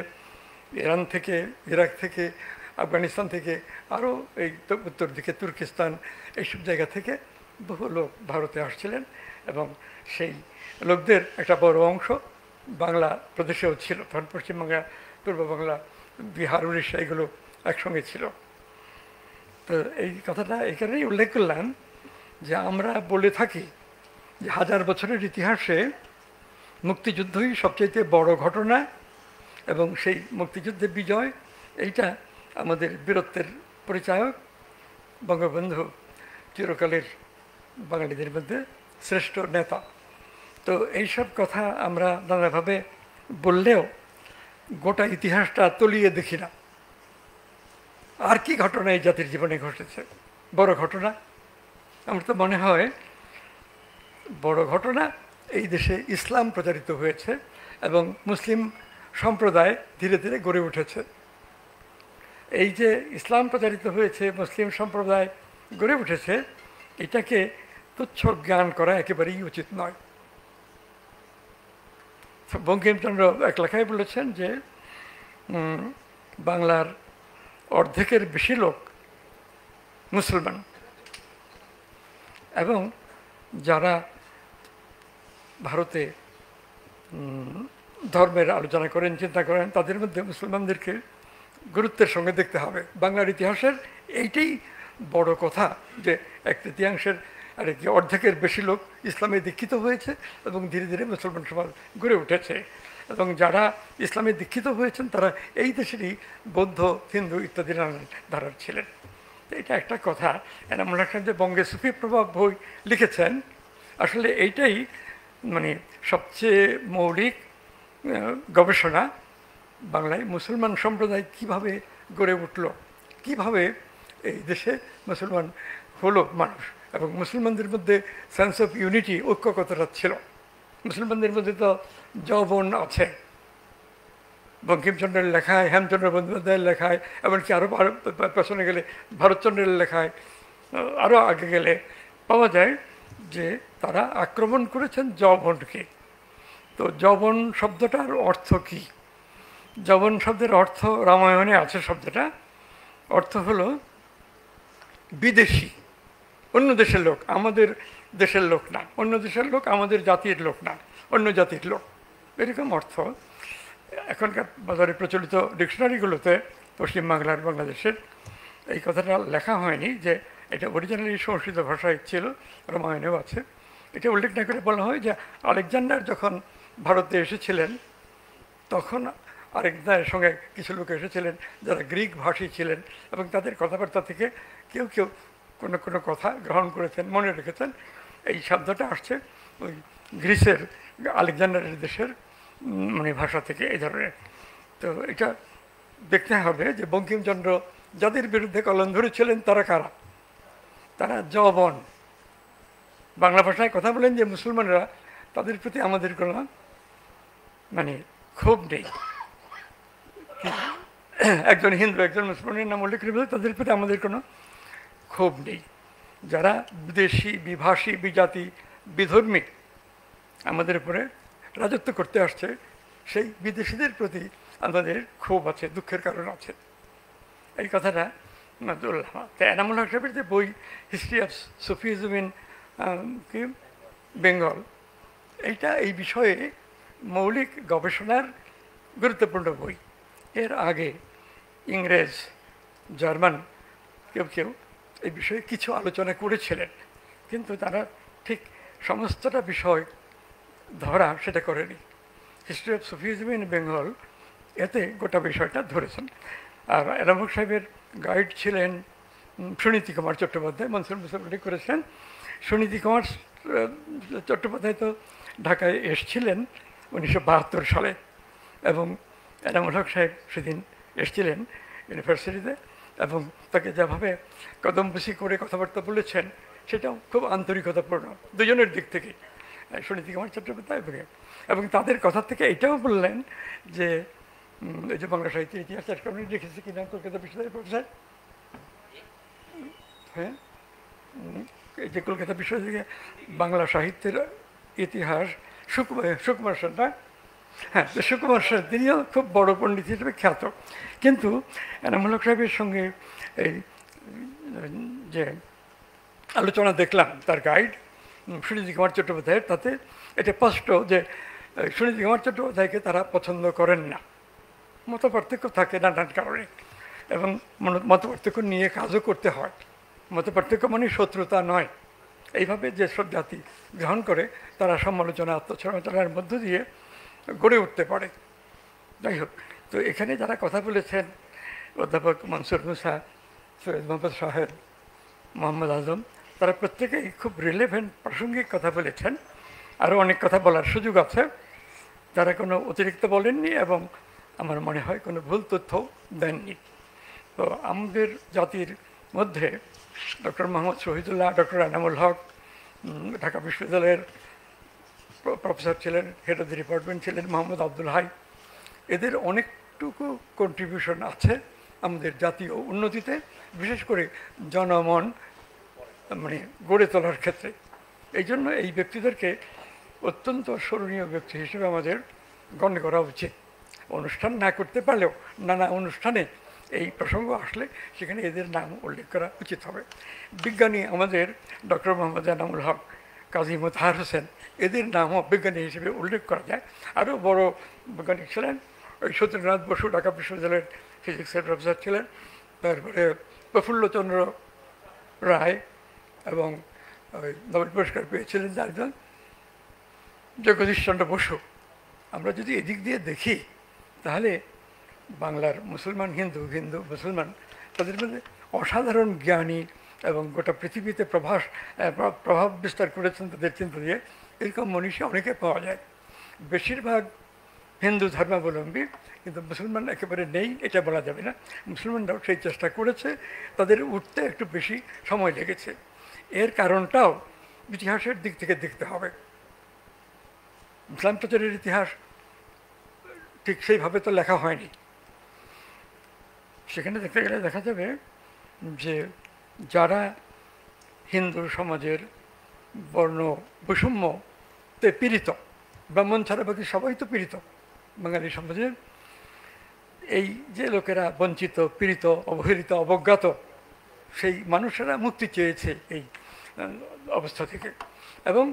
[SPEAKER 5] ইরান থেকে, ইরাক থেকে, আফগানিস্তান থেকে, আরও এই উত্তর দিকে তুর্কিস্তান, এইসব জায়গা থেকে বহু লোক ভারতে আসছিলেন এবং সেই লোকদের একটা বড় অংশ বাংলা প্রদেশেও ছিল। তখন পশ্চিমবাংলা, পূর্ব বাংলা, বিহার, উড়িষ্যা এগুলো একসঙ্গে ছিল। তো এই কথাটা এই কারণেই উল্লেখ করলাম যে আমরা বলে থাকি যে 1000 বছরের ইতিহাসে মুক্তিযুদ্ধই সবচেয়ে বড় ঘটনা এবং সেই মুক্তিযুদ্ধে বিজয়, এইটা আমাদের বীরত্বের পরিচায়ক। বঙ্গবন্ধু চিরকালের বাঙালিদের মধ্যে শ্রেষ্ঠ নেতা। তো এইসব কথা আমরা নানাভাবে বললেও গোটা ইতিহাসটা তলিয়ে দেখি না। আর কি ঘটনা এই জাতির জীবনে ঘটেছে? বড় ঘটনা আমার তো মনে হয়, বড় ঘটনা এই দেশে ইসলাম প্রচারিত হয়েছে এবং মুসলিম সম্প্রদায় ধীরে ধীরে গড়ে উঠেছে। এই যে ইসলাম প্রচারিত হয়েছে, মুসলিম সম্প্রদায় গড়ে উঠেছে, এটাকে তুচ্ছ জ্ঞান করা একেবারেই উচিত নয়। বঙ্কিমচন্দ্র এক লেখায় বলেছেন যে বাংলার অর্ধেকের বেশি লোক মুসলমান, এবং যারা ভারতে ধর্মের আলোচনা করেন, চিন্তা করেন, তাদের মধ্যে মুসলমানদেরকে গুরুত্বের সঙ্গে দেখতে হবে। বাংলার ইতিহাসের এইটাই বড় কথা যে 1/3 আর কি অর্ধেকের বেশি লোক ইসলামে দীক্ষিত হয়েছে এবং ধীরে ধীরে মুসলমান সমাজ গড়ে উঠেছে, এবং যারা ইসলামে দীক্ষিত হয়েছেন তারা এই দেশেরই বৌদ্ধ, হিন্দু ইত্যাদি নানান ধারার ছিলেন। এটা একটা কথা। এনামুল হক যে বঙ্গে সুফি প্রভাব বই লিখেছেন, আসলে এইটাই মানে সবচেয়ে মৌলিক গবেষণা। বাংলায় মুসলমান সম্প্রদায় কিভাবে গড়ে উঠল, কিভাবে এই দেশে মুসলমান হলো মানুষ, এবং মুসলমানদের মধ্যে সেন্স অফ ইউনিটি, ঐক্য কতটা ছিল। মুসলমানদের মধ্যে তো যৌবন আছে, বঙ্কিমচন্দ্রের লেখায়, হেমচন্দ্র বন্দ্যোপাধ্যায়ের লেখায়, এমনকি আরও পেছনে গেলে ভরতচন্দ্রের লেখায়, আরও আগে গেলে পাওয়া যায় যে তারা আক্রমণ করেছেন যৌবনকে। তো যৌবন শব্দটার অর্থ কী? যৌবন শব্দের অর্থ রামায়ণে আছে। শব্দটা অর্থ হলো বিদেশি, অন্য দেশের লোক, আমাদের দেশের লোক না, অন্য দেশের লোক, আমাদের জাতির লোক না, অন্য জাতির লোক, এরকম অর্থ। এখনকার বাজারে প্রচলিত ডিকশনারিগুলোতে পশ্চিমবাংলার, বাংলাদেশের এই কথাটা লেখা হয়নি যে এটা অরিজিনালি সংস্কৃত ভাষায় ছিল, রামায়ণেও আছে। এটা উল্লেখ না করে বলা হয় যে আলেকজান্ডার যখন ভারতে এসেছিলেন তখন আলেকজান্ডারের সঙ্গে কিছু লোক এসেছিলেন যারা গ্রিক ভাষী ছিলেন, এবং তাদের কথাবার্তা থেকে কেউ কেউ কোনো কোনো কথা গ্রহণ করেছেন, মনে রেখেছেন। এই শব্দটা আসছে ওই গ্রিসের, আলেকজান্ডারের দেশের মানে ভাষা থেকে, এই ধরনের। তো এটা দেখতে হবে যে বঙ্কিমচন্দ্র যাদের বিরুদ্ধে কলম ধরেছিলেন তারা কারা? তারা যৌবন। বাংলা ভাষায় কথা বলেন যে মুসলমানরা, তাদের প্রতি আমাদের কোনো মানে ক্ষোভ নেই। একজন হিন্দু, একজন মুসলমানের নাম উল্লেখ করে তাদের প্রতি আমাদের কোনো ক্ষোভ নেই। যারা বিদেশি, বিভাষী, বিজাতি, বিধর্মী আমাদের উপরে রাজত্ব করতে আসছে, সেই বিদেশিদের প্রতি আমাদের ক্ষোভ আছে, দুঃখের কারণ আছে। এই কথাটা মাদুল্লাহ। তো এনামুল হক সাহেবের যে বই হিস্ট্রি অফ সুফিজম ইন কি বেঙ্গল, এইটা এই বিষয়ে মৌলিক গবেষণার গুরুত্বপূর্ণ বই। এর আগে ইংরেজ, জার্মান কেউ কেউ এই বিষয়ে কিছু আলোচনা করেছিলেন, কিন্তু তারা ঠিক সমস্তটা বিষয় ধরা সেটা করেনি। History of Sufism in Bengal এতে গোটা বিষয়টা ধরেছেন। আর এনামুল হক সাহেবের গাইড ছিলেন সুনীতি কুমার চট্টোপাধ্যায়, মনসুর মুসাফরি করেছেন। সুনীতি কুমার চট্টোপাধ্যায় তো ঢাকায় এসেছিলেন 1972 সালে, এবং এনামুল হক সাহেব সেদিন এসেছিলেন ইউনিভার্সিটিতে, এবং তাকে যেভাবে কদমবুসি করে কথাবার্তা বলেছেন সেটাও খুব আন্তরিকতাপূর্ণ দুজনের দিক থেকে, সুনীতি কুমার চট্টোপাধ্যায় এবং তাদের কথা থেকে এটাও বললেন যে এই যে বাংলা সাহিত্যের ইতিহাস আমি দেখেছি কিনা কলকাতা বিশ্ববিদ্যালয়ের প্রফেসর, হ্যাঁ, এই যে কলকাতা বিশ্ববিদ্যালয়ে বাংলা সাহিত্যের ইতিহাস সুকুমার সেন, না? হ্যাঁ, সুকুমার সেন তিনিও খুব বড় পণ্ডিত হিসেবে খ্যাত। কিন্তু এনামুল হক সাহেবের সঙ্গে এই যে আলোচনা দেখলাম তার গাইড সুনীতি কুমার চট্টোপাধ্যায়ের, তাতে এটা স্পষ্ট যে সুনীতি কুমার চট্টোপাধ্যায়কে তারা পছন্দ করেন না। মত পার্থক্য থাকে নানান কারণে, এবং মত পার্থক্য নিয়ে কাজও করতে হয়। মত পার্থক্য মানে শত্রুতা নয়। এইভাবে যেসব জাতি গ্রহণ করে তারা সমালোচনা, আত্মসমালোচনার মধ্য দিয়ে গড়ে উঠতে পারে। যাই হোক, তো এখানে যারা কথা বলেছেন, অধ্যাপক মনসুর মুসা, সৈয়দ মোহাম্মদ সাহেব, মোহাম্মদ আজম, তারা প্রত্যেকেই খুব রিলেভেন্ট, প্রাসঙ্গিক কথা বলেছেন। আরও অনেক কথা বলার সুযোগ আছে, তারা কোনো অতিরিক্ত বলেননি এবং আমার মনে হয় কোনো ভুল তথ্য দেননি। তো আমাদের জাতির মধ্যে ডক্টর মোহাম্মদ শহীদুল্লাহ, ডক্টর এনামুল হক ঢাকা বিশ্ববিদ্যালয়ের প্রফেসর ছিলেন, হেড অফ দি ডিপার্টমেন্ট ছিলেন মোহাম্মদ আব্দুল হাই, এদের অনেকটুকু কন্ট্রিবিউশন আছে আমাদের জাতীয় উন্নতিতে, বিশেষ করে জনমন মানে গড়ে তোলার ক্ষেত্রে। এই জন্য এই ব্যক্তিদেরকে অত্যন্ত স্মরণীয় ব্যক্তি হিসেবে আমাদের গণ্য করা উচিত। অনুষ্ঠান না করতে পারলেও নানা অনুষ্ঠানে এই প্রসঙ্গ আসলে সেখানে এদের নাম উল্লেখ করা উচিত হবে। বিজ্ঞানী আমাদের ডক্টর মোহাম্মদ এনামুল হক, কাজী মোতাহার হোসেন, এদের নামও বিজ্ঞানী হিসেবে উল্লেখ করা যায়। আরও বড় বৈজ্ঞানিক ছিলেন ওই সত্যেন্দ্রনাথ বসু, ঢাকা বিশ্ববিদ্যালয়ের ফিজিক্সের প্রফেসর ছিলেন। তারপরে প্রফুল্লচন্দ্র রায় এবং নোবেল পুরস্কার পেয়েছিলেন একজন জগদীশচন্দ্র বসু। আমরা যদি এদিক দিয়ে দেখি তাহলে বাংলার মুসলমান হিন্দু, হিন্দু মুসলমান, তাদের মধ্যে অসাধারণ জ্ঞানী এবং গোটা পৃথিবীতে প্রভাব বিস্তার করেছেন তাদের চিন্তা দিয়ে, এরকম মনীষী অনেকে পাওয়া যায়। বেশিরভাগ হিন্দু ধর্মাবলম্বী, কিন্তু মুসলমান একেবারে নেই এটা বলা যাবে না। মুসলমানরাও সেই চেষ্টা করেছে, তাদের উঠতে একটু বেশি সময় লেগেছে। এর কারণটাও ইতিহাসের দিক থেকে দেখতে হবে। ইসলাম প্রচারের ইতিহাস ঠিক সেইভাবে তো লেখা হয়নি। সেখানে দেখতে গেলে দেখা যাবে যে যারা হিন্দু সমাজের বর্ণ বৈষম্যতে পীড়িত, ব্রাহ্মণ ছাড়া বাকি সবাই তো পীড়িত বাঙালি সমাজে, এই যে লোকেরা বঞ্চিত, পীড়িত, অবহেলিত, অবজ্ঞাত, সেই মানুষেরা মুক্তি চেয়েছে এই অবস্থা থেকে। এবং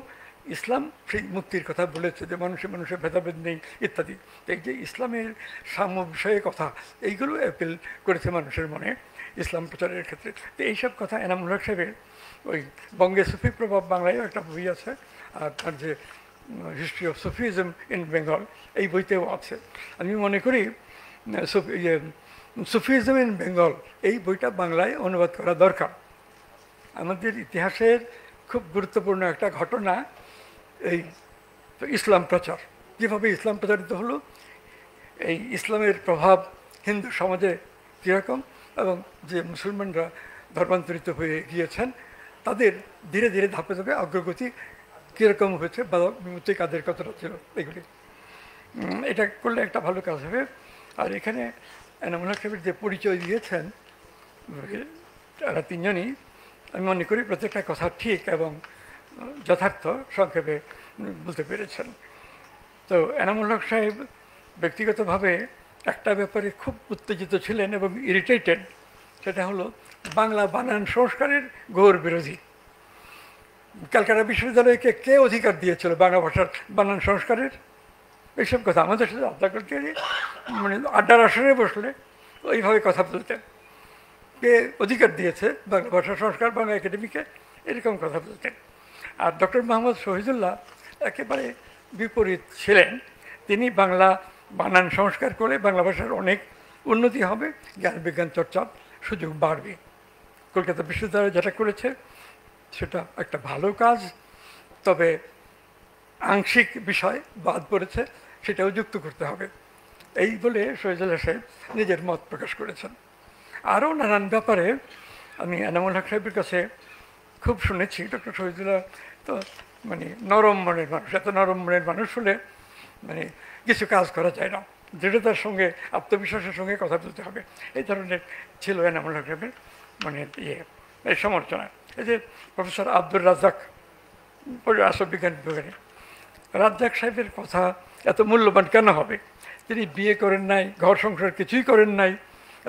[SPEAKER 5] ইসলাম সেই মুক্তির কথা বলেছে যে মানুষে মানুষের ভেদাভেদ নেই ইত্যাদি। এই যে ইসলামের সাম্য বিষয়ে কথা, এইগুলো অ্যাপিল করেছে মানুষের মনে ইসলাম প্রচারের ক্ষেত্রে। তো এইসব কথা এনামুল হক সাহেবের ওই বঙ্গে সুফি প্রভাব বাংলায়ও একটা বই আছে, আর তার যে history of Sufism in Bengal এই বইতেও আছে। আমি মনে করি সুফিজম ইন বেঙ্গল এই বইটা বাংলায় অনুবাদ করা দরকার। আমাদের ইতিহাসের খুব গুরুত্বপূর্ণ একটা ঘটনা এই ইসলাম প্রচার, কীভাবে ইসলাম প্রচারিত হলো, এই ইসলামের প্রভাব হিন্দু সমাজে কীরকম, এবং যে মুসলমানরা ধর্মান্তরিত হয়ে গিয়েছেন তাদের ধীরে ধীরে ধাপে ধাপে অগ্রগতি কীরকম হয়েছে বা বিমুক্তি কাদের কতটা ছিল, এগুলি এটা করলে একটা ভালো কাজ হবে। আর এখানে এনামুল হক সাহেবের যে পরিচয় দিয়েছেন তারা তিনজনই আমি মনে করি প্রত্যেকটা কথা ঠিক এবং যথার্থ সংক্ষেপে বলতে পেরেছেন। তো এনামুল হক সাহেব ব্যক্তিগতভাবে একটা ব্যাপারে খুব উত্তেজিত ছিলেন এবং ইরিটেটেড, সেটা হলো বাংলা বানান সংস্কারের ঘোর বিরোধী। ক্যালকাটা বিশ্ববিদ্যালয়কে কে অধিকার দিয়েছিল বাংলা ভাষার বানান সংস্কারের? এইসব কথা আমাদের সাথে আড্ডা করতে গিয়ে মানে আড্ডার আসরে বসলে ওইভাবে কথা বলতেন, কে অধিকার দিয়েছে বাংলা ভাষা সংস্কার বাংলা একাডেমিকে, এরকম কথা বলতেন। আর ডক্টর মোহাম্মদ শহীদুল্লাহ একেবারে বিপরীত ছিলেন। তিনি বাংলা বানান সংস্কার করে বাংলা ভাষার অনেক উন্নতি হবে, জ্ঞান বিজ্ঞান চর্চার সুযোগ বাড়বে। কলকাতা বিশ্ববিদ্যালয় যেটা করেছে সেটা একটা ভালো কাজ, তবে আংশিক বিষয় বাদ পড়েছে, সেটাও যুক্ত করতে হবে, এই বলে শহীদুল্লাহ সাহেব নিজের মত প্রকাশ করেছেন। আরও নানান ব্যাপারে আমি এনামুল হক সাহেবের কাছে খুব শুনেছি। ডক্টর শহীদুল্লাহ তো মানে নরম মনের মানুষ, এত নরম মনের মানুষ হলে মানে কিছু কাজ করা যায় না, দৃঢ়তার সঙ্গে আত্মবিশ্বাসের সঙ্গে কথা বলতে হবে, এই ধরনের ছিল এনামুল হক সাহেবের মানে এই সমালোচনা। এই যে প্রফেসর আব্দুর রাজ্জাক রাষ্ট্রবিজ্ঞান বিভাগে, রাজ্জাক সাহেবের কথা এত মূল্যবান কেন হবে? তিনি বিয়ে করেন নাই, ঘর সংসার কিছুই করেন নাই,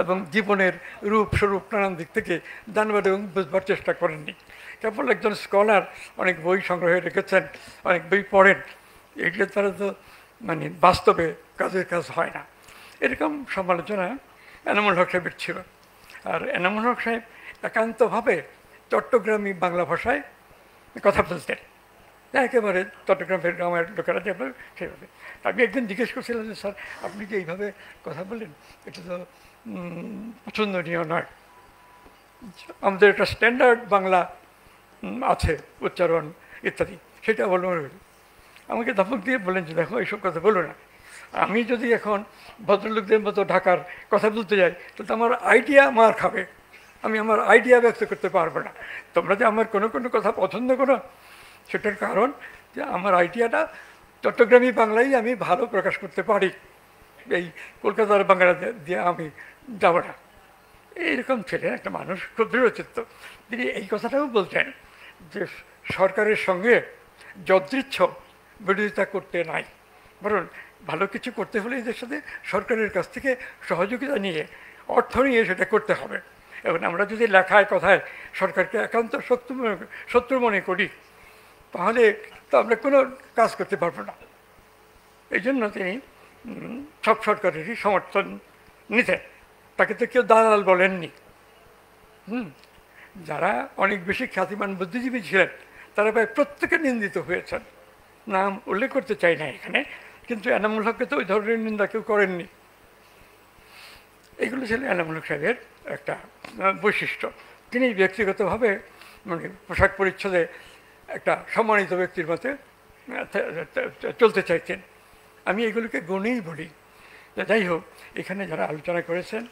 [SPEAKER 5] এবং জীবনের রূপ স্বরূপ নানান দিক থেকে জানবার এবং বুঝবার চেষ্টা করেননি। কেবল একজন স্কলার, অনেক বই সংগ্রহে রেখেছেন, অনেক বই পড়েন, এগুলো তারা তো মানে বাস্তবে কাজের কাজ হয় না। এরকম সমালোচনা এনামুল হক সাহেবের ছিল। আর এনামুল হক সাহেব একান্তভাবে চট্টগ্রামী বাংলা ভাষায় কথা বলতেন, একেবারে চট্টগ্রামের গ্রামের লোকেরা যেভাবে সেভাবে। আমি একদিন জিজ্ঞেস করছিলাম যে স্যার আপনি যে এইভাবে কথা বললেন এটা তো পছন্দনীয় নয়, আমাদের একটা স্ট্যান্ডার্ড বাংলা আছে, উচ্চারণ ইত্যাদি, সেটা বলুন। আমাকে ধমক দিয়ে বললেন যে দেখো এইসব কথা বলো না, আমি যদি এখন ভদ্রলোকদের মতো ঢাকার কথা বলতে যাই তো আমার আইডিয়া মার খাবে, আমি আমার আইডিয়া ব্যক্ত করতে পারবো না। তোমরা যে আমার কোনো কোনো কথা পছন্দ করো সেটার কারণ যে আমার আইডিয়াটা চট্টগ্রামী বাংলায় আমি ভালো প্রকাশ করতে পারি, এই কলকাতার বাংলা দিয়ে আমি যাব না। এইরকম ছিলেন একটা মানুষ, খুব দৃঢ়চিত্ত। তিনি এই কথাটাও বলতেন যে সরকারের সঙ্গে যদৃচ্ছ বিরোধিতা করতে নাই, বরং ভালো কিছু করতে হলে এদের সাথে সরকারের কাছ থেকে সহযোগিতা নিয়ে, অর্থ নিয়ে সেটা করতে হবে। এবং আমরা যদি লেখায় কথায় সরকারকে একান্ত শত্রু মনে করি তাহলে তো আমরা কোনো কাজ করতে পারবো না। এই জন্য তিনি সব সরকারেরই সমর্থন নিতেন, তাকে তো কেউ দালাল বলেননি। যারা অনেক বেশি খ্যাতিমান বুদ্ধিজীবী ছিলেন তারা প্রায় প্রত্যেকে নিন্দিত হয়েছেন, নাম উল্লেখ করতে চাই না এখানে, কিন্তু এনামুল হককে তো ওই ধরনের নিন্দা কেউ করেননি। এগুলো ছিল এনামুল হক সাহেবের একটা বৈশিষ্ট্য। তিনি ব্যক্তিগতভাবে মানে পোশাক পরিচ্ছদে একটা সম্মানিত ব্যক্তির মতে চলতে চাইতেন। আমি এগুলোকে গুণেই বলি। যাই হোক, এখানে যারা আলোচনা করেছেন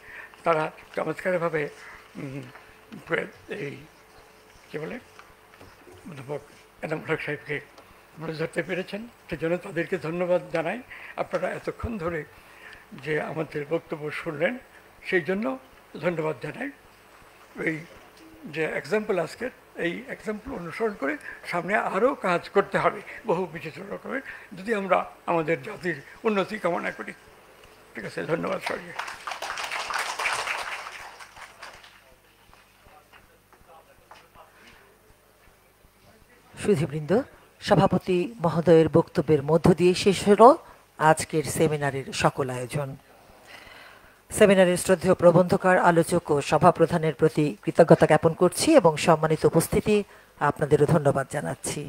[SPEAKER 5] তারা চমৎকারভাবে এই কী বলে অধ্যাপক এনামুল হক সাহেবকে মনে ধরতে পেরেছেন, সেজন্য তাদেরকে ধন্যবাদ জানাই। আপনারা এতক্ষণ ধরে যে আমাদের বক্তব্য শুনলেন সেই জন্য ধন্যবাদ জানাই। এই যে এক্সাম্পল আজকের, এই এক্সাম্পল অনুসরণ করে সামনে আরও কাজ করতে হবে বহু বিচিত্র রকমের, যদি আমরা আমাদের জাতির উন্নতি কামনা করি। ঠিক আছে, ধন্যবাদ সবাইকে।
[SPEAKER 1] সুধীবৃন্দ, সভাপতি মহোদয়ের বক্তব্যের মধ্য দিয়ে শেষ হল আজকের সেমিনারের সকল আয়োজন। সেমিনারের শ্রদ্ধেয় প্রবন্ধকার, আলোচক ও সভাপ্রধানের প্রতি কৃতজ্ঞতা জ্ঞাপন করছি এবং সম্মানিত উপস্থিতি আপনাদেরও ধন্যবাদ জানাচ্ছি।